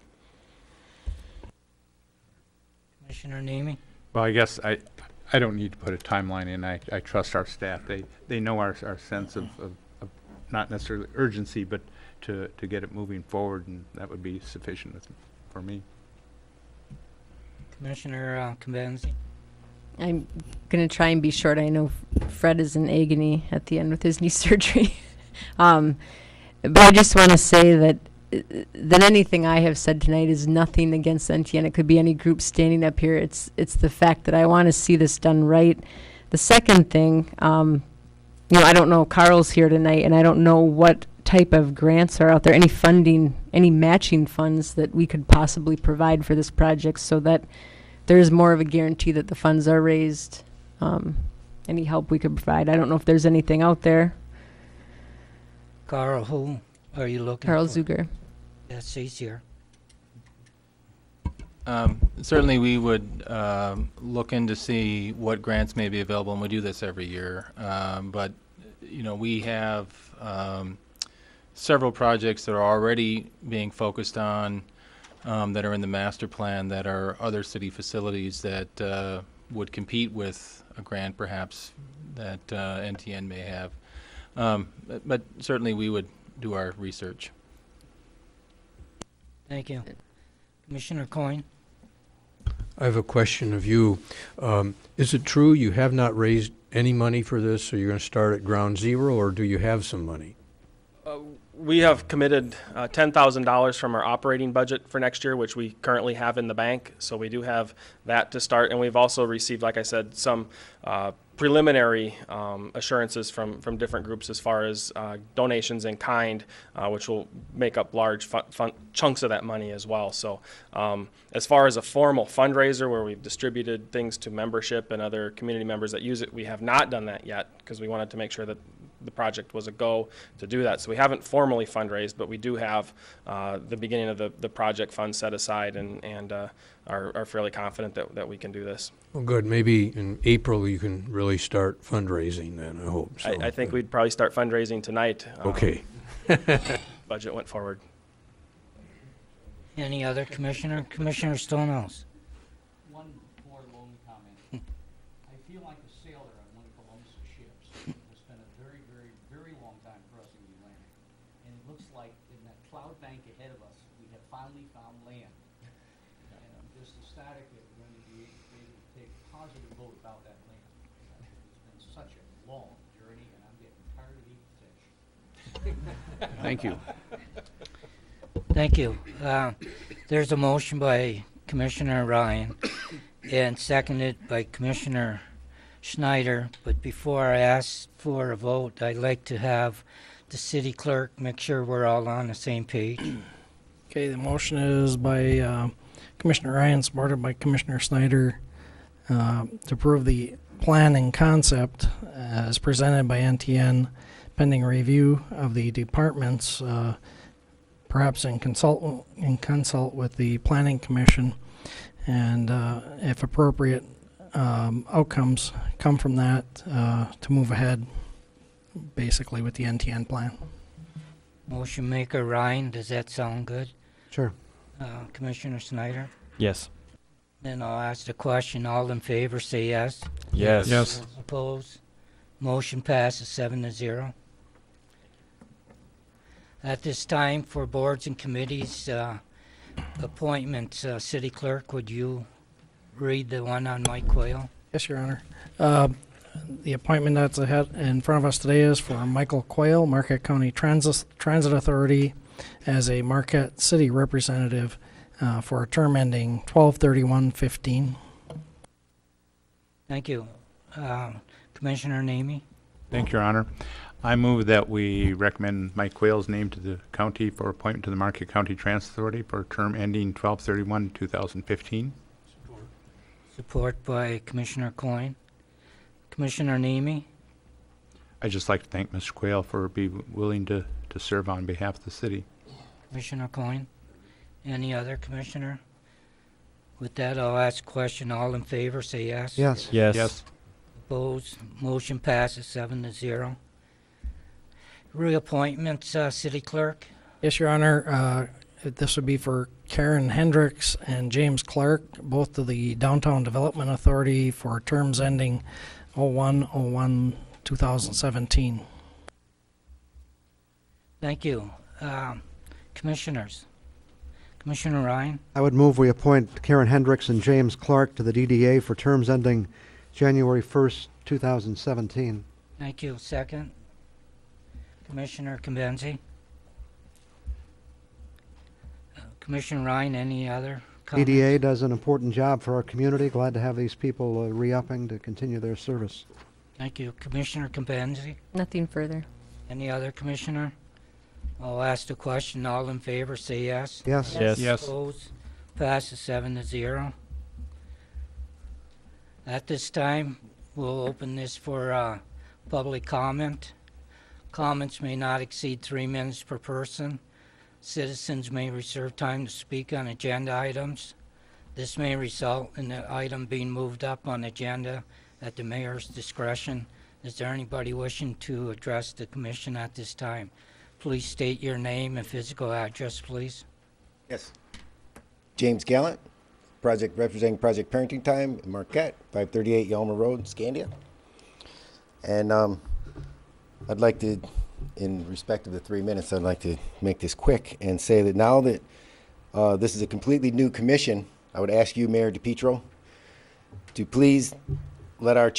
B: Commissioner Nemi?
A: Well, I guess I don't need to put a timeline in. I trust our staff. They know our sense of not necessarily urgency, but to get it moving forward, and that would be sufficient for me.
B: Commissioner Convenzi?
O: I'm going to try and be short. I know Fred is in agony at the end with his knee surgery. But I just want to say that anything I have said tonight is nothing against NTN. It could be any group standing up here. It's the fact that I want to see this done right. The second thing, I don't know, Carl's here tonight, and I don't know what type of grants are out there, any funding, any matching funds that we could possibly provide for this project so that there's more of a guarantee that the funds are raised. Any help we could provide. I don't know if there's anything out there.
B: Carl, who are you looking
O: Carl
B: for?
O: Zuger.
B: Yes, he's here.
L: Certainly we would look in to see what grants may be available, and we do this every year. But we have several projects that are already being focused on that are in the master plan that are other city facilities that would compete with a grant perhaps that NTN may have. But certainly we would do our research.
B: Thank you. Commissioner Coyne?
E: I have a question of you. Is it true you have not raised any money for this, so you're going to start at ground zero, or do you have some money?
S: We have committed $10,000 from our operating budget for next year, which we currently have in the bank. So we do have that to start. And we've also received, like I said, some preliminary assurances from different groups as far as donations in kind, which will make up large chunks of that money as well. So as far as a formal fundraiser where we've distributed things to membership and other community members that use it, we have not done that yet because we wanted to make sure that the project was a go to do that. So we haven't formally fundraised, but we do have the beginning of the project fund set aside and are fairly confident that we can do this.
E: Well, good. Maybe in April you can really start fundraising then, I hope. So.
S: I think we'd probably start fundraising tonight.
E: Okay.
S: Budget went forward.
B: Any other commissioner? Commissioner Stonehouse?
V: One more lone comment. I feel like a sailor on one of Columbus's ships. It's been a very, very, very long time crossing the Atlantic. And it looks like in that cloud bank ahead of us, we have finally found land. And I'm just ecstatic that we're going to be able to take a positive vote about that land. It's been such a long journey, and I'm getting tired of eating fish.
A: Thank you.
B: Thank you. There's a motion by Commissioner Ryan and seconded by Commissioner Schneider. But before I ask for a vote, I'd like to have the city clerk make sure we're all on the same page.
D: Okay, the motion is by Commissioner Ryan, supported by Commissioner Snyder, to approve the plan and concept as presented by NTN, pending review of the departments, perhaps in consult with the Planning Commission, and if appropriate, outcomes come from that to move ahead, basically with the NTN plan.
B: Motion maker Ryan, does that sound good?
H: Sure.
B: Commissioner Snyder?
G: Yes.
B: Then I'll ask the question. All in favor, say yes.
G: Yes.
A: Yes.
B: Opposed? Motion passes 7-0. At this time, for boards and committees, appointments, City Clerk, would you read the one on Mike Quayle?
D: Yes, Your Honor. The appointment that's ahead in front of us today is for Michael Quayle, Marquette County Transit Authority, as a Marquette City representative for a term ending 12/31/15.
B: Thank you. Commissioner Namey?
A: Thank you, Your Honor. I move that we recommend Mike Quayle's name to the county for appointment to the Marquette County Transit Authority for a term ending 12/31/2015.
B: Support by Commissioner Coyne. Commissioner Namey?
A: I'd just like to thank Mr. Quayle for being willing to serve on behalf of the city.
B: Commissioner Coyne? Any other commissioner? With that, I'll ask a question. All in favor, say yes.
H: Yes.
G: Yes.
A: Yes.
B: Opposed? Motion passes 7-0. Reappointments, City Clerk?
D: Yes, Your Honor. This would be for Karen Hendricks and James Clark, both to the Downtown Development Authority for terms ending 01/01/2017.
B: Thank you. Commissioners? Commissioner Ryan?
H: I would move we appoint Karen Hendricks and James Clark to the DDA for terms ending January 1st, 2017.
B: Thank you. Second? Commissioner Kimbenzi? Commissioner Ryan, any other comments?
H: DDA does an important job for our community. Glad to have these people re-upping to continue their service.
B: Thank you. Commissioner Kimbenzi?
O: Nothing further.
B: Any other commissioner? I'll ask the question. All in favor, say yes.
H: Yes.
G: Yes.
A: Yes.
B: Opposed? Passes 7-0. At this time, we'll open this for public comment. Comments may not exceed 3 minutes per person. Citizens may reserve time to speak on agenda items. This may result in the item being moved up on agenda at the mayor's discretion. Is there anybody wishing to address the commission at this time? Please state your name and physical address, please.
K: Yes. James Gallant, representing Project Parenting Time in Marquette, 538 Yalmer Road, Scandia. And I'd like to, in respect of the 3 minutes, I'd like to make this quick and say that now that this is a completely new commission, I would ask you, Mayor DePietro, to please let our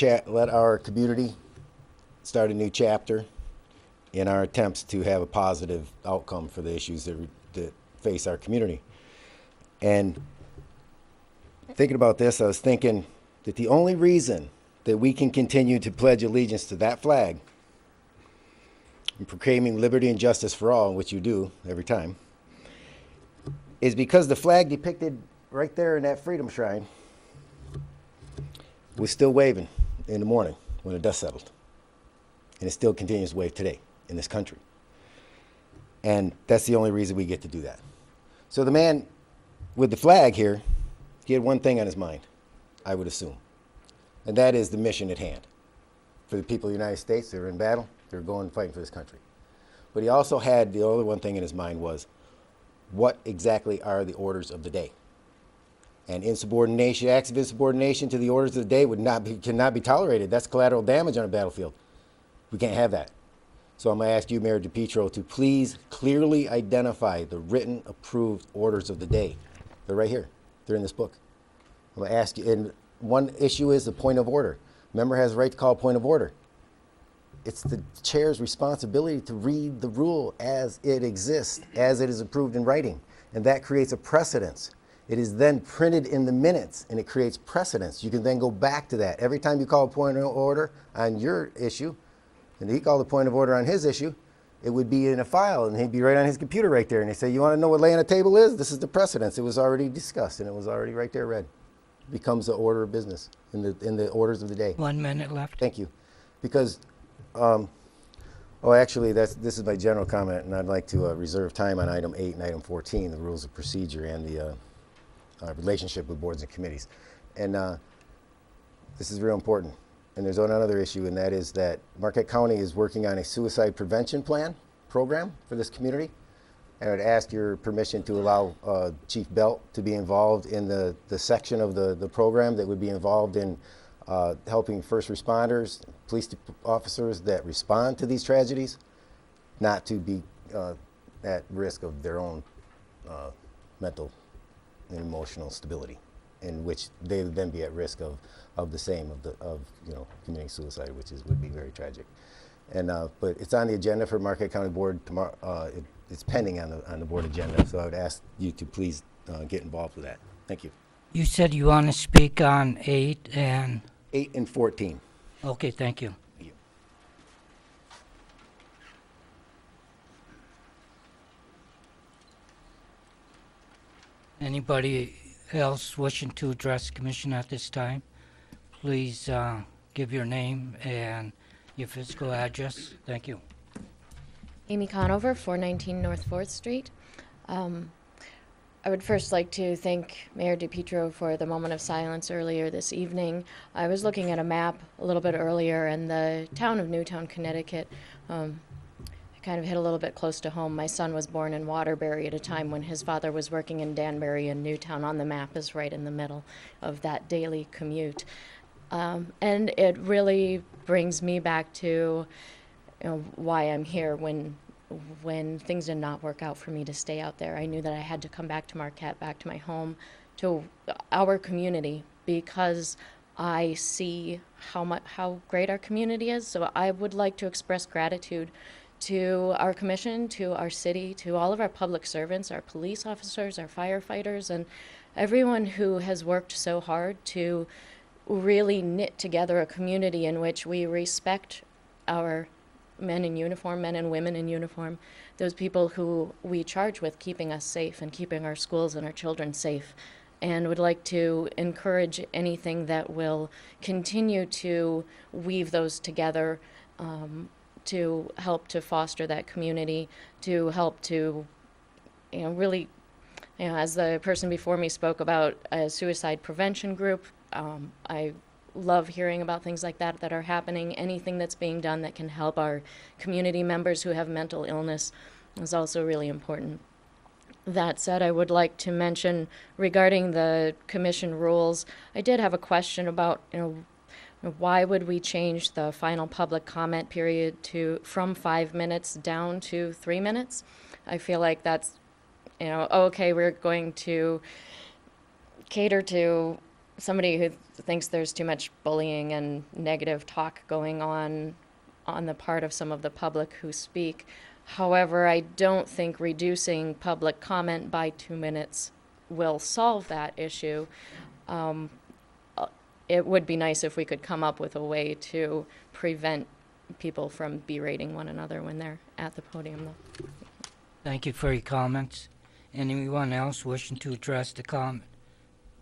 K: community start a new chapter in our attempts to have a positive outcome for the issues that face our community. And thinking about this, I was thinking that the only reason that we can continue to pledge allegiance to that flag and proclaiming liberty and justice for all, which you do every time, is because the flag depicted right there in that Freedom Shrine was still waving in the morning when the dust settled. And it still continues to wave today in this country. And that's the only reason we get to do that. So the man with the flag here, he had one thing on his mind, I would assume. And that is the mission at hand. For the people of the United States, they're in battle, they're going and fighting for this country. But he also had the other one thing in his mind was, what exactly are the orders of the day? And insubordination, acts of insubordination to the orders of the day cannot be tolerated. That's collateral damage on a battlefield. We can't have that. So I'm going to ask you, Mayor DePietro, to please clearly identify the written approved orders of the day. They're right here. They're in this book. I'm going to ask you, and one issue is the point of order. Member has the right to call a point of order. It's the chair's responsibility to read the rule as it exists, as it is approved in writing. And that creates a precedence. It is then printed in the minutes, and it creates precedence. You can then go back to that. Every time you call a point of order on your issue, and he called a point of order on his issue, it would be in a file, and he'd be right on his computer right there. And he'd say, you want to know what lay on a table is? This is the precedence. It was already discussed, and it was already right there read. It becomes the order of business in the orders of the day.
B: 1 minute left.
K: Thank you. Because, actually, this is my general comment, and I'd like to reserve time on item 8 and item 14, the rules of procedure and the relationship with boards and committees. And this is real important. And there's another issue, and that is that Marquette County is working on a suicide prevention program for this community. And I would ask your permission to allow Chief Belt to be involved in the section of the program that would be involved in helping first responders, police officers that respond to these tragedies, not to be at risk of their own mental and emotional stability, in which they would then be at risk of the same of committing suicide, which would be very tragic. And but it's on the agenda for Marquette County Board tomorrow. It's pending on the board agenda, so I would ask you to please get involved with that. Thank you.
B: You said you want to speak on 8 and
K: 14.
B: Okay, thank you.
K: Thank you.
B: Anybody else wishing to address the commission at this time? Please give your name and your physical address. Thank you.
M: Amy Conover, 419 North 4th Street. I would first like to thank Mayor DePietro for the moment of silence earlier this evening. I was looking at a map a little bit earlier, and the town of Newtown, Connecticut, kind of hit a little bit close to home. My son was born in Waterbury at a time when his father was working in Danbury, and Newtown on the map is right in the middle of that daily commute. And it really brings me back to why I'm here when things did not work out for me to stay out there. I knew that I had to come back to Marquette, back to my home, to our community, because I see how great our community is. So I would like to express gratitude to our commission, to our city, to all of our public servants, our police officers, our firefighters, and everyone who has worked so hard to really knit together a community in which we respect our men in uniform, men and women in uniform, those people who we charge with keeping us safe and keeping our schools and our children safe, and would like to encourage anything that will continue to weave those together, to help to foster that community, to help to, really, as the person before me spoke about a suicide prevention group, I love hearing about things like that are happening. Anything that's being done that can help our community members who have mental illness is also really important. That said, I would like to mention regarding the commission rules, I did have a question about, why would we change the final public comment period from 5 minutes down to 3 minutes? I feel like that's, okay, we're going to cater to somebody who thinks there's too much bullying and negative talk going on the part of some of the public who speak. However, I don't think reducing public comment by 2 minutes will solve that issue. It would be nice if we could come up with a way to prevent people from berating one another when they're at the podium, though.
B: Thank you for your comments. Anyone else wishing to address the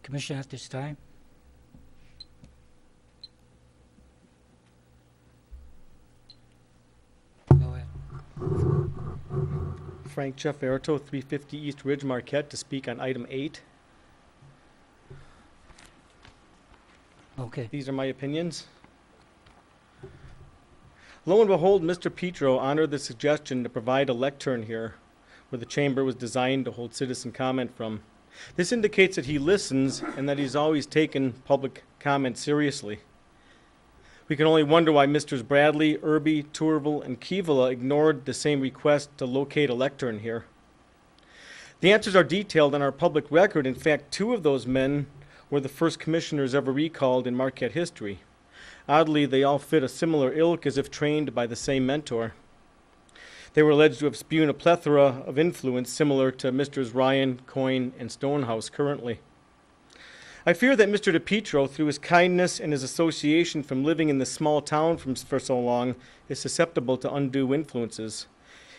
B: commission at this time? Go ahead.
N: Frank Jeff Verito, 350 East Ridge, Marquette, to speak on item 8.
B: Okay.
N: These are my opinions. Lo and behold, Mr. Petro honored the suggestion to provide a lectern here, where the chamber was designed to hold citizen comment from. This indicates that he listens and that he's always taken public comment seriously. We can only wonder why Misters Bradley, Irby, Tourville, and Keevala ignored the same request to locate a lectern here. The answers are detailed on our public record. In fact, 2 of those men were the first commissioners ever recalled in Marquette history. Oddly, they all fit a similar ilk as if trained by the same mentor. They were alleged to have spewed a plethora of influence similar to Mr. Ryan, Coyne, and Stonehouse currently. I fear that Mr. DePietro, through his kindness and his association from living in this small town for so long, is susceptible to undue influences.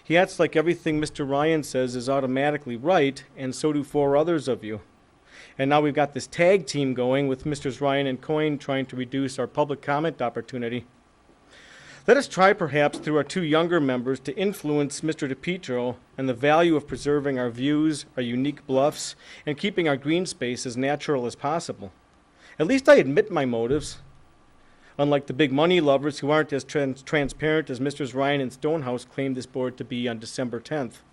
N: He acts like everything Mr. Ryan says is automatically right, and so do 4 others of you. And now we've got this tag team going with Mr. Ryan and Coyne trying to reduce our public comment opportunity. Let us try, perhaps, through our 2 younger members to influence Mr. DePietro and the value of preserving our views, our unique bluffs, and keeping our green space as natural as possible. At least I admit my motives, unlike the big money lovers who aren't as transparent as Mr. Ryan and Stonehouse claimed this board to be on December 10th.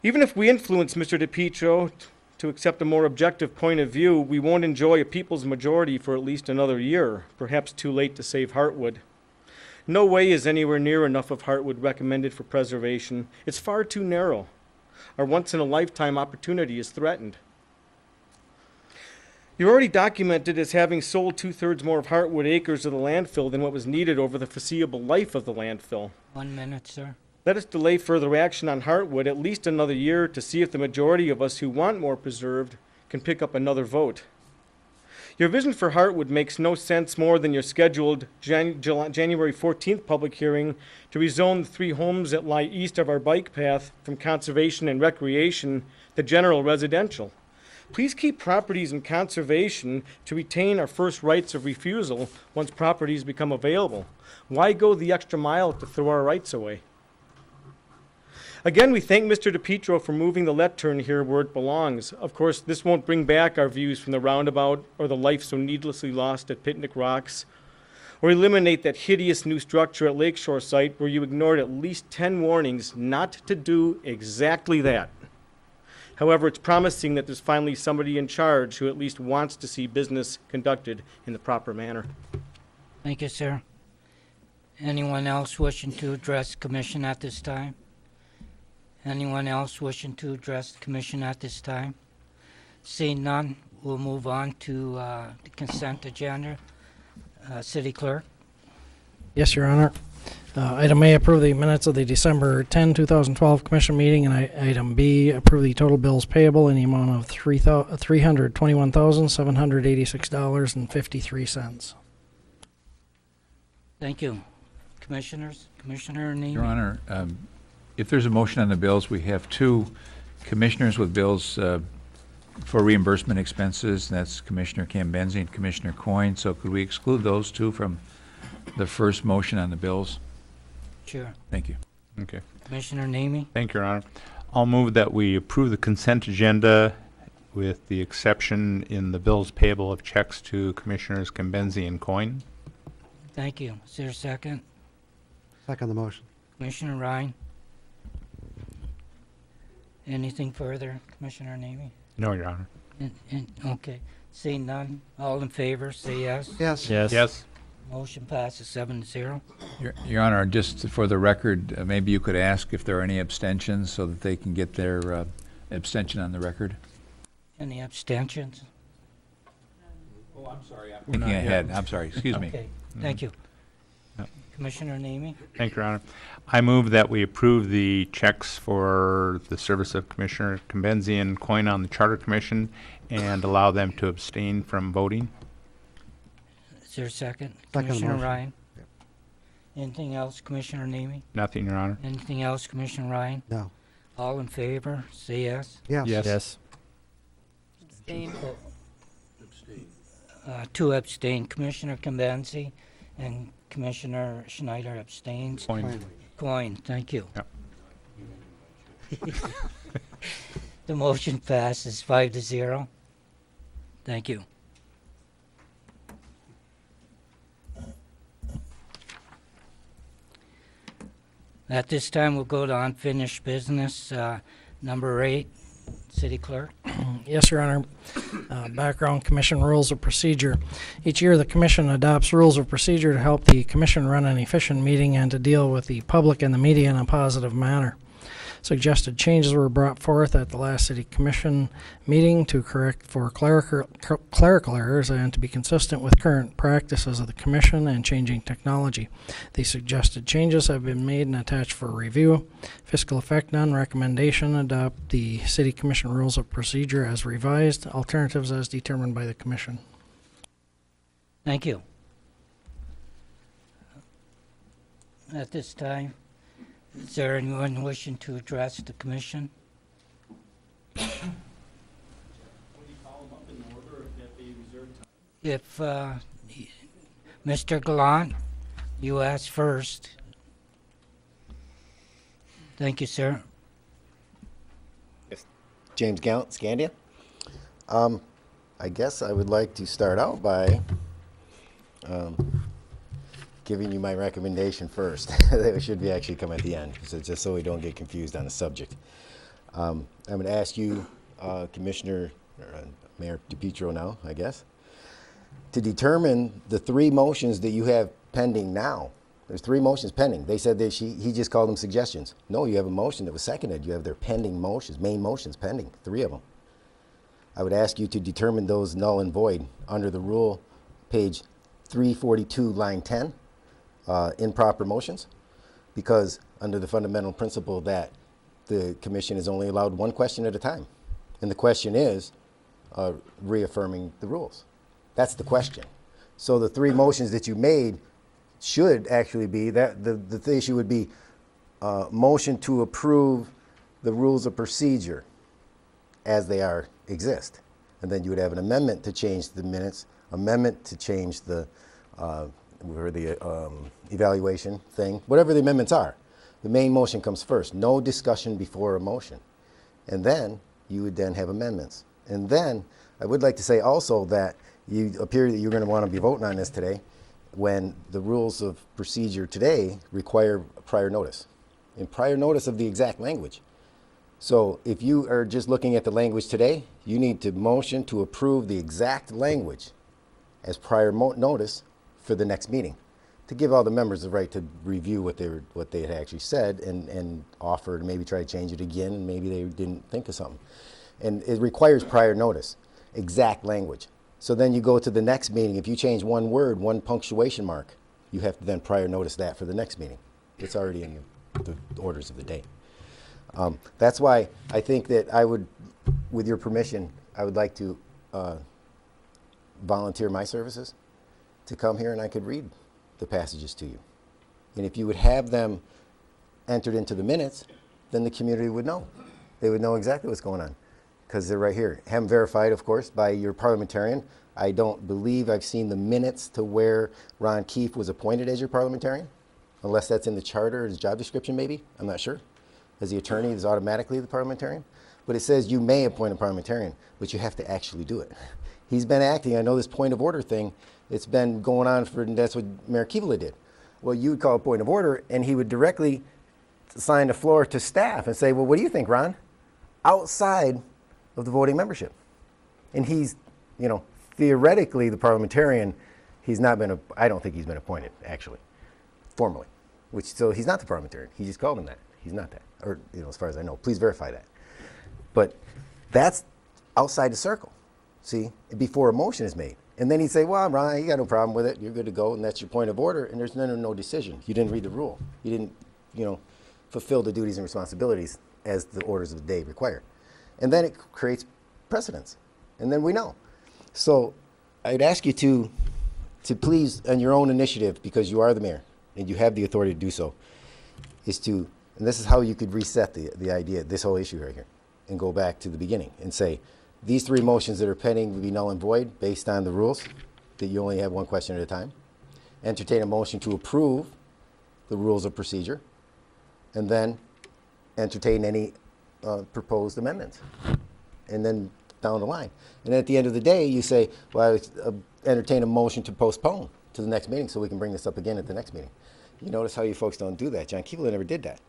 N: Even if we influence Mr. DePietro to accept a more objective point of view, we won't enjoy a people's majority for at least another year, perhaps too late to save Heartwood. No way is anywhere near enough of Heartwood recommended for preservation. It's far too narrow. Our once-in-a-lifetime opportunity is threatened. You're already documented as having sold 2/3 more of Heartwood acres of the landfill than what was needed over the foreseeable life of the landfill.
B: 1 minute, sir.
N: Let us delay further action on Heartwood at least another year to see if the majority of us who want more preserved can pick up another vote. Your vision for Heartwood makes no sense more than your scheduled January 14th public hearing to rezone the 3 homes that lie east of our bike path from conservation and recreation to general residential. Please keep properties in conservation to retain our first rights of refusal once properties become available. Why go the extra mile to throw our rights away? Again, we thank Mr. DePietro for moving the lectern here where it belongs. Of course, this won't bring back our views from the roundabout or the life so needlessly lost at Picnic Rocks, or eliminate that hideous new structure at Lakeshore site where you ignored at least 10 warnings not to do exactly that. However, it's promising that there's finally somebody in charge who at least wants to see business conducted in the proper manner.
B: Thank you, sir. Anyone else wishing to address the commission at this time? Anyone else wishing to address the commission at this time? Seeing none, we'll move on to the consent agenda. City Clerk.
D: Yes, Your Honor. Item A, approve the minutes of the December 10, 2012 Commission meeting, and item B, approve the total bills payable in the amount of $321,786.53.
B: Thank you. Commissioners, Commissioner Neame.
U: Your Honor, if there's a motion on the bills, we have 2 commissioners with bills for reimbursement expenses, and that's Commissioner Cambenzi and Commissioner Coyne. So could we exclude those 2 from the first motion on the bills?
B: Sure.
U: Thank you.
A: Okay.
B: Commissioner Neame.
A: Thank you, Your Honor. I'll move that we approve the consent agenda with the exception in the bills payable of checks to Commissioners Cambenzi and Coyne.
B: Thank you. Is there a second?
H: Second the motion.
B: Commissioner Ryan. Anything further, Commissioner Neame?
A: No, Your Honor.
B: Okay. Seeing none, all in favor, say yes.
H: Yes.
G: Yes.
A: Yes.
B: Motion passes 7-0.
U: Your Honor, just for the record, maybe you could ask if there are any abstentions so that they can get their abstention on the record.
B: Any abstentions?
U: Oh, I'm sorry. Thinking ahead. I'm sorry. Excuse me.
B: Okay. Thank you. Commissioner Neame.
A: Thank you, Your Honor. I move that we approve the checks for the service of Commissioner Cambenzi and Coyne on the Charter Commission and allow them to abstain from voting.
B: Is there a second?
H: Second
B: Commissioner
H: motion.
B: Ryan. Anything else, Commissioner Neame?
A: Nothing, Your Honor.
B: Anything else, Commissioner Ryan?
H: No.
B: All in favor, say yes.
H: Yes.
G: Yes.
O: Abstain.
B: 2 abstain. Commissioner Cambenzi and Commissioner Schneider abstains.
A: Coyne.
B: Coyne, thank you.
A: Yep.
B: The motion passes 5-0. Thank you. At this time, we'll go to unfinished business. Number 8, City Clerk.
D: Yes, Your Honor. Background Commission Rules of Procedure. Each year, the Commission adopts rules of procedure to help the Commission run an efficient meeting and to deal with the public and the media in a positive manner. Suggested changes were brought forth at the last City Commission meeting to correct for clerical errors and to be consistent with current practices of the Commission and changing technology. The suggested changes have been made and attached for review. Fiscal effect none. Recommendation: adopt the City Commission rules of procedure as revised. Alternatives as determined by the Commission.
B: Thank you. At this time, is there anyone wishing to address the commission? If Mr. Gallant, you asked first. Thank you, sir.
K: James Gallant, Scandia. I guess I would like to start out by giving you my recommendation first. That should be actually come at the end, so just so we don't get confused on the subject. I'm going to ask you, Commissioner, Mayor DePietro now, I guess, to determine the three motions that you have pending now. There's three motions pending. They said that he just called them suggestions. No, you have a motion that was seconded. You have their pending motions, main motions pending, three of them. I would ask you to determine those null and void under the rule, page 342, line 10, improper motions, because under the fundamental principle that the commission is only allowed one question at a time. And the question is reaffirming the rules. That's the question. So the three motions that you made should actually be that the issue would be motion to approve the rules of procedure as they exist. And then you would have an amendment to change the minutes, amendment to change the evaluation thing, whatever the amendments are. The main motion comes first. No discussion before a motion. And then you would then have amendments. And then I would like to say also that you appear that you're going to want to be voting on this today when the rules of procedure today require prior notice. And prior notice of the exact language. So if you are just looking at the language today, you need to motion to approve the exact language as prior notice for the next meeting, to give all the members the right to review what they had actually said and offer to maybe try to change it again, and maybe they didn't think of something. And it requires prior notice, exact language. So then you go to the next meeting. If you change one word, one punctuation mark, you have to then prior notice that for the next meeting. It's already in the orders of the day. That's why I think that I would, with your permission, I would like to volunteer my services to come here and I could read the passages to you. And if you would have them entered into the minutes, then the community would know. They would know exactly what's going on because they're right here. Have them verified, of course, by your parliamentarian. I don't believe I've seen the minutes to where Ron Keefe was appointed as your parliamentarian, unless that's in the charter or his job description maybe. I'm not sure. As the attorney is automatically the parliamentarian. But it says you may appoint a parliamentarian, but you have to actually do it. He's been acting, I know this point of order thing, it's been going on for, and that's what Mayor Keevala did. Well, you would call a point of order and he would directly assign the floor to staff and say, well, what do you think, Ron? Outside of the voting membership. And he's, theoretically the parliamentarian, I don't think he's been appointed, actually, formally. So he's not the parliamentarian. He just called him that. He's not that. Or, as far as I know. Please verify that. But that's outside the circle, see, before a motion is made. And then he'd say, well, Ron, you got no problem with it. You're good to go, and that's your point of order, and there's no decision. You didn't read the rule. You didn't, fulfill the duties and responsibilities as the orders of the day require. And then it creates precedence. And then we know. So I'd ask you to please, on your own initiative, because you are the mayor, and you have the authority to do so, and this is how you could reset the idea, this whole issue right here, and go back to the beginning and say, these three motions that are pending will be null and void based on the rules, that you only have one question at a time. Entertain a motion to approve the rules of procedure, and then entertain any proposed amendments. And then down the line. And at the end of the day, you say, well, I entertain a motion to postpone to the next meeting so we can bring this up again at the next meeting. You notice how you folks don't do that. John Keevala never did that.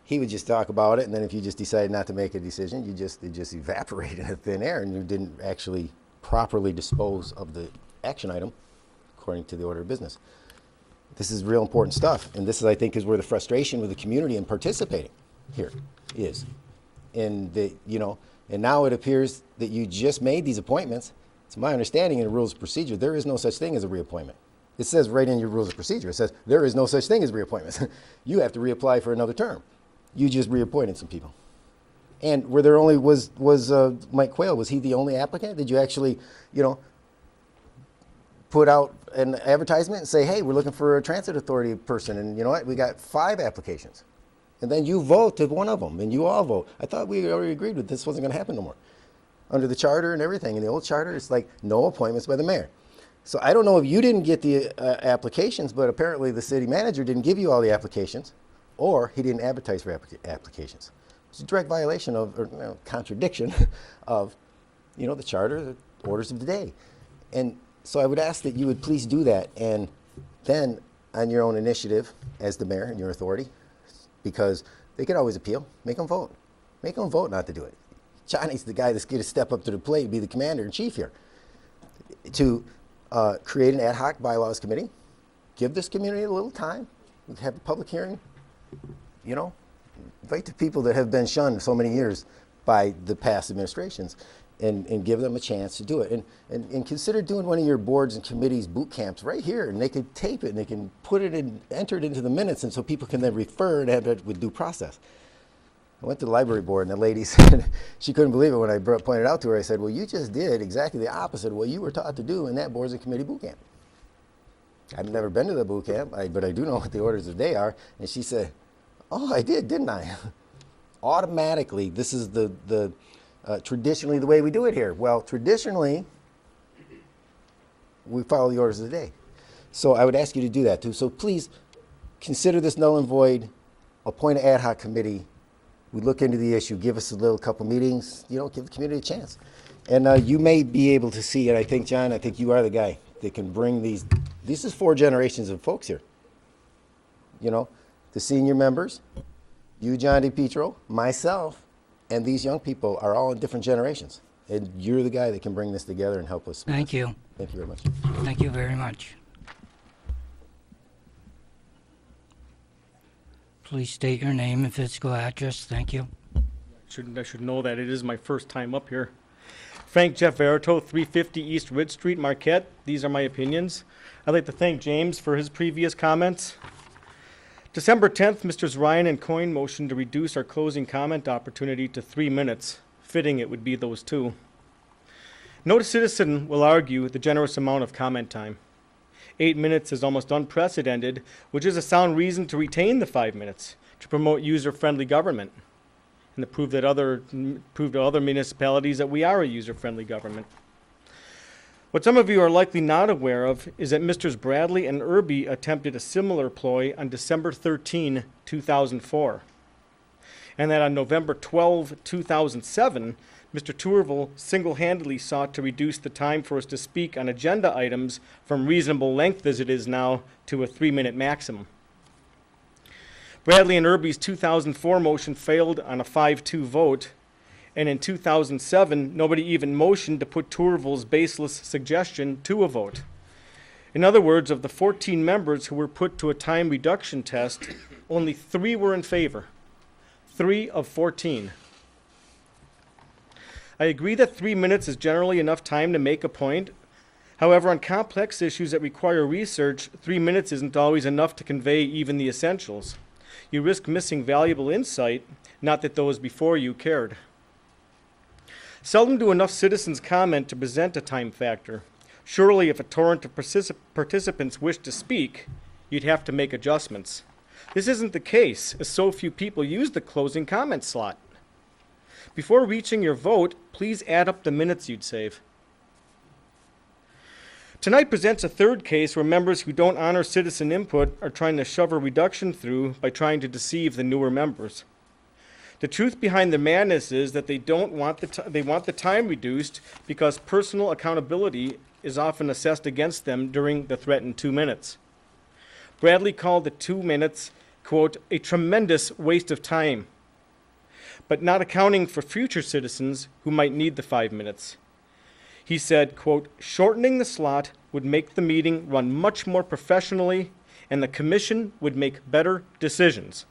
K: He would just talk about it, and then if you just decided not to make a decision, it just evaporated in thin air, and you didn't actually properly dispose of the action item according to the order of business. This is real important stuff, and this is, I think, is where the frustration with the community in participating here is. And and now it appears that you just made these appointments. It's my understanding in the rules of procedure, there is no such thing as a reappointment. It says right in your rules of procedure, it says there is no such thing as reappointments. You have to reapply for another term. You just reappointed some people. And where there only was Mike Quayle, was he the only applicant? Did you actually, put out an advertisement and say, hey, we're looking for a transit authority person, and you know what, we got 5 applications. And then you vote to one of them, and you all vote. I thought we already agreed with this wasn't going to happen no more. Under the charter and everything, in the old charter, it's like no appointments by the mayor. So I don't know if you didn't get the applications, but apparently the city manager didn't give you all the applications, or he didn't advertise for applications. It's a direct violation of, or contradiction of, the charter, the orders of the day. And so I would ask that you would please do that, and then on your own initiative as the mayor and your authority, because they could always appeal, make them vote. Make them vote not to do it. Johnny's the guy that's going to step up to the plate and be the commander in chief here. To create an ad hoc bylaws committee, give this community a little time, have a public hearing, invite the people that have been shunned so many years by the past administrations, and give them a chance to do it. And consider doing one of your boards and committees boot camps right here, and they could tape it and they can put it in, enter it into the minutes, and so people can then refer and have it with due process. I went to the library board, and the lady said, she couldn't believe it when I pointed out to her. I said, well, you just did exactly the opposite of what you were taught to do in that boards and committee boot camp. I've never been to the boot camp, but I do know what the orders of the day are. And she said, oh, I did, didn't I? Automatically, this is the traditionally the way we do it here. Well, traditionally, we follow the orders of the day. So I would ask you to do that too. So please consider this null and void, appoint an ad hoc committee. We look into the issue, give us a little couple meetings, give the community a chance. And you may be able to see, and I think, John, I think you are the guy that can bring these is 4 generations of folks here. The senior members, you, John DePietro, myself, and these young people are all in different generations. And you're the guy that can bring this together and help us.
B: Thank you.
K: Thank you very much.
B: Thank you very much. Please state your name and physical address. Thank you.
N: I should know that. It is my first time up here. Frank Jeff Verito, 350 East Ridge Street, Marquette. These are my opinions. I'd like to thank James for his previous comments. December 10th, Mr. Ryan and Coyne motioned to reduce our closing comment opportunity to 3 minutes. Fitting it would be those 2. No citizen will argue the generous amount of comment time. 8 minutes is almost unprecedented, which is a sound reason to retain the 5 minutes, to promote user-friendly government, and to prove to other municipalities that we are a user-friendly government. What some of you are likely not aware of is that Mr. Bradley and Irby attempted a similar ploy on December 13, 2004, and that on November 12, 2007, Mr. Tourville single-handedly sought to reduce the time for us to speak on agenda items from reasonable length as it is now to a 3-minute maximum. Bradley and Irby's 2004 motion failed on a 5-2 vote, and in 2007, nobody even motioned to put Tourville's baseless suggestion to a vote. In other words, of the 14 members who were put to a time reduction test, only 3 were in favor. 3 of 14. I agree that 3 minutes is generally enough time to make a point. However, on complex issues that require research, 3 minutes isn't always enough to convey even the essentials. You risk missing valuable insight, not that those before you cared. Seldom do enough citizens comment to present a time factor. Surely if a torrent of participants wish to speak, you'd have to make adjustments. This isn't the case, as so few people use the closing comment slot. Before reaching your vote, please add up the minutes you'd save. Tonight presents a third case where members who don't honor citizen input are trying to shove a reduction through by trying to deceive the newer members. The truth behind the madness is that they want the time reduced because personal accountability is often assessed against them during the threatened 2 minutes. Bradley called the 2 minutes, quote, a tremendous waste of time, but not accounting for future citizens who might need the 5 minutes. He said, quote, shortening the slot would make the meeting run much more professionally and the commission would make better decisions.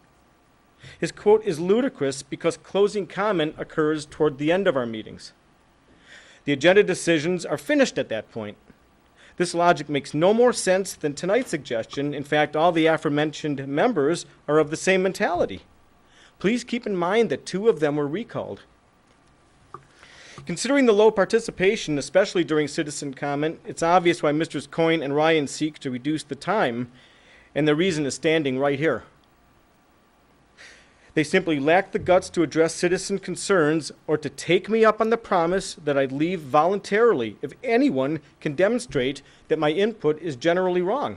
N: His quote is ludicrous because closing comment occurs toward the end of our meetings. The agenda decisions are finished at that point. This logic makes no more sense than tonight's suggestion. In fact, all the aforementioned members are of the same mentality. Please keep in mind that 2 of them were recalled. Considering the low participation, especially during citizen comment, it's obvious why Mr. Coyne and Ryan seek to reduce the time, and the reason is standing right here. They simply lack the guts to address citizen concerns or to take me up on the promise that I'd leave voluntarily if anyone can demonstrate that my input is generally wrong.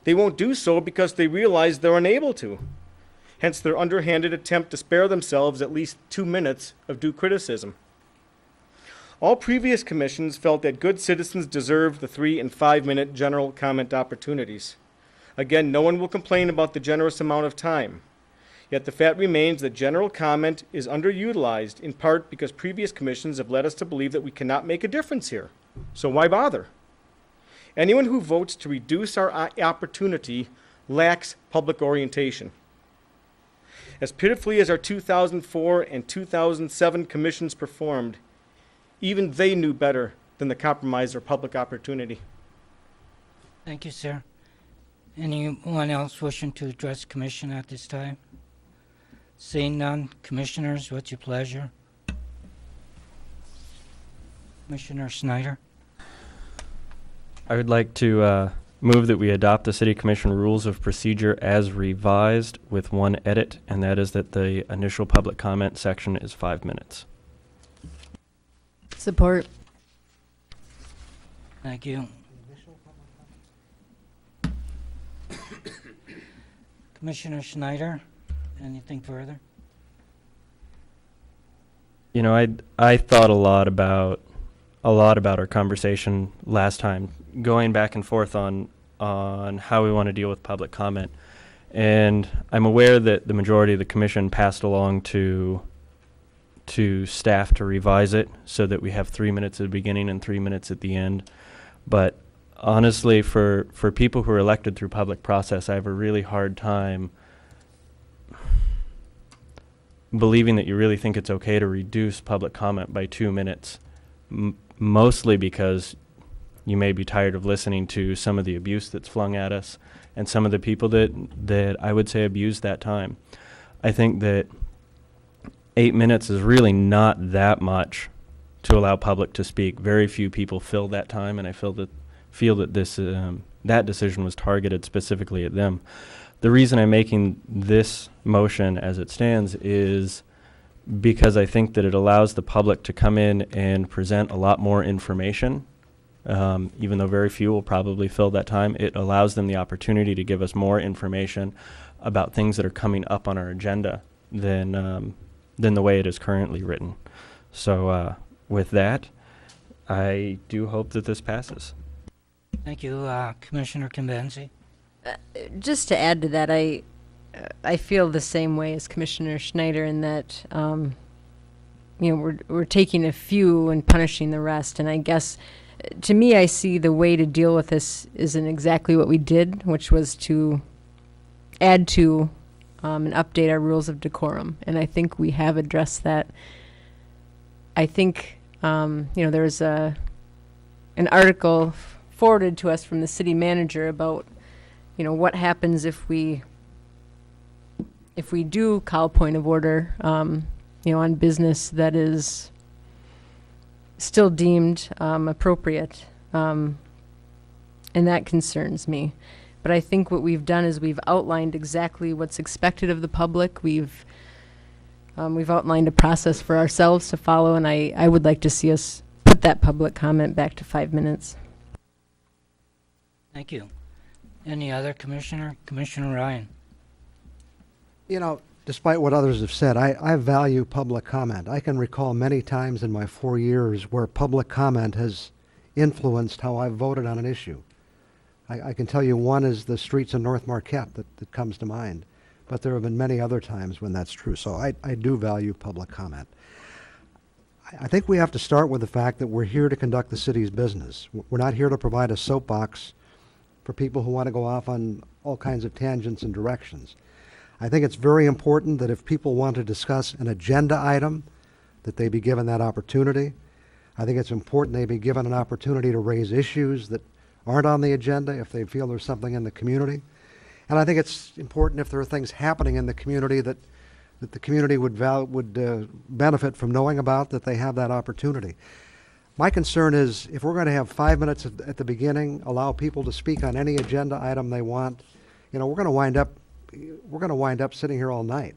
N: They won't do so because they realize they're unable to. Hence their underhanded attempt to spare themselves at least 2 minutes of due criticism. All previous commissions felt that good citizens deserve the 3 and 5 minute general comment opportunities. Again, no one will complain about the generous amount of time. Yet the fact remains that general comment is underutilized, in part because previous commissions have led us to believe that we cannot make a difference here. So why bother? Anyone who votes to reduce our opportunity lacks public orientation. As pitifully as our 2004 and 2007 commissions performed, even they knew better than to compromise their public opportunity.
B: Thank you, sir. Anyone else wishing to address the commission at this time? Seeing none, commissioners, what's your pleasure? Commissioner Snyder?
G: I would like to move that we adopt the City Commission Rules of Procedure as revised with one edit, and that is that the initial public comment section is 5 minutes.
O: Support.
B: Thank you. Commissioner Schneider, anything further?
G: You know, I thought a lot about our conversation last time, going back and forth on how we want to deal with public comment. And I'm aware that the majority of the commission passed along to staff to revise it so that we have 3 minutes at the beginning and 3 minutes at the end. But honestly, for people who are elected through public process, I have a really hard time believing that you really think it's okay to reduce public comment by 2 minutes, mostly because you may be tired of listening to some of the abuse that's flung at us and some of the people that I would say abuse that time. I think that 8 minutes is really not that much to allow public to speak. Very few people fill that time, and I feel that this that decision was targeted specifically at them. The reason I'm making this motion as it stands is because I think that it allows the public to come in and present a lot more information. Even though very few will probably fill that time, it allows them the opportunity to give us more information about things that are coming up on our agenda than the way it is currently written. So with that, I do hope that this passes.
B: Thank you, Commissioner Kimbenzi.
O: Just to add to that, I feel the same way as Commissioner Schneider in that we're taking a few and punishing the rest, and I guess to me I see the way to deal with this isn't exactly what we did, which was to add to and update our rules of decorum, and I think we have addressed that. I think there's an article forwarded to us from the city manager about what happens if we do call point of order on business that is still deemed appropriate, and that concerns me. But I think what we've done is we've outlined exactly what's expected of the public. We've outlined a process for ourselves to follow, and I would like to see us put that public comment back to 5 minutes.
B: Thank you. Any other commissioner? Commissioner Ryan.
H: Despite what others have said, I value public comment. I can recall many times in my 4 years where public comment has influenced how I've voted on an issue. I can tell you one is the streets in North Marquette that comes to mind, but there have been many other times when that's true. So I do value public comment. I think we have to start with the fact that we're here to conduct the city's business. We're not here to provide a soapbox for people who want to go off on all kinds of tangents and directions. I think it's very important that if people want to discuss an agenda item, that they be given that opportunity. I think it's important they be given an opportunity to raise issues that aren't on the agenda if they feel there's something in the community. And I think it's important if there are things happening in the community that the community would benefit from knowing about, that they have that opportunity. My concern is if we're going to have 5 minutes at the beginning, allow people to speak on any agenda item they want, we're going to wind up sitting here all night.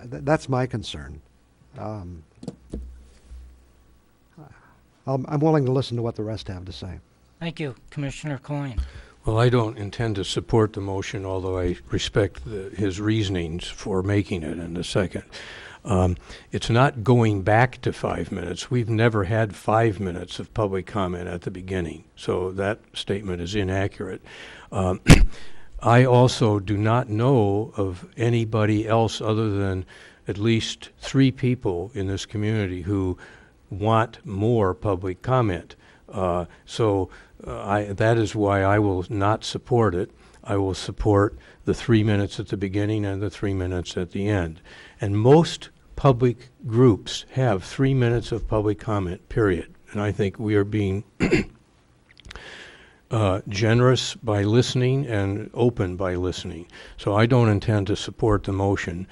H: That's my concern. I'm willing to listen to what the rest have to say.
B: Thank you. Commissioner Coyne.
E: Well, I don't intend to support the motion, although I respect his reasonings for making it in a second. It's not going back to 5 minutes. We've never had 5 minutes of public comment at the beginning, so that statement is inaccurate. I also do not know of anybody else other than at least 3 people in this community who want more public comment. That is why I will not support it. I will support the 3 minutes at the beginning and the 3 minutes at the end. And most public groups have 3 minutes of public comment, period. And I think we are being generous by listening and open by listening. So I don't intend to support the motion,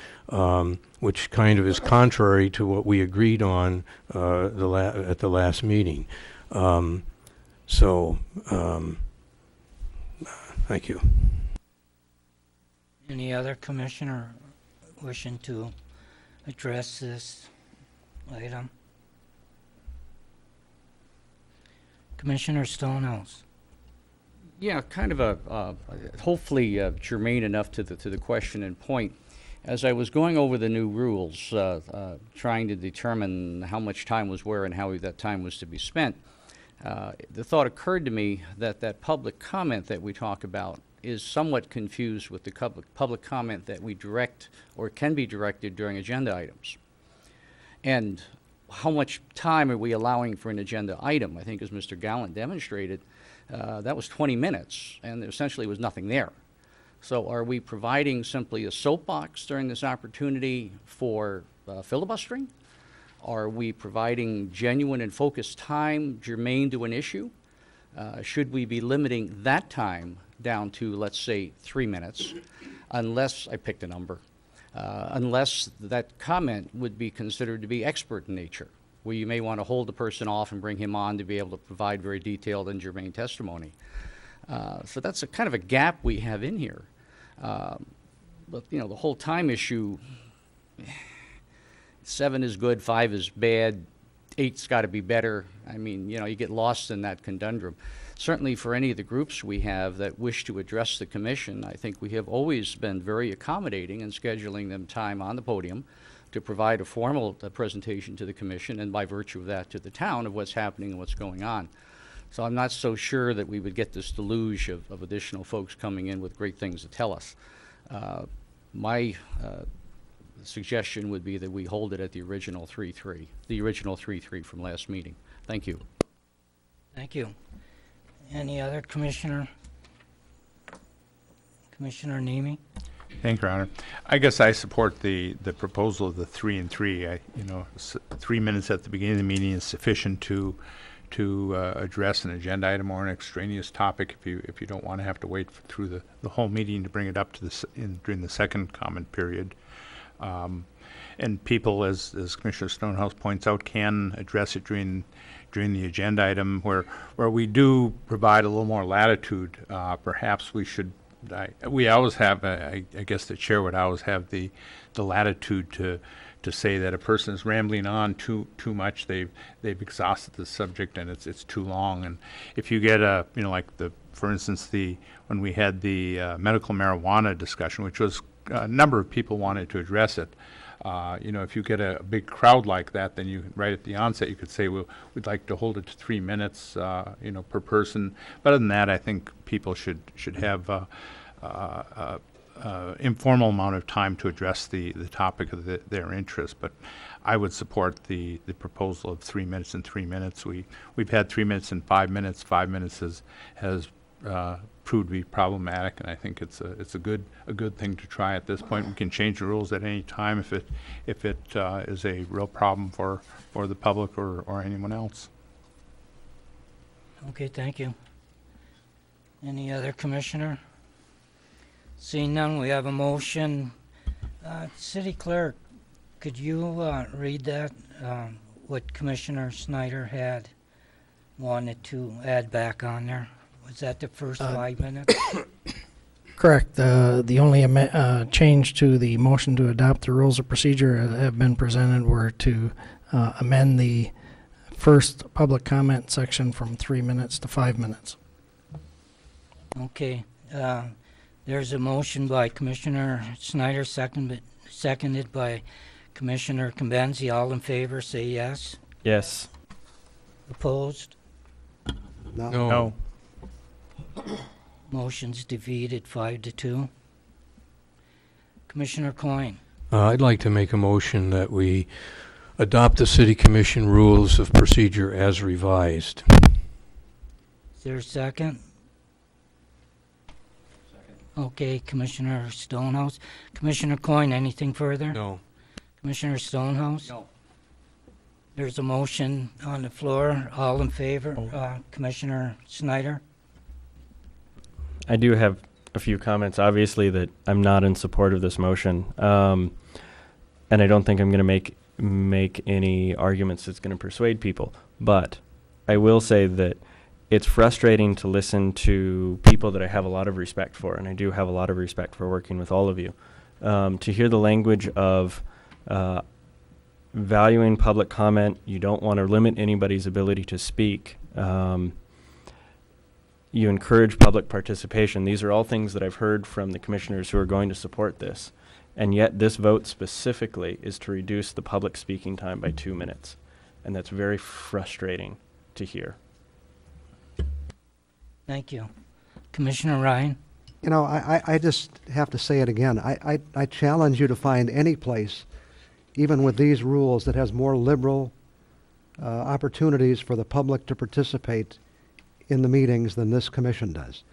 E: which kind of is contrary to what we agreed on at the last meeting. Thank you.
B: Any other commissioner wishing to address this item? Commissioner Stonehouse.
R: Yeah, kind of a hopefully germane enough to the question and point. As I was going over the new rules, trying to determine how much time was where and how that time was to be spent, the thought occurred to me that public comment that we talk about is somewhat confused with the public comment that we direct or can be directed during agenda items. And how much time are we allowing for an agenda item? I think as Mr. Gallant demonstrated, that was 20 minutes, and there essentially was nothing there. So are we providing simply a soapbox during this opportunity for filibustering? Are we providing genuine and focused time germane to an issue? Should we be limiting that time down to, let's say, 3 minutes, unless, I picked a number, unless that comment would be considered to be expert in nature, where you may want to hold the person off and bring him on to be able to provide very detailed and germane testimony. So that's a kind of a gap we have in here. But, the whole time issue, 7 is good, 5 is bad, 8's got to be better. I mean, you get lost in that conundrum. Certainly for any of the groups we have that wish to address the commission, I think we have always been very accommodating in scheduling them time on the podium to provide a formal presentation to the commission, and by virtue of that to the town, of what's happening and what's going on. So I'm not so sure that we would get this deluge of additional folks coming in with great things to tell us. My suggestion would be that we hold it at the original 3-3 from last meeting. Thank you.
B: Thank you. Any other commissioner? Commissioner Nemi?
A: Thank you, Your Honor. I guess I support the proposal of the 3 and 3. 3 minutes at the beginning of the meeting is sufficient to address an agenda item or an extraneous topic if you don't want to have to wait through the whole meeting to bring it up to during the second comment period. And people, as Commissioner Stonehouse points out, can address it during the agenda item where we do provide a little more latitude. Perhaps we should. We always have. I guess the chair would always have the latitude to say that a person is rambling on too much. They've exhausted the subject and it's too long. And if you get for instance, when we had the medical marijuana discussion, which was a number of people wanted to address it. If you get a big crowd like that, then you right at the onset you could say, well, we'd like to hold it to 3 minutes, per person. But other than that, I think people should have informal amount of time to address the topic of their interest. But I would support the proposal of 3 minutes and 3 minutes. We've had 3 minutes and 5 minutes. 5 minutes has proved to be problematic, and I think it's a good thing to try at this point. We can change the rules at any time if it is a real problem for the public or anyone else.
B: Okay, thank you. Any other commissioner? Seeing none, we have a motion. City Clerk, could you read that, what Commissioner Snyder had wanted to add back on there? Was that the first 5 minutes?
D: Correct. The only change to the motion to adopt the rules of procedure have been presented were to amend the first public comment section from 3 minutes to 5 minutes.
B: Okay. There's a motion by Commissioner Snyder, seconded by Commissioner Kimbenzi. All in favor, say yes.
G: Yes.
B: Opposed?
H: No.
A: No.
B: Motion's defeated 5-2. Commissioner Coyne.
E: I'd like to make a motion that we adopt the City Commission rules of procedure as revised.
B: Is there a second? Okay, Commissioner Stonehouse. Commissioner Coyne, anything further?
E: No.
B: Commissioner Stonehouse?
R: No.
B: There's a motion on the floor. All in favor? Commissioner Snyder?
G: I do have a few comments, obviously, that I'm not in support of this motion. And I don't think I'm going to make any arguments that's going to persuade people. But I will say that it's frustrating to listen to people that I have a lot of respect for, and I do have a lot of respect for working with all of you, to hear the language of valuing public comment. You don't want to limit anybody's ability to speak. You encourage public participation. These are all things that I've heard from the commissioners who are going to support this. And yet this vote specifically is to reduce the public speaking time by 2 minutes. And that's very frustrating to hear.
B: Thank you. Commissioner Ryan?
H: You know, I just have to say it again. I challenge you to find any place, even with these rules, that has more liberal opportunities for the public to participate in the meetings than this commission does.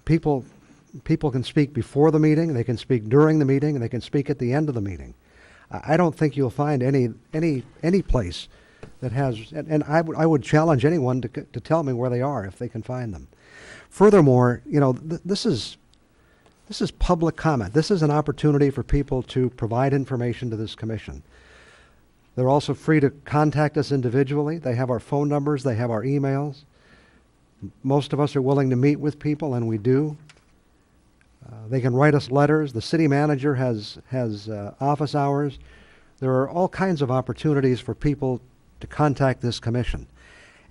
H: People can speak before the meeting, they can speak during the meeting, and they can speak at the end of the meeting. I don't think you'll find any place that has, and I would challenge anyone to tell me where they are if they can find them. Furthermore, you know, this is public comment. This is an opportunity for people to provide information to this commission. They're also free to contact us individually. They have our phone numbers, they have our emails. Most of us are willing to meet with people, and we do. They can write us letters. The city manager has office hours. There are all kinds of opportunities for people to contact this commission.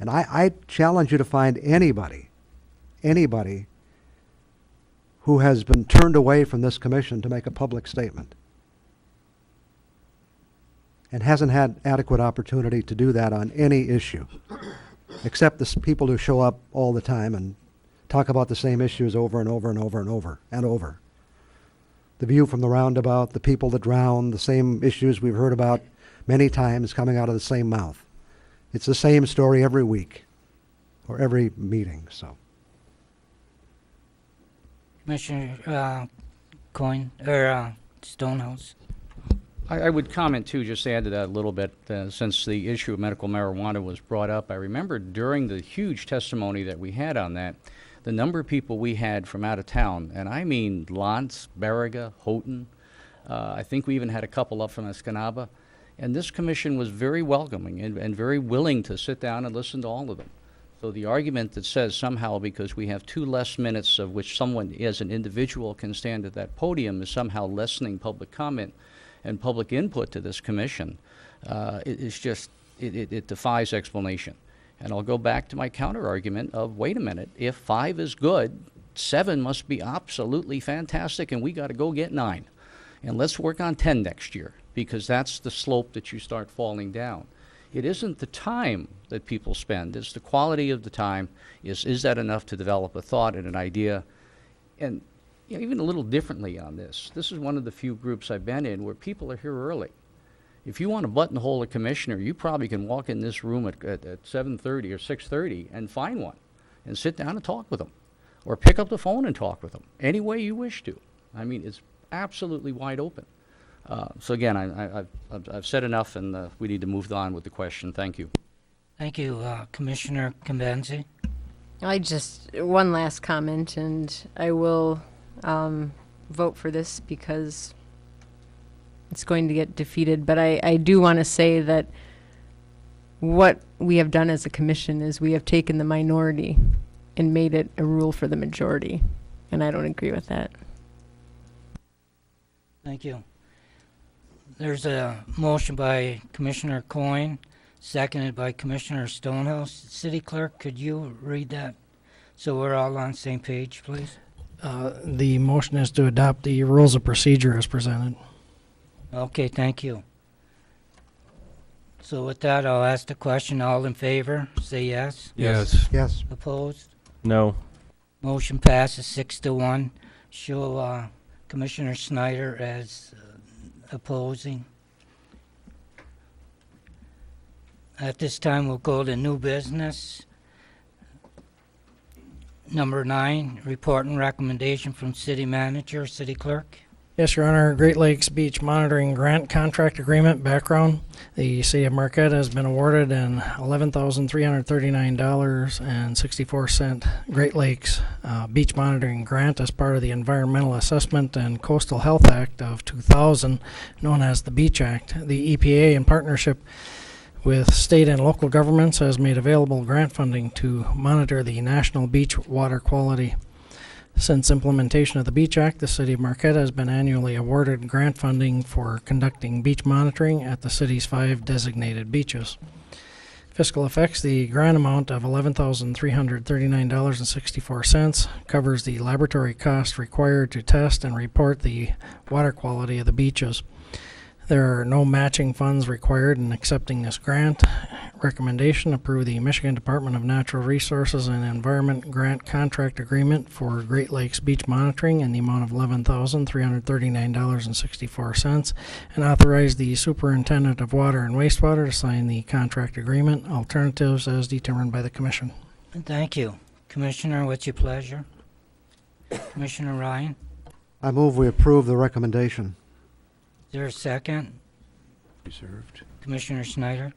H: And I challenge you to find anybody who has been turned away from this commission to make a public statement and hasn't had adequate opportunity to do that on any issue, except the people who show up all the time and talk about the same issues over and over and over and over and over. The view from the roundabout, the people that drown, the same issues we've heard about many times coming out of the same mouth. It's the same story every week or every meeting, so.
B: Commissioner Coyne, or Stonehouse?
R: I would comment too, just to add to that a little bit, since the issue of medical marijuana was brought up. I remember during the huge testimony that we had on that, the number of people we had from out of town, and I mean Lantz, Beriga, Houghton, I think we even had a couple up from Escanaba, and this commission was very welcoming and very willing to sit down and listen to all of them. So the argument that says somehow because we have 2 less minutes of which someone as an individual can stand at that podium is somehow lessening public comment and public input to this commission, it defies explanation. And I'll go back to my counter argument of, wait a minute, if 5 is good, 7 must be absolutely fantastic, and we got to go get 9. And let's work on 10 next year, because that's the slope that you start falling down. It isn't the time that people spend, it's the quality of the time. Is that enough to develop a thought and an idea? And you know, even a little differently on this. This is one of the few groups I've been in where people are here early. If you want to buttonhole a commissioner, you probably can walk in this room at 7:30 or 6:30 and find one and sit down and talk with them. or pick up the phone and talk with them any way you wish to. I mean, it's absolutely wide open. So again, I've said enough, and we need to move on with the question. Thank you.
B: Thank you, Commissioner Kimbenzi.
O: One last comment, and I will vote for this because it's going to get defeated. But I do want to say that what we have done as a commission is we have taken the minority and made it a rule for the majority, and I don't agree with that.
B: Thank you. There's a motion by Commissioner Coyne, seconded by Commissioner Stonehouse. City Clerk, could you read that so we're all on the same page, please?
D: The motion is to adopt the rules of procedure as presented.
B: Okay, thank you. So with that, I'll ask the question. All in favor, say yes.
E: Yes.
H: Yes.
B: Opposed?
G: No.
B: Motion passes 6-1. Show Commissioner Snyder as opposing. At this time, we'll go to new business. Number 9, report and recommendation from City Manager. City Clerk.
D: Yes, Your Honor. Great Lakes Beach Monitoring Grant Contract Agreement background. The City of Marquette has been awarded an $11,339.64 Great Lakes Beach Monitoring Grant as part of the Environmental Assessment and Coastal Health Act of 2000, known as the Beach Act. The EPA, in partnership with state and local governments, has made available grant funding to monitor the national beach water quality. Since implementation of the Beach Act, the City of Marquette has been annually awarded grant funding for conducting beach monitoring at the city's 5 designated beaches. Fiscal effects: the grant amount of $11,339.64 covers the laboratory cost required to test and report the water quality of the beaches. There are no matching funds required in accepting this grant. Recommendation: approve the Michigan Department of Natural Resources and Environment Grant Contract Agreement for Great Lakes Beach Monitoring in the amount of $11,339.64 and authorize the Superintendent of Water and Wastewater to sign the contract agreement. Alternatives as determined by the Commission.
B: Thank you. Commissioner, what's your pleasure? Commissioner Ryan?
H: I move we approve the recommendation.
B: Is there a second?
U: Reserved.
B: Commissioner Snyder?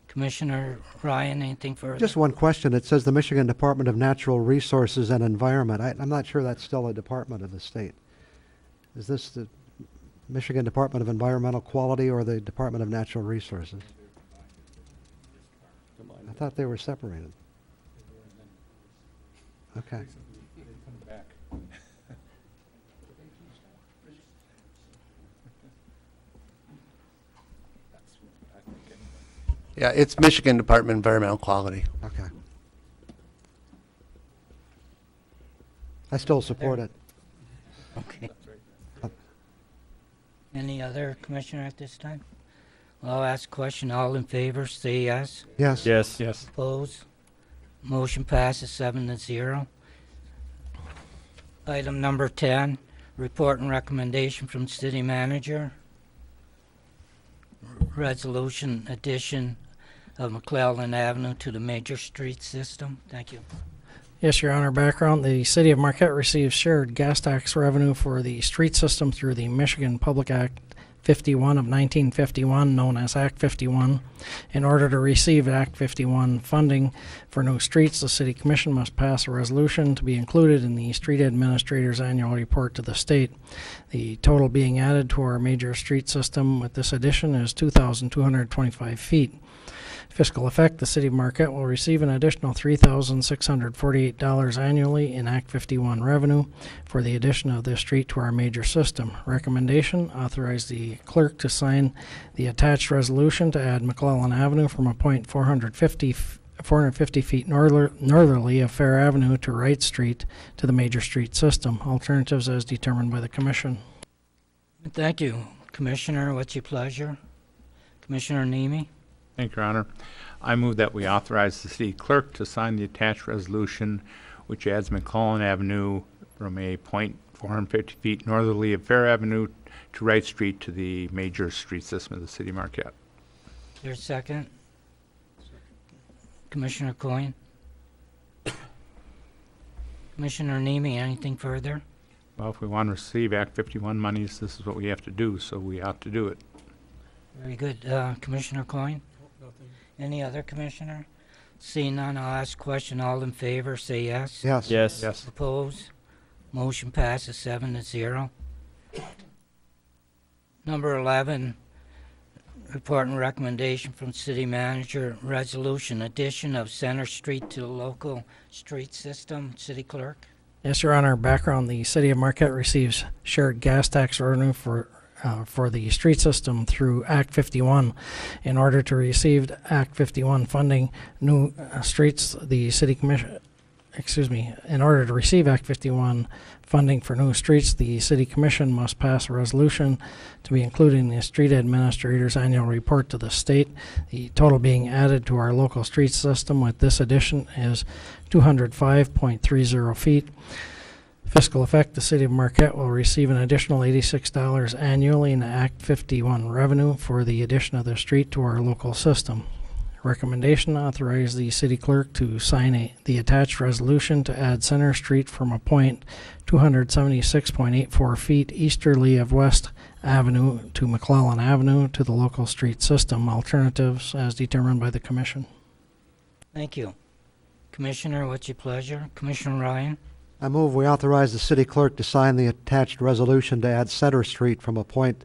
B: Commissioner Ryan, anything further?
H: Just one question. It says the Michigan Department of Natural Resources and Environment. I'm not sure that's still a department of the state. Is this the Michigan Department of Environmental Quality or the Department of Natural Resources? I thought they were separated. Okay.
I: Yeah, it's Michigan Department of Environmental Quality.
H: Okay. I still support it.
B: Okay. Any other commissioner at this time? Well, I'll ask a question. All in favor, say yes.
H: Yes.
G: Yes.
A: Yes.
B: Opposed? Motion passes 7-0. Item number 10, report and recommendation from City Manager. Resolution addition of McClellan Avenue to the major street system. Thank you.
D: Yes, Your Honor. Background: the City of Marquette receives shared gas tax revenue for the street system through the Michigan Public Act 51 of 1951, known as Act 51. In order to receive Act 51 funding for new streets, the City Commission must pass a resolution to be included in the Street Administrator's annual report to the state. The total being added to our major street system with this addition is 2,225 feet. Fiscal effect: the City of Marquette will receive an additional $3,648 annually in Act 51 revenue for the addition of this street to our major system. Recommendation: authorize the clerk to sign the attached resolution to add McClellan Avenue from a point 450 feet northerly of Fair Avenue to Wright Street to the major street system. Alternatives as determined by the Commission.
B: Thank you. Commissioner, what's your pleasure? Commissioner Nemi?
A: Thank you, Your Honor. I move that we authorize the city clerk to sign the attached resolution, which adds McClellan Avenue from a point 450 feet northerly of Fair Avenue to Wright Street to the major street system of the city of Marquette.
B: Is there a second? Commissioner Coyne? Commissioner Nemi, anything further?
A: Well, if we want to receive Act 51 monies, this is what we have to do, so we ought to do it.
B: Very good. Commissioner Coyne?
E: Nothing.
B: Any other commissioner? Seeing none, I'll ask a question. All in favor, say yes.
H: Yes.
G: Yes.
A: Yes.
B: Opposed? Motion passes 7-0. Number 11, report and recommendation from city manager, resolution addition of Center Street to the local street system. City clerk?
D: Yes, Your Honor. Background, the city of Marquette receives shared gas tax revenue for the street system through Act 51. In order to receive Act 51 funding, new streets, the city commission, in order to receive Act 51 funding for new streets, the city commission must pass a resolution to be included in the street administrator's annual report to the state. The total being added to our local street system with this addition is 205.30 feet. Fiscal effect, the city of Marquette will receive an additional $86 annually in Act 51 revenue for the addition of the street to our local system. Recommendation, authorize the city clerk to sign the attached resolution to add Center Street from a point 276.84 feet easterly of West Avenue to McClellan Avenue to the local street system. Alternatives as determined by the commission.
B: Thank you. Commissioner, what's your pleasure? Commissioner Ryan?
H: I move we authorize the city clerk to sign the attached resolution to add Center Street from a point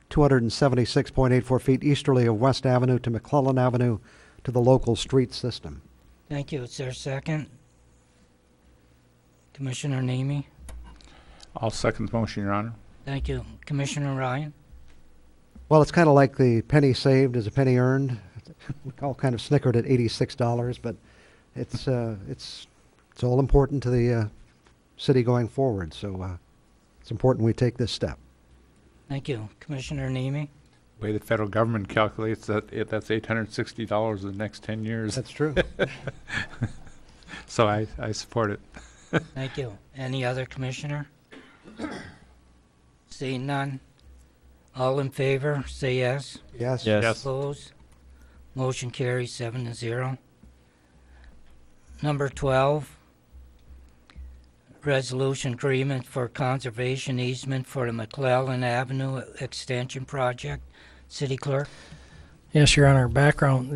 H: 276.84 feet easterly of West Avenue to McClellan Avenue to the local street system.
B: Thank you. Is there a second? Commissioner Nemi?
A: I'll second the motion, Your Honor.
B: Thank you. Commissioner Ryan?
H: Well, it's kind of like the penny saved is a penny earned. We all kind of snickered at $86, but it's all important to the city going forward. So it's important we take this step.
B: Thank you. Commissioner Nemi?
A: The way the federal government calculates that, that's $860 in the next 10 years.
H: That's true.
A: So I support it.
B: Thank you. Any other commissioner? Seeing none. All in favor, say yes.
H: Yes.
G: Yes.
A: Yes.
B: Opposed? Motion carries 7-0. Number 12, resolution agreement for conservation easement for the McClellan Avenue Extension Project. City Clerk?
D: Yes, Your Honor. Background,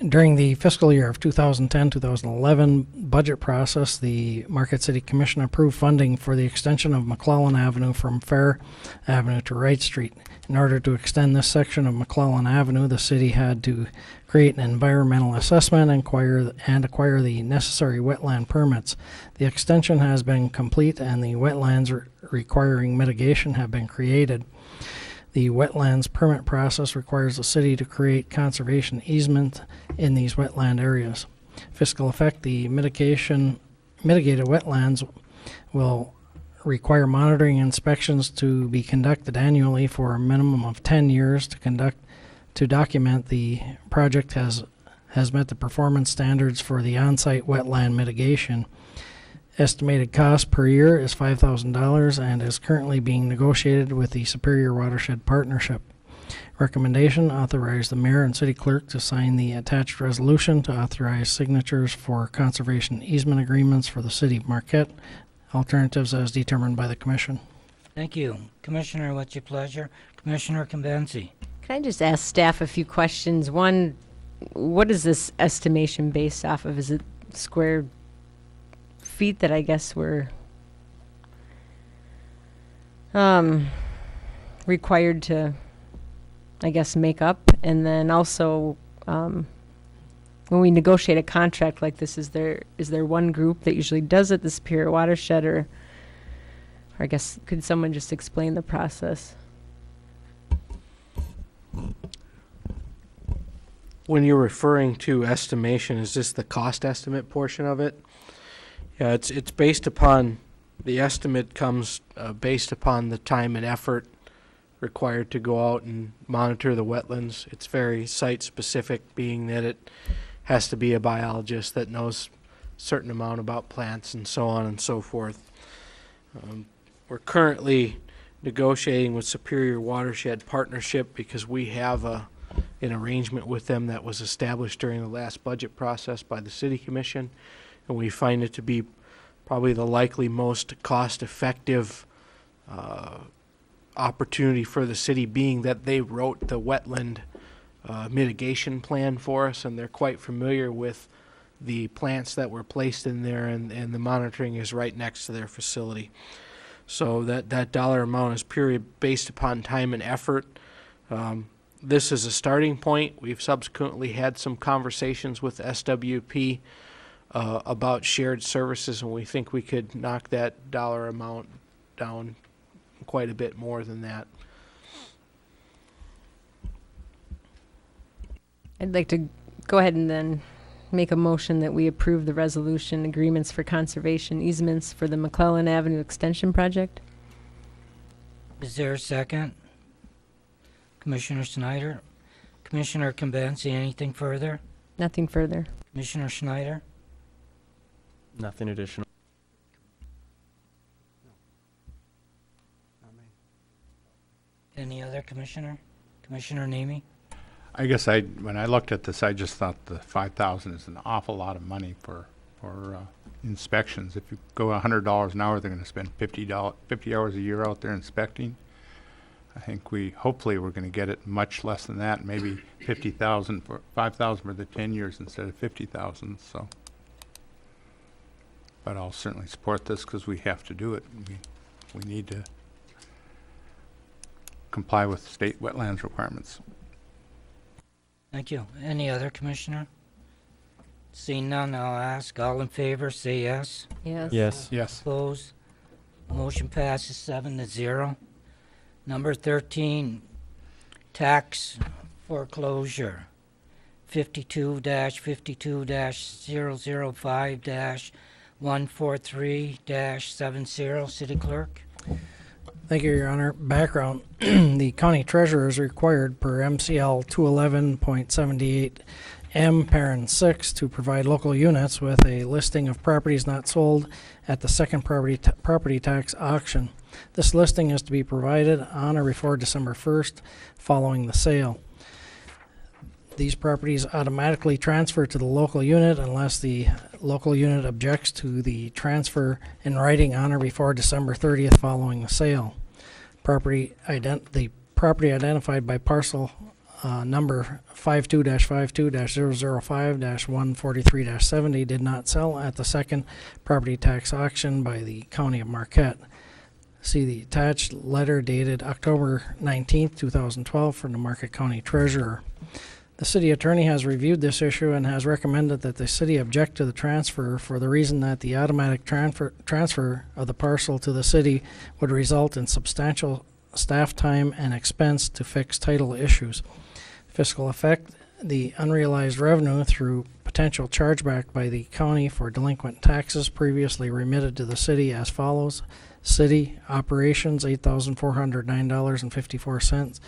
D: during the fiscal year of 2010-2011 budget process, the Marquette City Commission approved funding for the extension of McClellan Avenue from Fair Avenue to Wright Street. In order to extend this section of McClellan Avenue, the city had to create an environmental assessment and acquire the necessary wetland permits. The extension has been complete and the wetlands requiring mitigation have been created. The wetlands permit process requires the city to create conservation easement in these wetland areas. Fiscal effect, the mitigated wetlands will require monitoring inspections to be conducted annually for a minimum of 10 years to document the project has met the performance standards for the on-site wetland mitigation. Estimated cost per year is $5,000 and is currently being negotiated with the Superior Watershed Partnership. Recommendation, authorize the mayor and city clerk to sign the attached resolution to authorize signatures for conservation easement agreements for the city of Marquette. Alternatives as determined by the commission.
B: Thank you. Commissioner, what's your pleasure? Commissioner Convenzi?
O: Can I just ask staff a few questions? One, what is this estimation based off of? Is it square feet that I guess were required to, I guess, make up? And then also, when we negotiate a contract like this, is there one group that usually does it, the Superior Watershed, or I guess, could someone just explain the process?
F: When you're referring to estimation, is this the cost estimate portion of it? Yeah, it's based upon, the estimate comes based upon the time and effort required to go out and monitor the wetlands. It's very site-specific, being that it has to be a biologist that knows a certain amount about plants and so on and so forth. We're currently negotiating with Superior Watershed Partnership because we have an arrangement with them that was established during the last budget process by the City Commission, and we find it to be probably the likely most cost-effective opportunity for the city, being that they wrote the wetland mitigation plan for us, and they're quite familiar with the plants that were placed in there, and the monitoring is right next to their facility. So that dollar amount is purely based upon time and effort. This is a starting point. We've subsequently had some conversations with SWP about shared services, and we think we could knock that dollar amount down quite a bit more than that.
O: I'd like to go ahead and then make a motion that we approve the resolution agreements for conservation easements for the McClellan Avenue Extension Project.
B: Is there a second? Commissioner Snyder? Commissioner Conbenzi, anything further?
O: Nothing further.
B: Commissioner Schneider?
G: Nothing additional.
B: Any other commissioner? Commissioner Nemi?
A: I guess when I looked at this, I just thought the 5,000 is an awful lot of money for inspections. If you go $100 an hour, they're going to spend 50 hours a year out there inspecting. I think hopefully we're going to get it much less than that, maybe 50,000 for 5,000 for the 10 years instead of 50,000. So, but I'll certainly support this because we have to do it. We need to comply with state wetlands requirements.
B: Thank you. Any other commissioner? Seeing none, I'll ask. All in favor, say yes.
O: Yes.
G: Yes.
A: Yes.
B: Opposed? Motion passes 7-0. Number 13, tax foreclosure. 52-52-005-143-70. City Clerk.
D: Thank you, Your Honor. Background. The county treasurer is required per MCL 211.78 M, parent 6, to provide local units with a listing of properties not sold at the second property tax auction. This listing is to be provided on or before December 1st following the sale. These properties automatically transfer to the local unit unless the local unit objects to the transfer in writing on or before December 30th following the sale. The property identified by parcel number 52-52-005-143-70 did not sell at the second property tax auction by the County of Marquette. See the attached letter dated October 19th, 2012 from the Marquette County Treasurer. The city attorney has reviewed this issue and has recommended that the city object to the transfer for the reason that the automatic transfer of the parcel to the city would result in substantial staff time and expense to fix title issues. Fiscal effect: the unrealized revenue through potential chargeback by the county for delinquent taxes previously remitted to the city as follows. City operations, $8,409.54.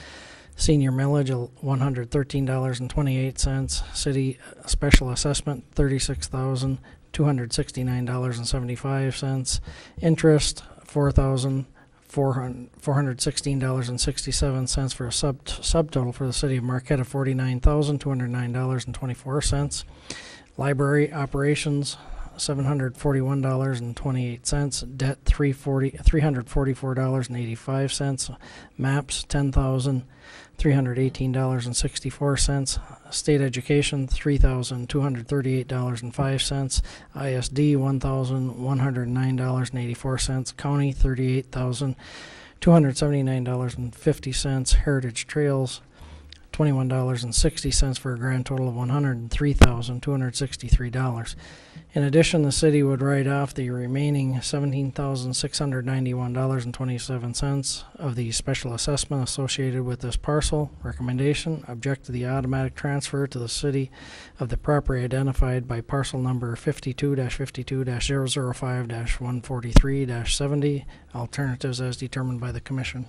D: Senior millage, $113.28. City special assessment, $36,269.75. Interest, $4,416.67 for a subtotal for the city of Marquette of $49,209.24. Library operations, $741.28. Debt, $344.85. Maps, $10,318.64. State education, $3,238.05. ISD, $1,109.84. County, $38,279.50. Heritage Trails, $21.60 for a grand total of $103,263. In addition, the city would write off the remaining $17,691.27 of the special assessment associated with this parcel. Recommendation: object to the automatic transfer to the city of the property identified by parcel number 52-52-005-143-70. Alternatives as determined by the Commission.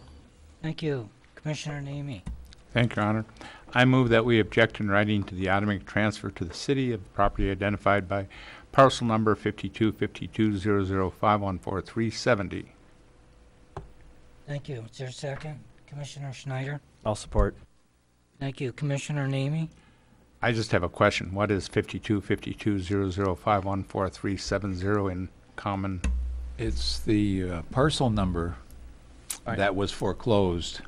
B: Thank you. Commissioner Nemi.
A: Thank you, Your Honor. I move that we object in writing to the automatic transfer to the city of the property identified by parcel number 52-52-005-143-70.
B: Thank you. Is there a second? Commissioner Schneider?
G: I'll support.
B: Thank you. Commissioner Nemi?
A: I just have a question. What is 52-52-005-143-70 in common?
U: It's the parcel number
A: I-
U: that was foreclosed,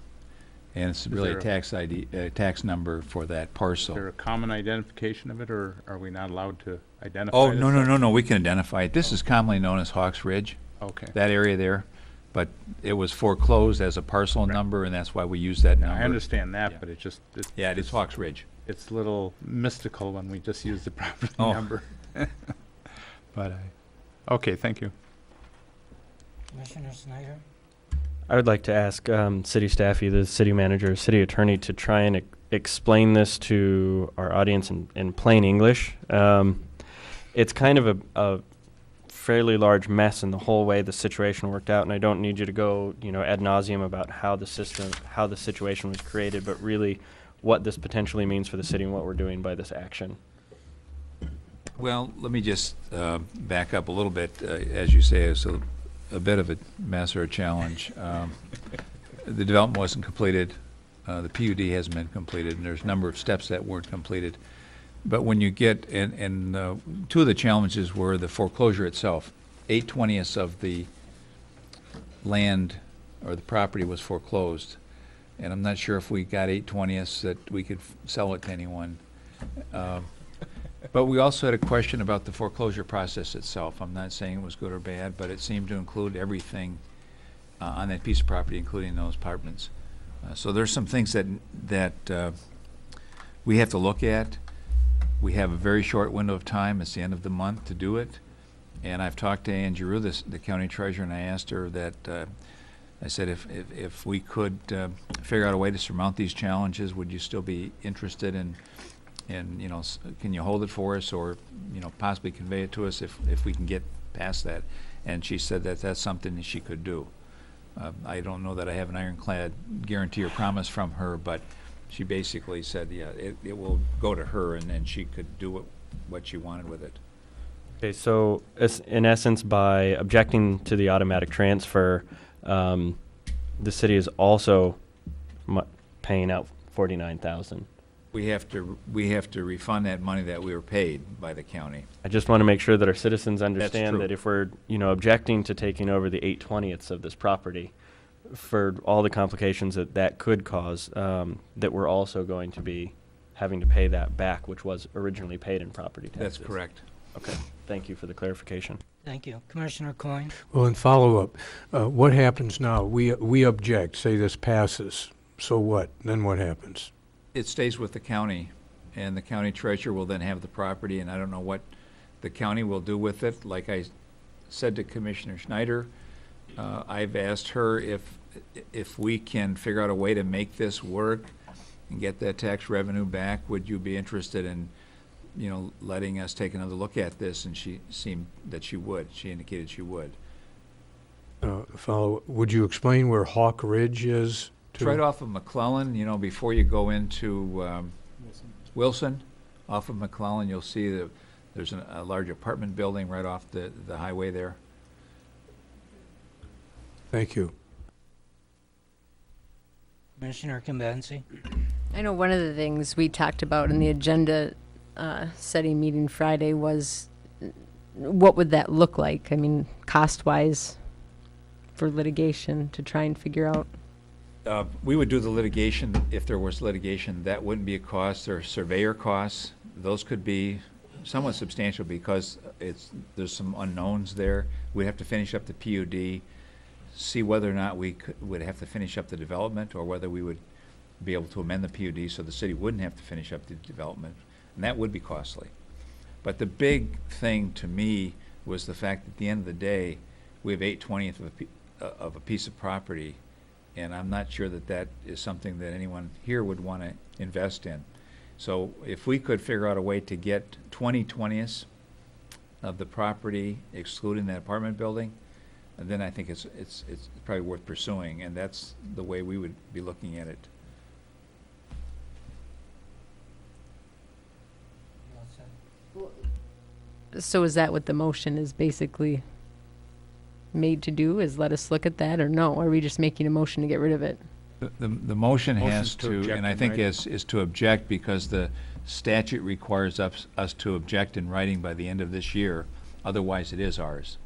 U: and it's really a
A: there a-
U: tax ID, tax number for that
A: Is
U: parcel.
A: there a common identification of it, or are we not allowed to identify
U: Oh,
A: it as
U: no, no,
A: such?
U: no, no, we can identify it. This is commonly known as Hawks Ridge.
A: Okay.
U: That area there, but it was foreclosed as a parcel number, and that's why we use that number.
A: I understand that,
U: Yeah.
A: but it just.
U: Yeah, it is Hawks Ridge.
A: It's a little mystical when we just use the property
U: Oh.
A: number. But okay, thank you.
B: Commissioner Snyder?
G: I would like to ask city staff, either the city manager or city attorney, to try and explain this to our audience in plain English. It's kind of a fairly large mess in the whole way the situation worked out, and I don't need you to go, ad nauseum about how the situation was created, but really what this potentially means for the city and what we're doing by this action.
U: Well, let me just back up a little bit. As you say, it's a bit of a mess or a challenge. The development wasn't completed. The PUD hasn't been completed, and there's a number of steps that weren't completed. But when you get, and two of the challenges were the foreclosure itself. 8/20ths of the land or the property was foreclosed, and I'm not sure if we got 8/20ths that we could sell it to anyone. But we also had a question about the foreclosure process itself. I'm not saying it was good or bad, but it seemed to include everything on that piece of property, including those apartments. So there's some things that we have to look at. We have a very short window of time. It's the end of the month to do it. And I've talked to Angie Rue, the county treasurer, and I asked her that, I said, if we could figure out a way to surmount these challenges, would you still be interested in, can you hold it for us, or, possibly convey it to us if we can get past that? And she said that that's something that she could do. I don't know that I have an ironclad guarantee or promise from her, but she basically said, yeah, it will go to her, and then she could do what she wanted with it.
G: Okay, so in essence, by objecting to the automatic transfer, the city is also paying out $49,000.
U: We have to refund that money that we were paid by the county.
G: I just want to make sure that our citizens understand
U: true.
G: that if we're, objecting to taking over the 8/20ths of this property, for all the complications that could cause, that we're also going to be having to pay that back, which was originally paid in property taxes.
U: That's correct.
G: Okay, thank you for the clarification.
B: Thank you. Commissioner Coyne?
E: Well, in follow-up, what happens now? We object, say this passes. So what? Then what happens?
U: It stays with the county, and the county treasurer will then have the property, and I don't know what the county will do with it. Like I said to Commissioner Schneider, I've asked her if we can figure out a way to make this work and get that tax revenue back, would you be interested in, letting us take another look at this? And she seemed that she would. She indicated she would.
E: Would you explain where Hawk Ridge is?
U: It's right off of McClellan, before you go into Wilson. Off of McClellan, you'll see there's a large apartment building right off the highway there.
E: Thank you.
B: Commissioner Kimbenzi?
O: I know one of the things we talked about in the agenda setting meeting Friday was what would that look like? I mean, cost-wise for litigation to try and figure out.
U: We would do the litigation, if there was litigation. That wouldn't be a cost. There are surveyor costs. Those could be somewhat substantial because there's some unknowns there. We'd have to finish up the PUD, see whether or not we would have to finish up the development, or whether we would be able to amend the PUD so the city wouldn't have to finish up the development, and that would be costly. But the big thing to me was the fact that at the end of the day, we have 8/20ths of a piece of property, and I'm not sure that is something that anyone here would want to invest in. So if we could figure out a way to get 20/20ths of the property, excluding that apartment building, then I think it's probably worth pursuing, and that's the way we would be looking at it.
O: So is that what the motion is basically made to do, is let us look at that, or no? Are we just making a motion to get rid of it?
U: The motion has
N: Motion's to
U: to,
N: object
U: and I
N: in
U: think
N: writing.
U: is to object because the statute requires us to object in writing by the end of this year. Otherwise, it is ours.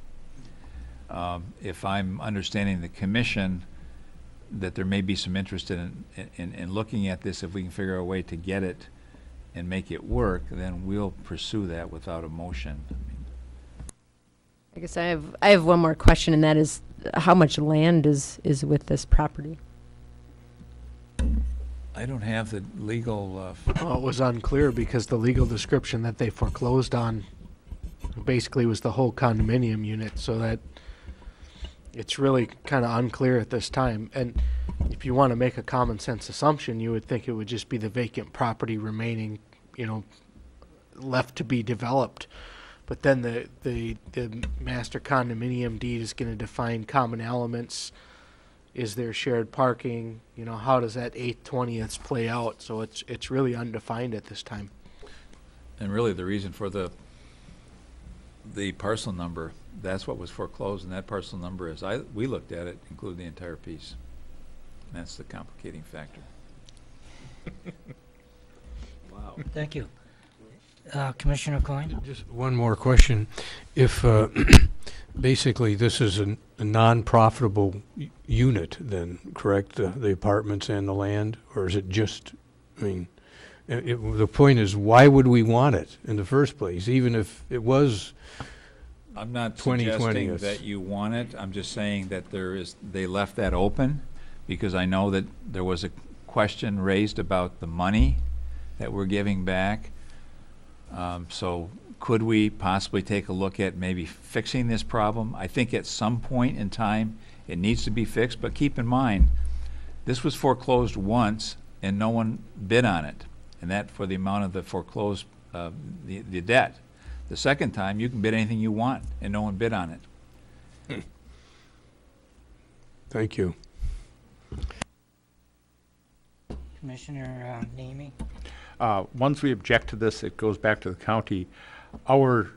U: if I'm understanding the commission, that there may be some interest in looking at this, if we can figure out a way to get it and make it work, then we'll pursue that without a motion.
O: I guess I have one more question, and that is, how much land is with this property?
U: I don't have the legal,
F: Well, it was unclear because the legal description that they foreclosed on basically was the whole condominium unit, so that it's really kind of unclear at this time. And if you want to make a common sense assumption, you would think it would just be the vacant property remaining, left to be developed. But then the master condominium deed is going to define common elements. Is there shared parking? How does that 8/20ths play out? So it's really undefined at this time.
U: and really the reason for the parcel number, that's what was foreclosed, and that parcel number is, we looked at it, included the entire piece. And that's the complicating factor.
B: Wow. Thank you. Commissioner Coyne?
E: Just one more question. If basically this is a non-profitable unit, then, correct, the apartments and the land? Or is it just, the point is, why would we want it in the first place, even if it was
U: I'm not
E: 20/20th?
U: suggesting that you want it. I'm just saying that they left that open because I know that there was a question raised about the money that we're giving back. So could we possibly take a look at maybe fixing this problem? I think at some point in time it needs to be fixed, but keep in mind, this was foreclosed once and no one bid on it, and that for the amount of the foreclosed, the debt. The second time, you can bid anything you want and no one bid on it.
E: Thank you.
B: Commissioner Namey?
A: Once we object to this, it goes back to the county. Our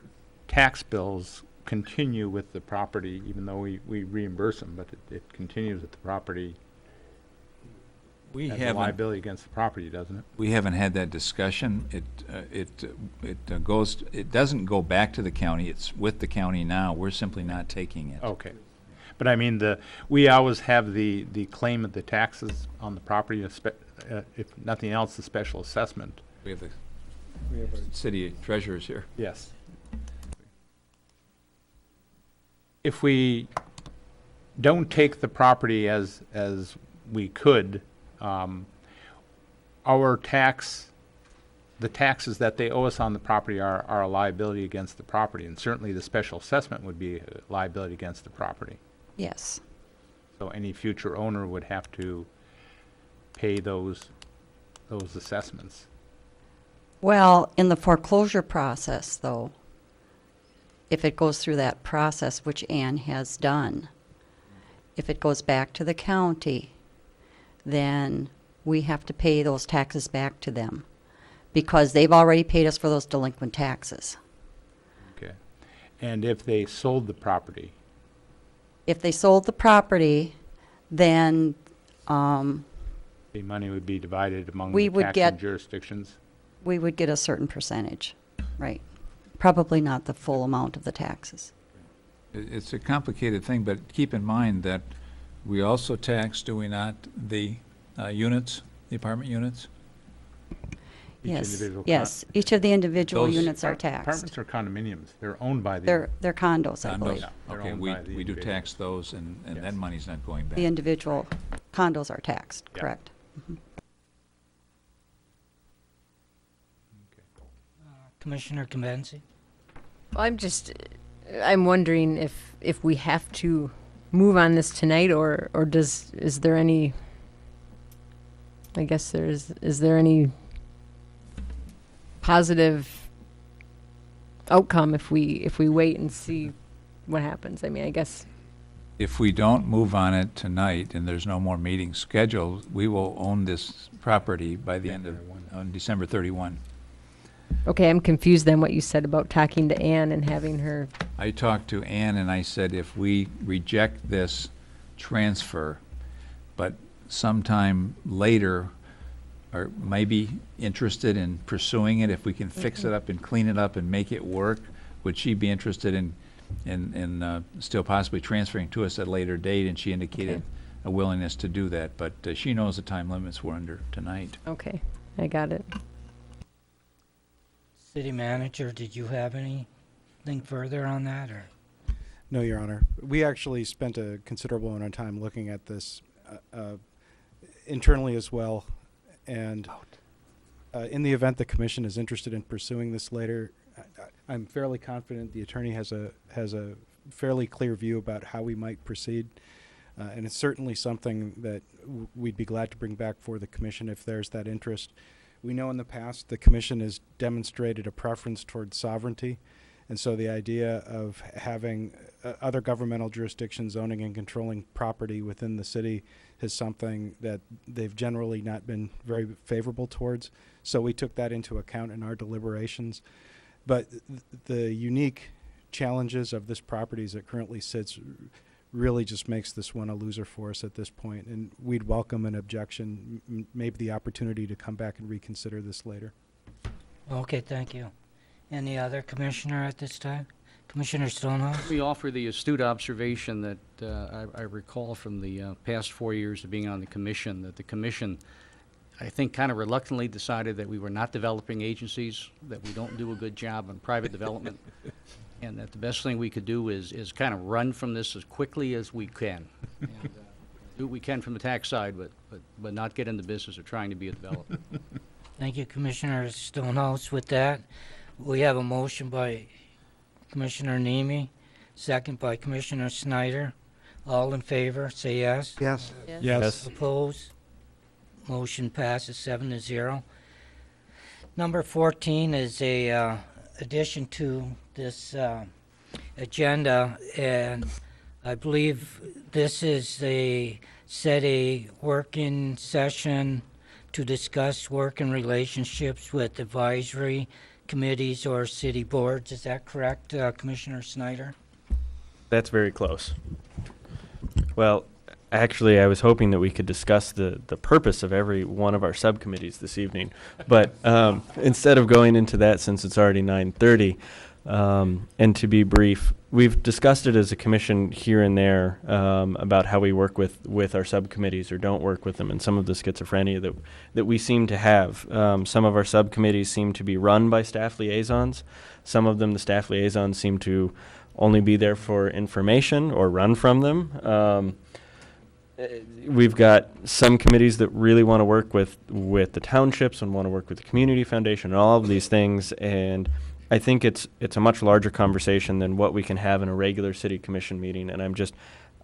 A: tax bills continue with the property, even though we reimburse them, but it continues with the property.
U: We
A: as a
U: haven't
A: liability against the property, doesn't it?
U: We haven't had that discussion. It doesn't go back to the county. It's with the county now. We're simply not taking it.
A: Okay. But I mean, we always have the claim of the taxes on the property, if nothing else, the special assessment.
U: We have the city treasurers here.
A: Yes. If we don't take the property as we could, the taxes that they owe us on the property are a liability against the property, and certainly the special assessment would be a liability against the property.
J: Yes.
A: So any future owner would have to pay those assessments.
J: Well, in the foreclosure process, though, if it goes through that process, which Ann has done, if it goes back to the county, then we have to pay those taxes back to them because they've already paid us for those delinquent taxes.
A: Okay. And if they sold the property?
J: If they sold the property, then
A: the money would be divided among
J: we
A: the
J: would
A: taxing
J: get
A: jurisdictions?
J: We would get a certain percentage, right? Probably not the full amount of the taxes.
U: It's a complicated thing, but keep in mind that we also tax, do we not, the units, the apartment units?
J: Yes, yes. Each of the individual units are taxed.
A: Apartments are condominiums. They're owned by the...
J: They're condos, I
U: Condos.
J: believe.
U: Okay, we do tax those, and that money's not going back.
J: The individual condos are taxed,
A: Yeah.
J: correct. Mhm.
B: Commissioner Convenzi?
O: Well, I'm wondering if we have to move on this tonight, or is there any, I guess is there any positive outcome if we wait and see what happens? I mean, I guess.
U: If we don't move on it tonight and there's no more meetings scheduled, we will own this property by the end of, on December 31.
O: Okay, I'm confused then what you said about talking to Ann and having her.
U: I talked to Ann and I said if we reject this transfer, but sometime later or maybe interested in pursuing it, if we can fix it up and clean it up and make it work, would she be interested in still possibly transferring to us at a later date, and she indicated a willingness to do that, but she knows the time limits we're under tonight.
O: Okay, I got it.
B: City manager, did you have anything further on that, or?
T: No, Your Honor. We actually spent a considerable amount of time looking at this internally as well, and in the event the commission is interested in pursuing this later, I'm fairly confident the attorney has a fairly clear view about how we might proceed, and it's certainly something that we'd be glad to bring back for the commission if there's that interest. We know in the past the commission has demonstrated a preference towards sovereignty, and so the idea of having other governmental jurisdictions owning and controlling property within the city is something that they've generally not been very favorable towards. So we took that into account in our deliberations. But the unique challenges of this property as it currently sits really just makes this one a loser for us at this point. And we'd welcome an objection, maybe the opportunity to come back and reconsider this later.
B: Okay, thank you. Any other commissioner at this time? Commissioner Stonehouse?
R: Let me offer the astute observation that I recall from the past 4 years of being on the commission, that the commission, I think, kind of reluctantly decided that we were not developing agencies, that we don't do a good job on private development, and that the best thing we could do is kind of run from this as quickly as we can. And, do what we can from the tax side, but not get in the business of trying to be a developer.
B: Thank you, Commissioner Stonehouse. With that, we have a motion by Commissioner Nemi, second by Commissioner Snyder. All in favor, say yes.
H: Yes.
O: Yes.
T: Yes.
B: Opposed? Motion passes 7-0. Number 14 is a addition to this agenda, and I believe this is set a working session to discuss working relationships with advisory committees or city boards. Is that correct, Commissioner Snyder?
G: That's very close. Well, actually, I was hoping that we could discuss the purpose of every one of our subcommittees this evening. But instead of going into that, since it's already 9:30, and to be brief, we've discussed it as a commission here and there about how we work with our subcommittees or don't work with them, and some of the schizophrenia that we seem to have. Some of our subcommittees seem to be run by staff liaisons. Some of them, the staff liaisons, seem to only be there for information or run from them. We've got some committees that really want to work with the townships and want to work with the community foundation and all of these things, and I think it's a much larger conversation than what we can have in a regular city commission meeting. And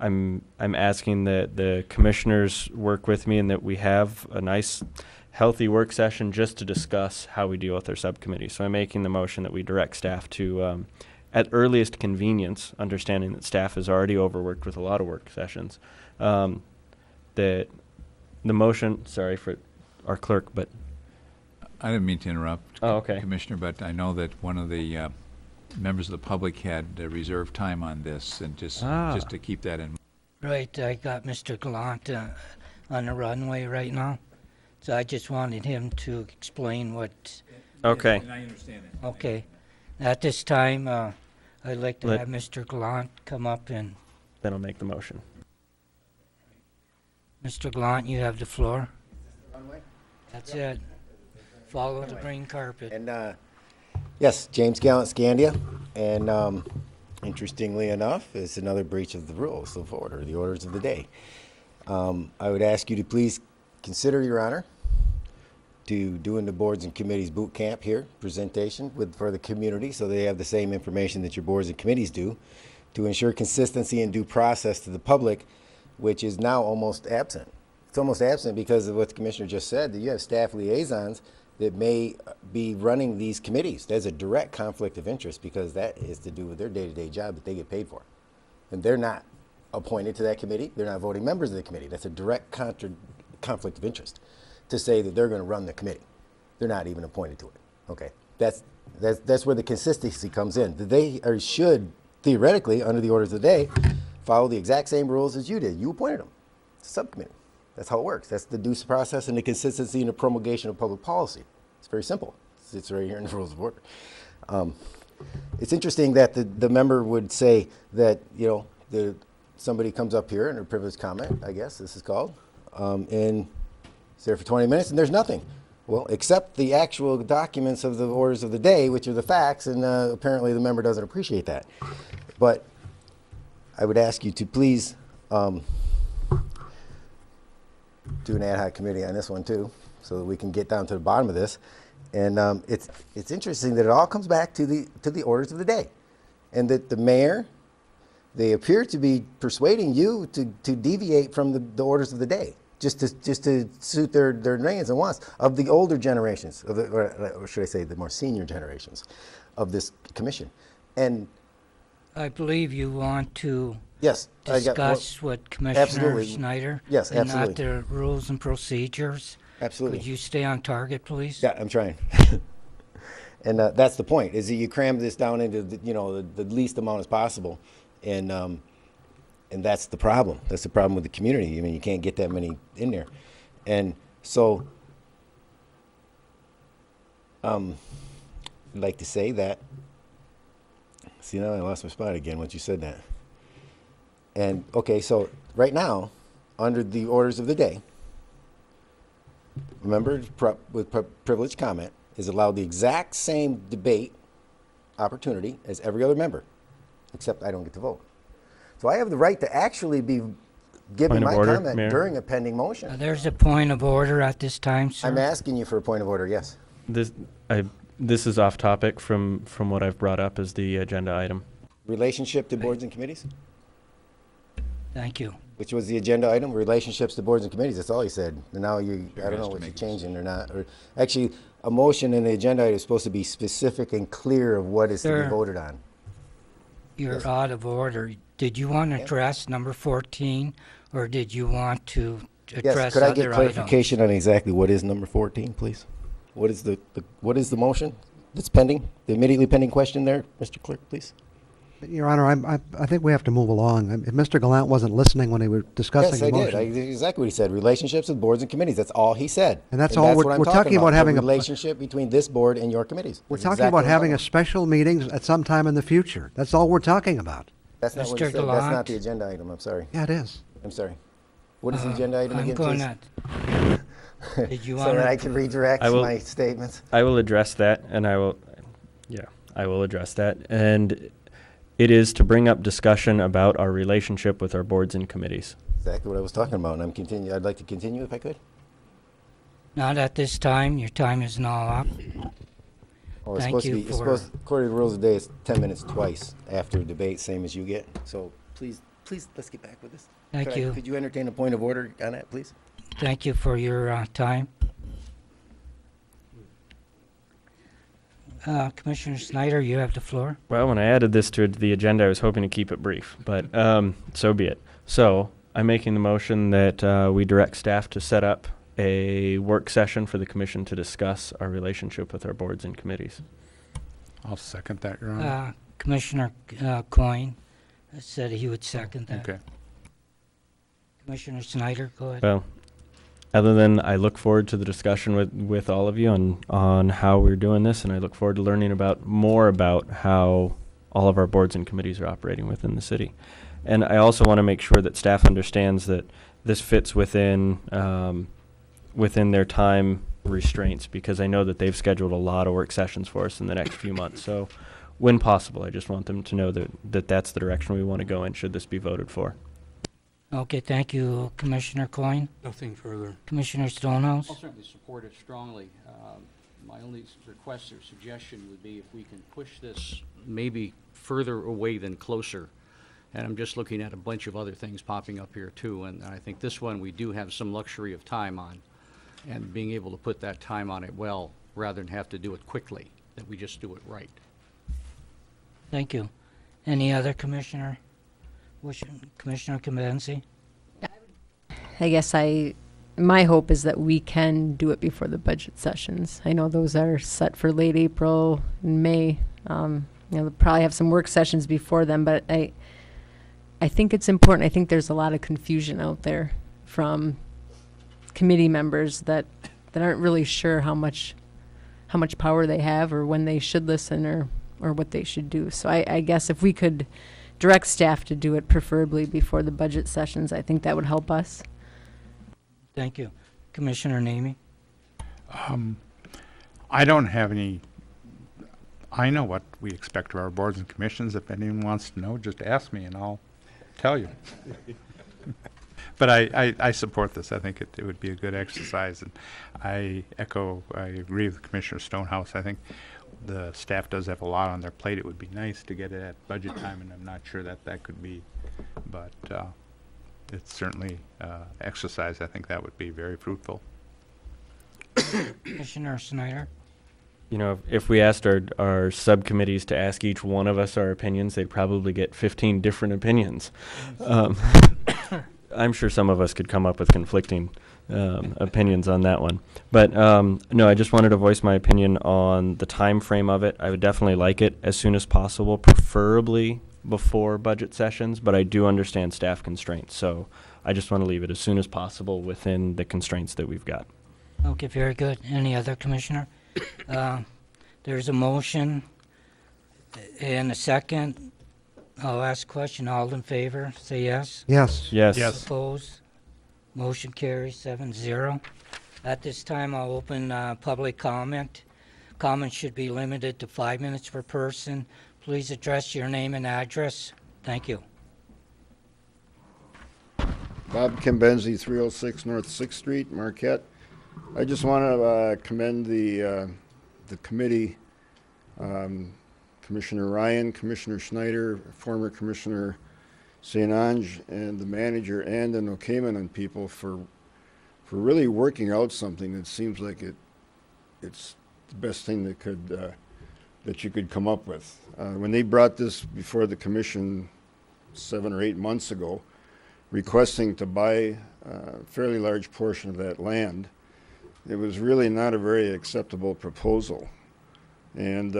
G: I'm asking that the commissioners work with me and that we have a nice, healthy work session just to discuss how we deal with our subcommittee. So I'm making the motion that we direct staff to, at earliest convenience, understanding that staff is already overworked with a lot of work sessions, that the motion, sorry for our clerk, but
U: I didn't mean to interrupt,
G: Oh, okay.
U: Commissioner, but I know that one of the members of the public had reserved time on this, and just to keep that in mind.
B: Right, I got Mr. Gallant on the runway right now, so I just wanted him to explain what.
G: Okay.
U: And I understand that.
B: Okay. At this time, I'd like to
G: Let-
B: have Mr. Gallant come up and.
G: then I'll make the motion.
B: Mr. Gallant, you have the floor. That's it. Follow the green carpet.
K: And yes, James Gallant Scandia, and interestingly enough, it's another breach of the rules of order, the orders of the day. I would ask you to please consider, Your Honor, to doing the boards and committees boot camp here, presentation for the community, so they have the same information that your boards and committees do, to ensure consistency and due process to the public, which is now almost absent. It's almost absent because of what the commissioner just said, that you have staff liaisons that may be running these committees. There's a direct conflict of interest because that is to do with their day-to-day job that they get paid for. And they're not appointed to that committee. They're not voting members of the committee. That's a direct conflict of interest to say that they're going to run the committee. They're not even appointed to it. Okay, that's where the consistency comes in. They should, theoretically, under the orders of the day, follow the exact same rules as you did. You appointed them. It's a subcommittee. That's how it works. That's the due process and the consistency in the promulgation of public policy. It's very simple. It's right here in the rules of order. It's interesting that the member would say that, somebody comes up here and a privileged comment, I guess this is called, and it's there for 20 minutes and there's nothing. Well, except the actual documents of the orders of the day, which are the facts, and apparently the member doesn't appreciate that. But I would ask you to please do an ad hoc committee on this one too, so that we can get down to the bottom of this. And it's interesting that it all comes back to the orders of the day, and that the mayor, they appear to be persuading you to deviate from the orders of the day, just to suit their demands and wants of the older generations, or should I say the more senior generations of this commission. And
B: I believe you want to
K: yes,
B: discuss what Commissioner
K: absolutely.
B: Snyder
K: Yes,
B: and
K: absolutely.
B: not the rules and procedures.
K: Absolutely.
B: Could you stay on target, please?
K: Yeah, I'm trying. And that's the point, is that you cram this down into the least amount as possible, and that's the problem. That's the problem with the community. I mean, you can't get that many in there, and so I'd like to say that. See, now I lost my spot again once you said that. And okay, so right now, under the orders of the day, a member with privileged comment is allowed the exact same debate opportunity as every other member, except I don't get to vote. So I have the right to actually be giving my comment
G: Mayor?
K: during a pending motion.
B: There's a point of order at this time, sir.
K: I'm asking you for a point of order, yes.
G: This is off topic from what I've brought up as the agenda item.
K: Relationship to boards and committees?
B: Thank you.
K: Which was the agenda item, relationships to boards and committees. That's all he said. And now I don't know what you're changing or not. Or actually, a motion in the agenda item is supposed to be specific and clear of what is to be voted on.
B: You're out of order. Did you want to address number 14, or did you want to address
K: Yes, could I get
B: other
K: clarification on exactly what is number 14, please? What is the motion that's pending? The immediately pending question there, Mr. Clerk, please.
H: Your Honor, I think we have to move along. If Mr. Gallant wasn't listening when they were discussing the motion.
K: Yes, I did. Exactly what he said. Relationships with boards and committees. That's all he said.
H: And that's all
K: what
H: we're
K: I'm
H: talking about,
K: the
H: having a
K: relationship between this board and your committees.
H: We're
K: That's
H: talking
K: exactly
H: about
K: what I'm
H: having
K: talking
H: a special meeting at some time in the future. That's all we're talking about.
K: That's not what he said. That's not the agenda item. I'm sorry.
H: Yeah, it is.
K: I'm sorry. What is the agenda item again,
B: please? Did you
K: so that I can redirect my statements?
G: I will address that, and I will address that. And it is to bring up discussion about our relationship with our boards and committees.
K: Exactly what I was talking about, and I'd like to continue if I could.
B: Not at this time. Your time is now up.
K: Oh, it's
B: Thank
K: supposed to
B: you
K: be, according to the rules of the day, it's 10 minutes twice after debate, same as you get. So please, let's get back with this.
B: Thank you.
K: Could you entertain a point of order on that, please?
B: Thank you for your time. Commissioner Snyder, you have the floor.
G: Well, when I added this to the agenda, I was hoping to keep it brief, but so be it. So I'm making the motion that we direct staff to set up a work session for the commission to discuss our relationship with our boards and committees.
A: I'll second that, Your Honor.
B: Commissioner Coyne said he would second that.
A: Okay.
B: Commissioner Snyder, go ahead.
G: Well, other than I look forward to the discussion with all of you on how we're doing this, and I look forward to learning more about how all of our boards and committees are operating within the city. And I also want to make sure that staff understands that this fits within their time restraints, because I know that they've scheduled a lot of work sessions for us in the next few months. So when possible, I just want them to know that that's the direction we want to go in should this be voted for.
B: Okay, thank you, Commissioner Coyne.
E: Nothing further.
B: Commissioner Stonehouse.
R: I'll certainly support it strongly. My only request or suggestion would be if we can push this maybe further away than closer. And I'm just looking at a bunch of other things popping up here too, and I think this one we do have some luxury of time on, and being able to put that time on it well, rather than have to do it quickly, that we just do it right.
B: Thank you. Any other commissioner? Commissioner Convenzi?
O: I guess my hope is that we can do it before the budget sessions. I know those are set for late April and May. They'll probably have some work sessions before them, but I think it's important. I think there's a lot of confusion out there from committee members that aren't really sure how much power they have, or when they should listen, or what they should do. So I guess if we could direct staff to do it preferably before the budget sessions, I think that would help us.
B: Thank you. Commissioner Namey?
A: I don't have any, I know what we expect of our boards and commissions. If anyone wants to know, just ask me and I'll tell you. But I support this. I think it would be a good exercise, and I agree with Commissioner Stonehouse. I think the staff does have a lot on their plate. It would be nice to get it at budget time, and I'm not sure that could be, but it's certainly exercise. I think that would be very fruitful.
B: Commissioner Snyder?
G: You know, if we asked our subcommittees to ask each one of us our opinions, they'd probably get 15 different opinions. I'm sure some of us could come up with conflicting opinions on that one. But no, I just wanted to voice my opinion on the time frame of it. I would definitely like it as soon as possible, preferably before budget sessions, but I do understand staff constraints. So I just want to leave it as soon as possible within the constraints that we've got.
B: Okay, very good. Any other commissioner? There's a motion and a second. I'll ask a question. All in favor, say yes.
H: Yes.
G: Yes.
A: Yes.
B: Opposed? Motion carries 7-0. At this time, I'll open public comment. Comments should be limited to 5 minutes per person. Please address your name and address. Thank you.
P: Bob Kimbenzi, 306 North 6th Street, Marquette. I just want to commend the committee, Commissioner Ryan, Commissioner Schneider, former Commissioner St. Ange, and the manager and the Nokemen people for really working out something that seems like it's the best thing that you could come up with. When they brought this before the commission 7 or 8 months ago, requesting to buy a fairly large portion of that land, it was really not a very acceptable proposal. And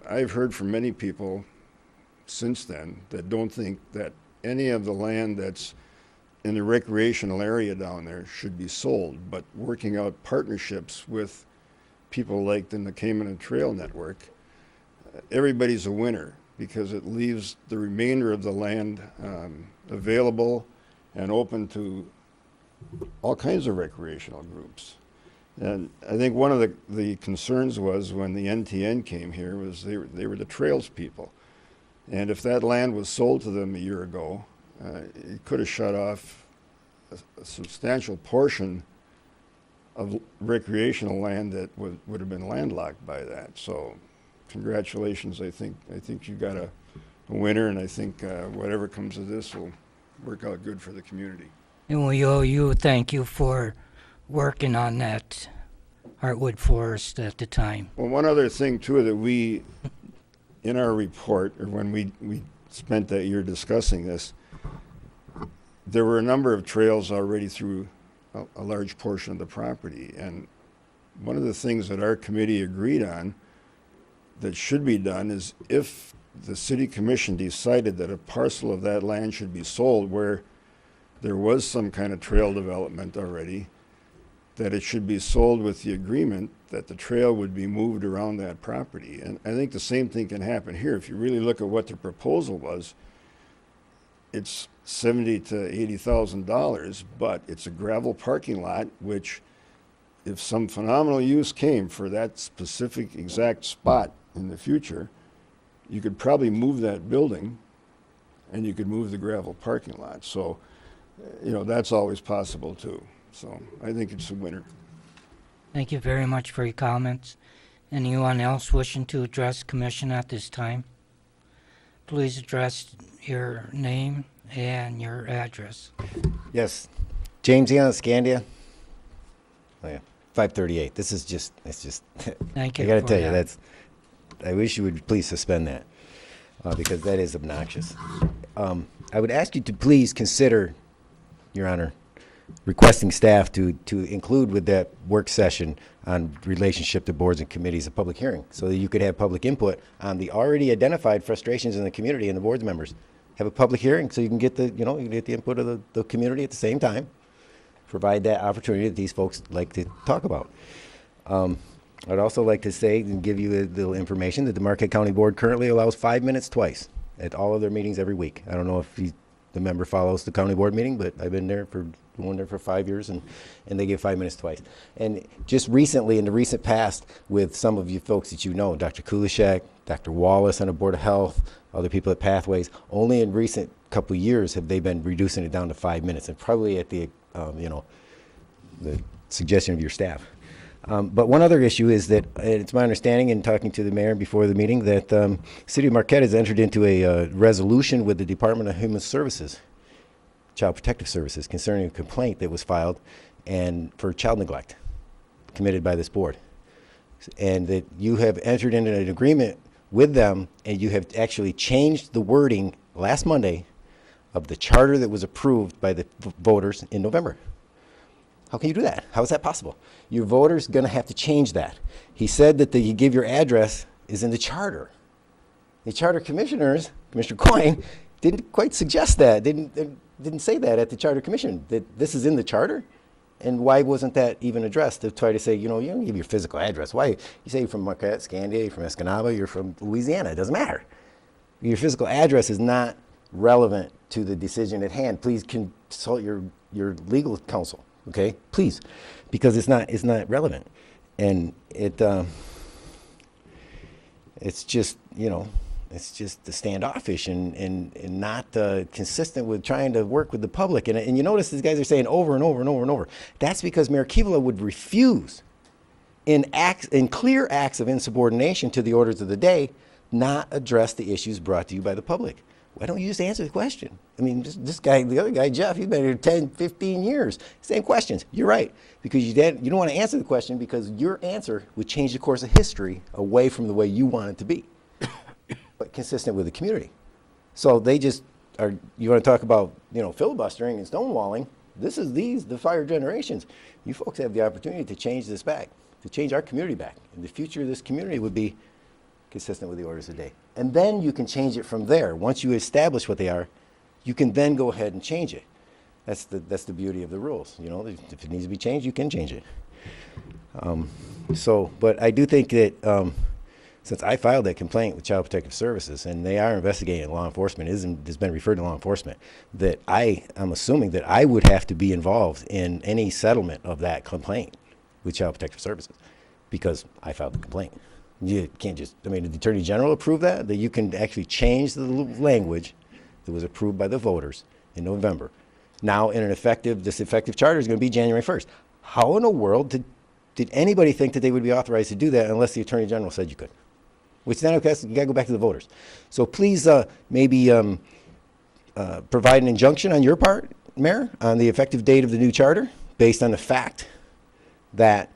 P: I've heard from many people since then that don't think that any of the land that's in the recreational area down there should be sold, but working out partnerships with people like the Nokemen Trail Network, everybody's a winner because it leaves the remainder of the land available and open to all kinds of recreational groups. And I think one of the concerns was when the NTN came here was they were the trails people. And if that land was sold to them a year ago, it could have shut off a substantial portion of recreational land that would have been landlocked by that. So congratulations, I think you got a winner, and I think whatever comes of this will work out good for the community.
B: And we owe you, thank you for working on that Heartwood Forest at the time.
P: Well, one other thing too that we, in our report, or when we spent that year discussing this, there were a number of trails already through a large portion of the property. And one of the things that our committee agreed on that should be done is if the city commission decided that a parcel of that land should be sold where there was some kind of trail development already, that it should be sold with the agreement that the trail would be moved around that property. And I think the same thing can happen here. If you really look at what the proposal was, it's $70,000 to $80,000, but it's a gravel parking lot, which if some phenomenal use came for that specific exact spot in the future, you could probably move that building and you could move the gravel parking lot. So, you know, that's always possible too. So I think it's a winner.
B: Thank you very much for your comments. Anyone else wishing to address commission at this time? Please address your name and your address.
K: Yes. James Ian, Scandia. Oh yeah, 538. This is just, it's just,
B: Thank you.
K: I gotta
B: for
K: tell you,
B: that.
K: I wish you would please suspend that because that is obnoxious. I would ask you to please consider, Your Honor, requesting staff to include with that work session on relationship to boards and committees a public hearing so that you could have public input on the already identified frustrations in the community and the board's members. Have a public hearing so you can get the, you know, you can get the input of the community at the same time. Provide that opportunity that these folks like to talk about. I'd also like to say and give you a little information that the Marquette County Board currently allows 5 minutes twice at all of their meetings every week. I don't know if the member follows the county board meeting, but I've been there for 5 years, and they give 5 minutes twice. And just recently, in the recent past, with some of you folks that you know, Dr. Kulishak, Dr. Wallace on the Board of Health, other people at Pathways, only in recent couple of years have they been reducing it down to 5 minutes, and probably at the the suggestion of your staff. But one other issue is that it's my understanding, in talking to the mayor before the meeting, that the City of Marquette has entered into a resolution with the Department of Human Services, Child Protective Services, concerning a complaint that was filed and for child neglect committed by this board. And that you have entered into an agreement with them, and you have actually changed the wording last Monday of the charter that was approved by the voters in November. How can you do that? How is that possible? Your voters going to have to change that. He said that you give your address is in the charter. The charter commissioners, Commissioner Coyne, didn't quite suggest that. Didn't say that at the charter commission, that this is in the charter. And why wasn't that even addressed, to try to say, you don't give your physical address? Why? You say you're from Marquette, Scandia, you're from Escanaba, you're from Louisiana. It doesn't matter. Your physical address is not relevant to the decision at hand. Please consult your legal counsel, okay? Please, because it's not relevant. And it's just, it's just standoffish and not consistent with trying to work with the public. And you notice these guys are saying over and over and over and over. That's because Mayor Keevala would refuse in clear acts of insubordination to the orders of the day, not address the issues brought to you by the public. Why don't you just answer the question? I mean, this guy, the other guy, Jeff, he's been here 10, 15 years. Same questions. You're right. Because you don't want to answer the question because your answer would change the course of history away from the way you want it to be, but consistent with the community. So they just are, you want to talk about, filibustering and stonewalling. This is the fire generations. You folks have the opportunity to change this back, to change our community back. And the future of this community would be consistent with the orders of the day. And then you can change it from there. Once you establish what they are, you can then go ahead and change it. That's the beauty of the rules. If it needs to be changed, you can change it. But I do think that since I filed that complaint with Child Protective Services, and they are investigating law enforcement, has been referred to law enforcement, that I'm assuming that I would have to be involved in any settlement of that complaint with Child Protective Services because I filed the complaint. You can't just, did the Attorney General approve that you can actually change the language that was approved by the voters in November. Now, this effective charter is going to be January 1st. How in the world did anybody think that they would be authorized to do that unless the Attorney General said you could? Which then, okay, so you got to go back to the voters. So please maybe provide an injunction on your part, Mayor, on the effective date of the new charter based on the fact that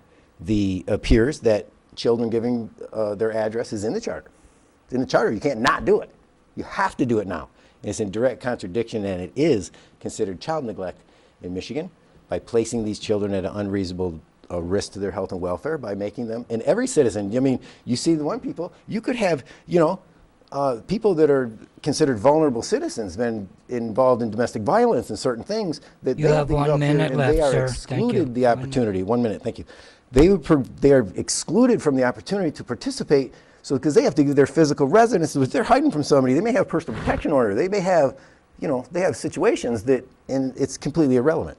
K: appears that children giving their address is in the charter. It's in the charter. You can't not do it. You have to do it now. And it's in direct contradiction, and it is considered child neglect in Michigan by placing these children at an unreasonable risk to their health and welfare by making them, and every citizen, you see the one people, you could have, people that are considered vulnerable citizens been involved in domestic violence and certain things that
B: you
K: they
B: have
K: to
B: 1 minute
K: and
B: left,
K: they are
B: sir.
K: excluded the opportunity. 1 minute, thank you. They are excluded from the opportunity to participate. So because they have to give their physical residence, if they're hiding from somebody, they may have personal protection order. They may have, they have situations and it's completely irrelevant.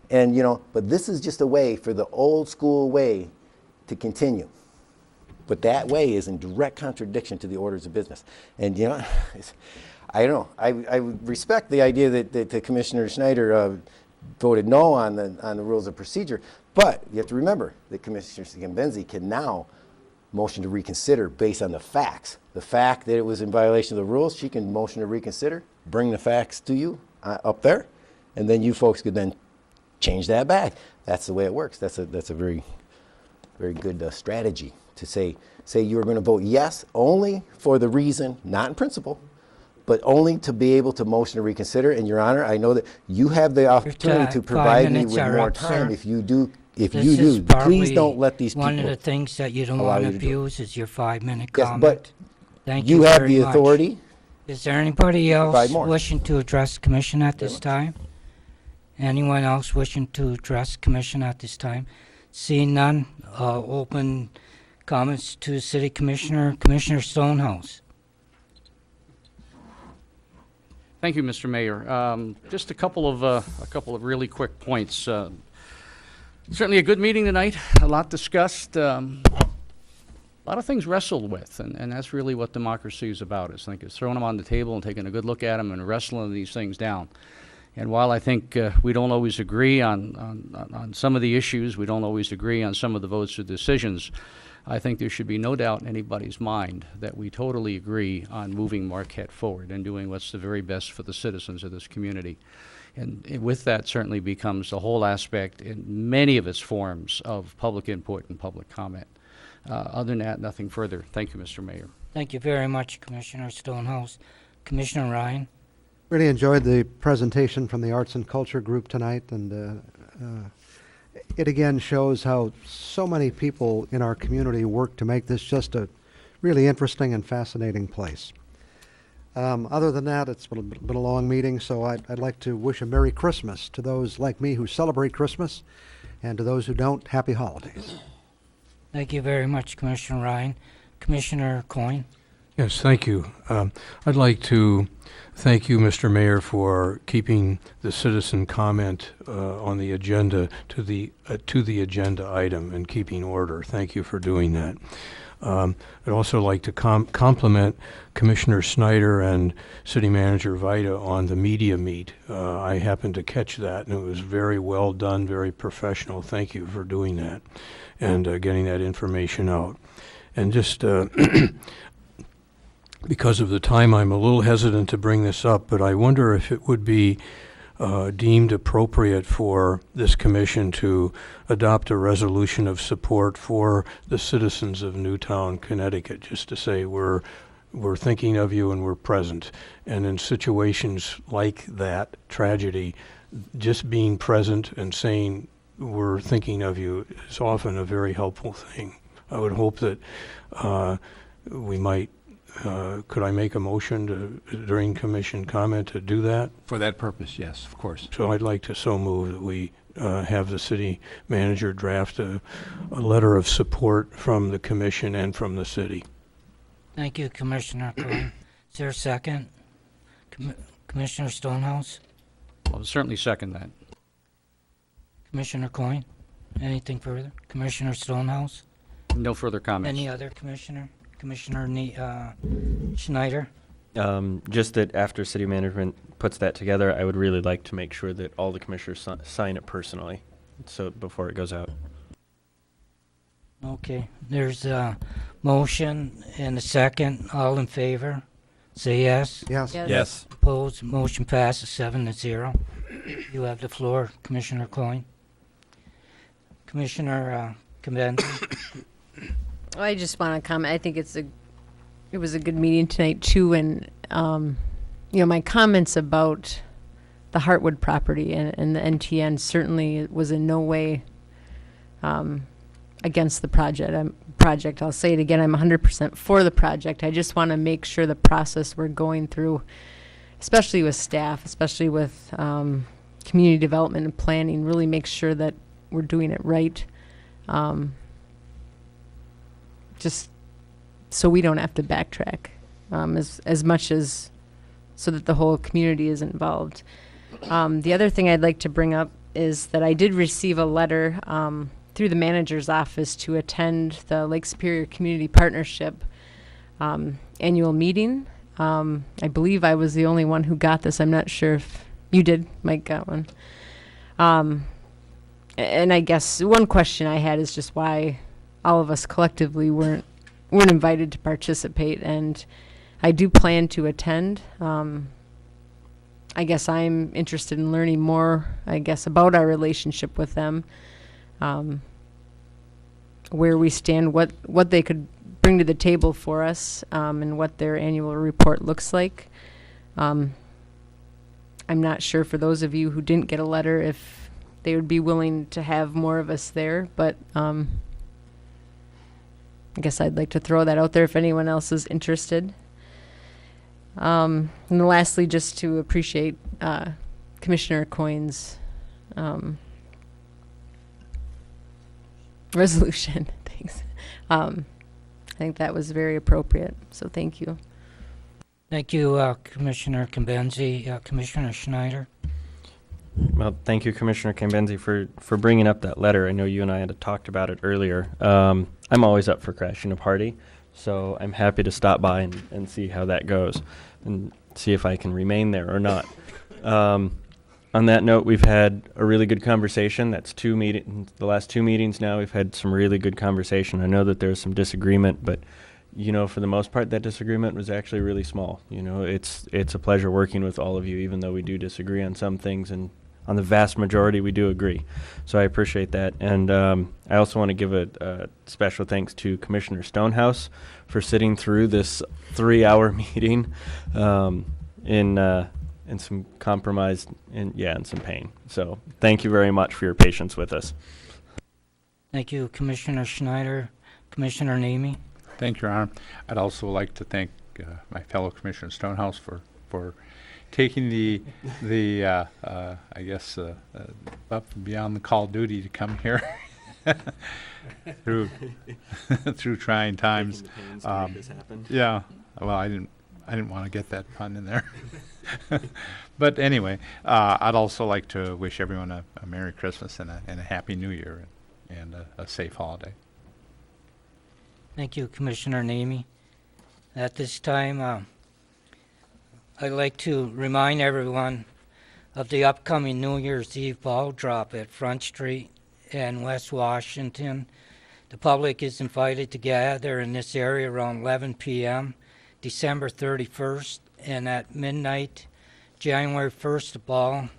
K: And, but this is just a way for the old school way to continue. But that way is in direct contradiction to the orders of business. And, I don't know. I respect the idea that Commissioner Schneider voted no on the rules of procedure. But you have to remember that Commissioner Gambenzi can now motion to reconsider based on the facts. The fact that it was in violation of the rules, she can motion to reconsider, bring the facts to you up there, and then you folks could then change that back. That's the way it works. That's a very, very good strategy to say you're going to vote yes only for the reason, not in principle, but only to be able to motion to reconsider. And Your Honor, I know that you have the opportunity to provide me with more time. If you do, please don't let these people.
B: One of the things that you don't want to abuse is your 5-minute
K: Yes,
B: comment.
K: but
B: Thank
K: you
B: you
K: have
B: very
K: the
B: much.
K: authority.
B: Is there anybody else
K: Provide more.
B: wishing to address the commission at this time? Anyone else wishing to address the commission at this time? Seeing none, open Comments to City Commissioner, Commissioner Stonehouse.
R: Thank you, Mr. Mayor. Just a couple of really quick points. Certainly a good meeting tonight, a lot discussed, a lot of things wrestled with, and that's really what democracy is about. I think it's throwing them on the table and taking a good look at them and wrestling these things down. And while I think we don't always agree on some of the issues, we don't always agree on some of the votes or decisions, I think there should be no doubt in anybody's mind that we totally agree on moving Marquette forward and doing what's the very best for the citizens of this community. And with that certainly becomes the whole aspect in many of its forms of public input and public comment. Other than that, nothing further. Thank you, Mr. Mayor.
B: Thank you very much, Commissioner Stonehouse. Commissioner Ryan.
H: Really enjoyed the presentation from the Arts and Culture Group tonight, and it again shows how so many people in our community work to make this just a really interesting and fascinating place. Other than that, it's been a long meeting, so I'd like to wish a Merry Christmas to those like me who celebrate Christmas, and to those who don't, Happy Holidays.
B: Thank you very much, Commissioner Ryan. Commissioner Coyne.
E: Yes, thank you. I'd like to thank you, Mr. Mayor, for keeping the citizen comment on the agenda to the agenda item and keeping order. Thank you for doing that. I'd also like to compliment Commissioner Snyder and City Manager Vita on the media meet. I happened to catch that, and it was very well done, very professional. Thank you for doing that and getting that information out. And just because of the time, I'm a little hesitant to bring this up, but I wonder if it would be deemed appropriate for this commission to adopt a resolution of support for the citizens of Newtown, Connecticut, just to say we're thinking of you and we're present. And in situations like that tragedy, just being present and saying we're thinking of you is often a very helpful thing. I would hope that we might could I make a motion during commission comment to do that?
U: For that purpose, yes, of course.
E: So I'd like to so move that we have the city manager draft a letter of support from the commission and from the city.
B: Thank you, Commissioner Coyne. Is there a second? Commissioner Stonehouse?
R: I'll certainly second that.
B: Commissioner Coyne? Anything further? Commissioner Stonehouse?
R: No further comments.
B: Any other commissioner? Commissioner Schneider?
G: Just that after city management puts that together, I would really like to make sure that all the commissioners sign it personally, so before it goes out.
B: Okay, there's a motion and a second. All in favor? Say yes.
H: Yes.
O: Yes.
B: Opposed? Motion passes 7-0. You have the floor, Commissioner Coyne. Commissioner Convention.
O: I just want to comment. I think it was a good meeting tonight too, and my comments about the Heartwood property and the NTN certainly was in no way against the project. I'll say it again. I'm 100% for the project. I just want to make sure the process we're going through, especially with staff, especially with community development and planning, really make sure that we're doing it right. Just so we don't have to backtrack as much as so that the whole community is involved. The other thing I'd like to bring up is that I did receive a letter through the manager's office to attend the Lake Superior Community Partnership annual meeting. I believe I was the only one who got this. I'm not sure if you did. Mike got one. And I guess one question I had is just why all of us collectively weren't invited to participate, and I do plan to attend. I guess I'm interested in learning more, about our relationship with them, where we stand, what they could bring to the table for us, and what their annual report looks like. I'm not sure for those of you who didn't get a letter if they would be willing to have more of us there, but I guess I'd like to throw that out there if anyone else is interested. And lastly, just to appreciate Commissioner Coyne's resolution. Thanks. I think that was very appropriate, so thank you.
B: Thank you, Commissioner Kimbenzi. Commissioner Schneider?
G: Well, thank you, Commissioner Cambenzi, for bringing up that letter. I know you and I had talked about it earlier. I'm always up for crashing a party, so I'm happy to stop by and see how that goes and see if I can remain there or not. On that note, we've had a really good conversation. That's the last two meetings now, we've had some really good conversation. I know that there's some disagreement, but you know, for the most part, that disagreement was actually really small. You know, it's a pleasure working with all of you, even though we do disagree on some things, and on the vast majority, we do agree. So I appreciate that. And I also want to give a special thanks to Commissioner Stonehouse for sitting through this 3-hour meeting in some compromise and some pain. So thank you very much for your patience with us.
B: Thank you, Commissioner Schneider. Commissioner Namey?
A: Thank you, Your Honor. I'd also like to thank my fellow Commissioner Stonehouse for taking the I guess up and beyond the call of duty to come here through trying times. Yeah. Well, I didn't want to get that pun in there. But anyway, I'd also like to wish everyone a Merry Christmas and a Happy New Year and a safe holiday.
B: Thank you, Commissioner Namey. At this time, I'd like to remind everyone of the upcoming New Year's Eve ball drop at Front Street and West Washington. The public is invited to gather in this area around 11 p.m. December 31st, and at midnight, January 1st, the ball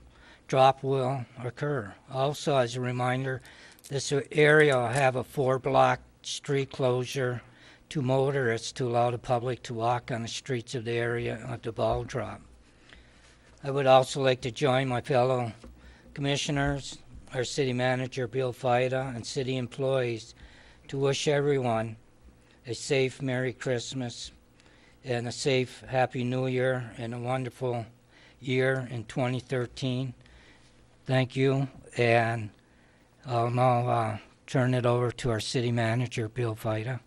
B: drop will occur. Also, as a reminder, this area will have a 4-block street closure to motorists to allow the public to walk on the streets of the area of the ball drop. I would also like to join my fellow commissioners, our city manager Bill Fida, and city employees to wish everyone a safe Merry Christmas and a safe Happy New Year and a wonderful year in 2013. Thank you, and I'll now turn it over to our city manager, Bill Fida.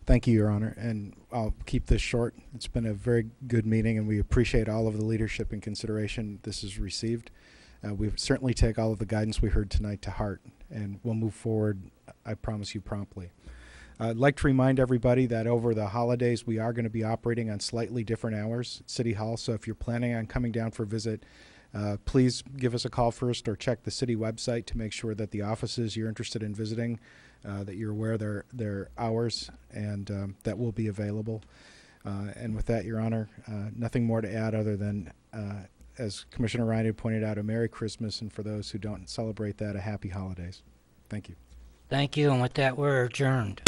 T: Thank you, Your Honor, and I'll keep this short. It's been a very good meeting, and we appreciate all of the leadership and consideration this has received. We certainly take all of the guidance we heard tonight to heart, and we'll move forward, I promise you, promptly. I'd like to remind everybody that over the holidays, we are going to be operating on slightly different hours at City Hall, so if you're planning on coming down for a visit, please give us a call first or check the city website to make sure that the offices you're interested in visiting, that you're aware of their hours and that will be available. And with that, Your Honor, nothing more to add other than, as Commissioner Ryan had pointed out, a Merry Christmas, and for those who don't celebrate that, a Happy Holidays. Thank you.
B: Thank you, and with that, we're adjourned.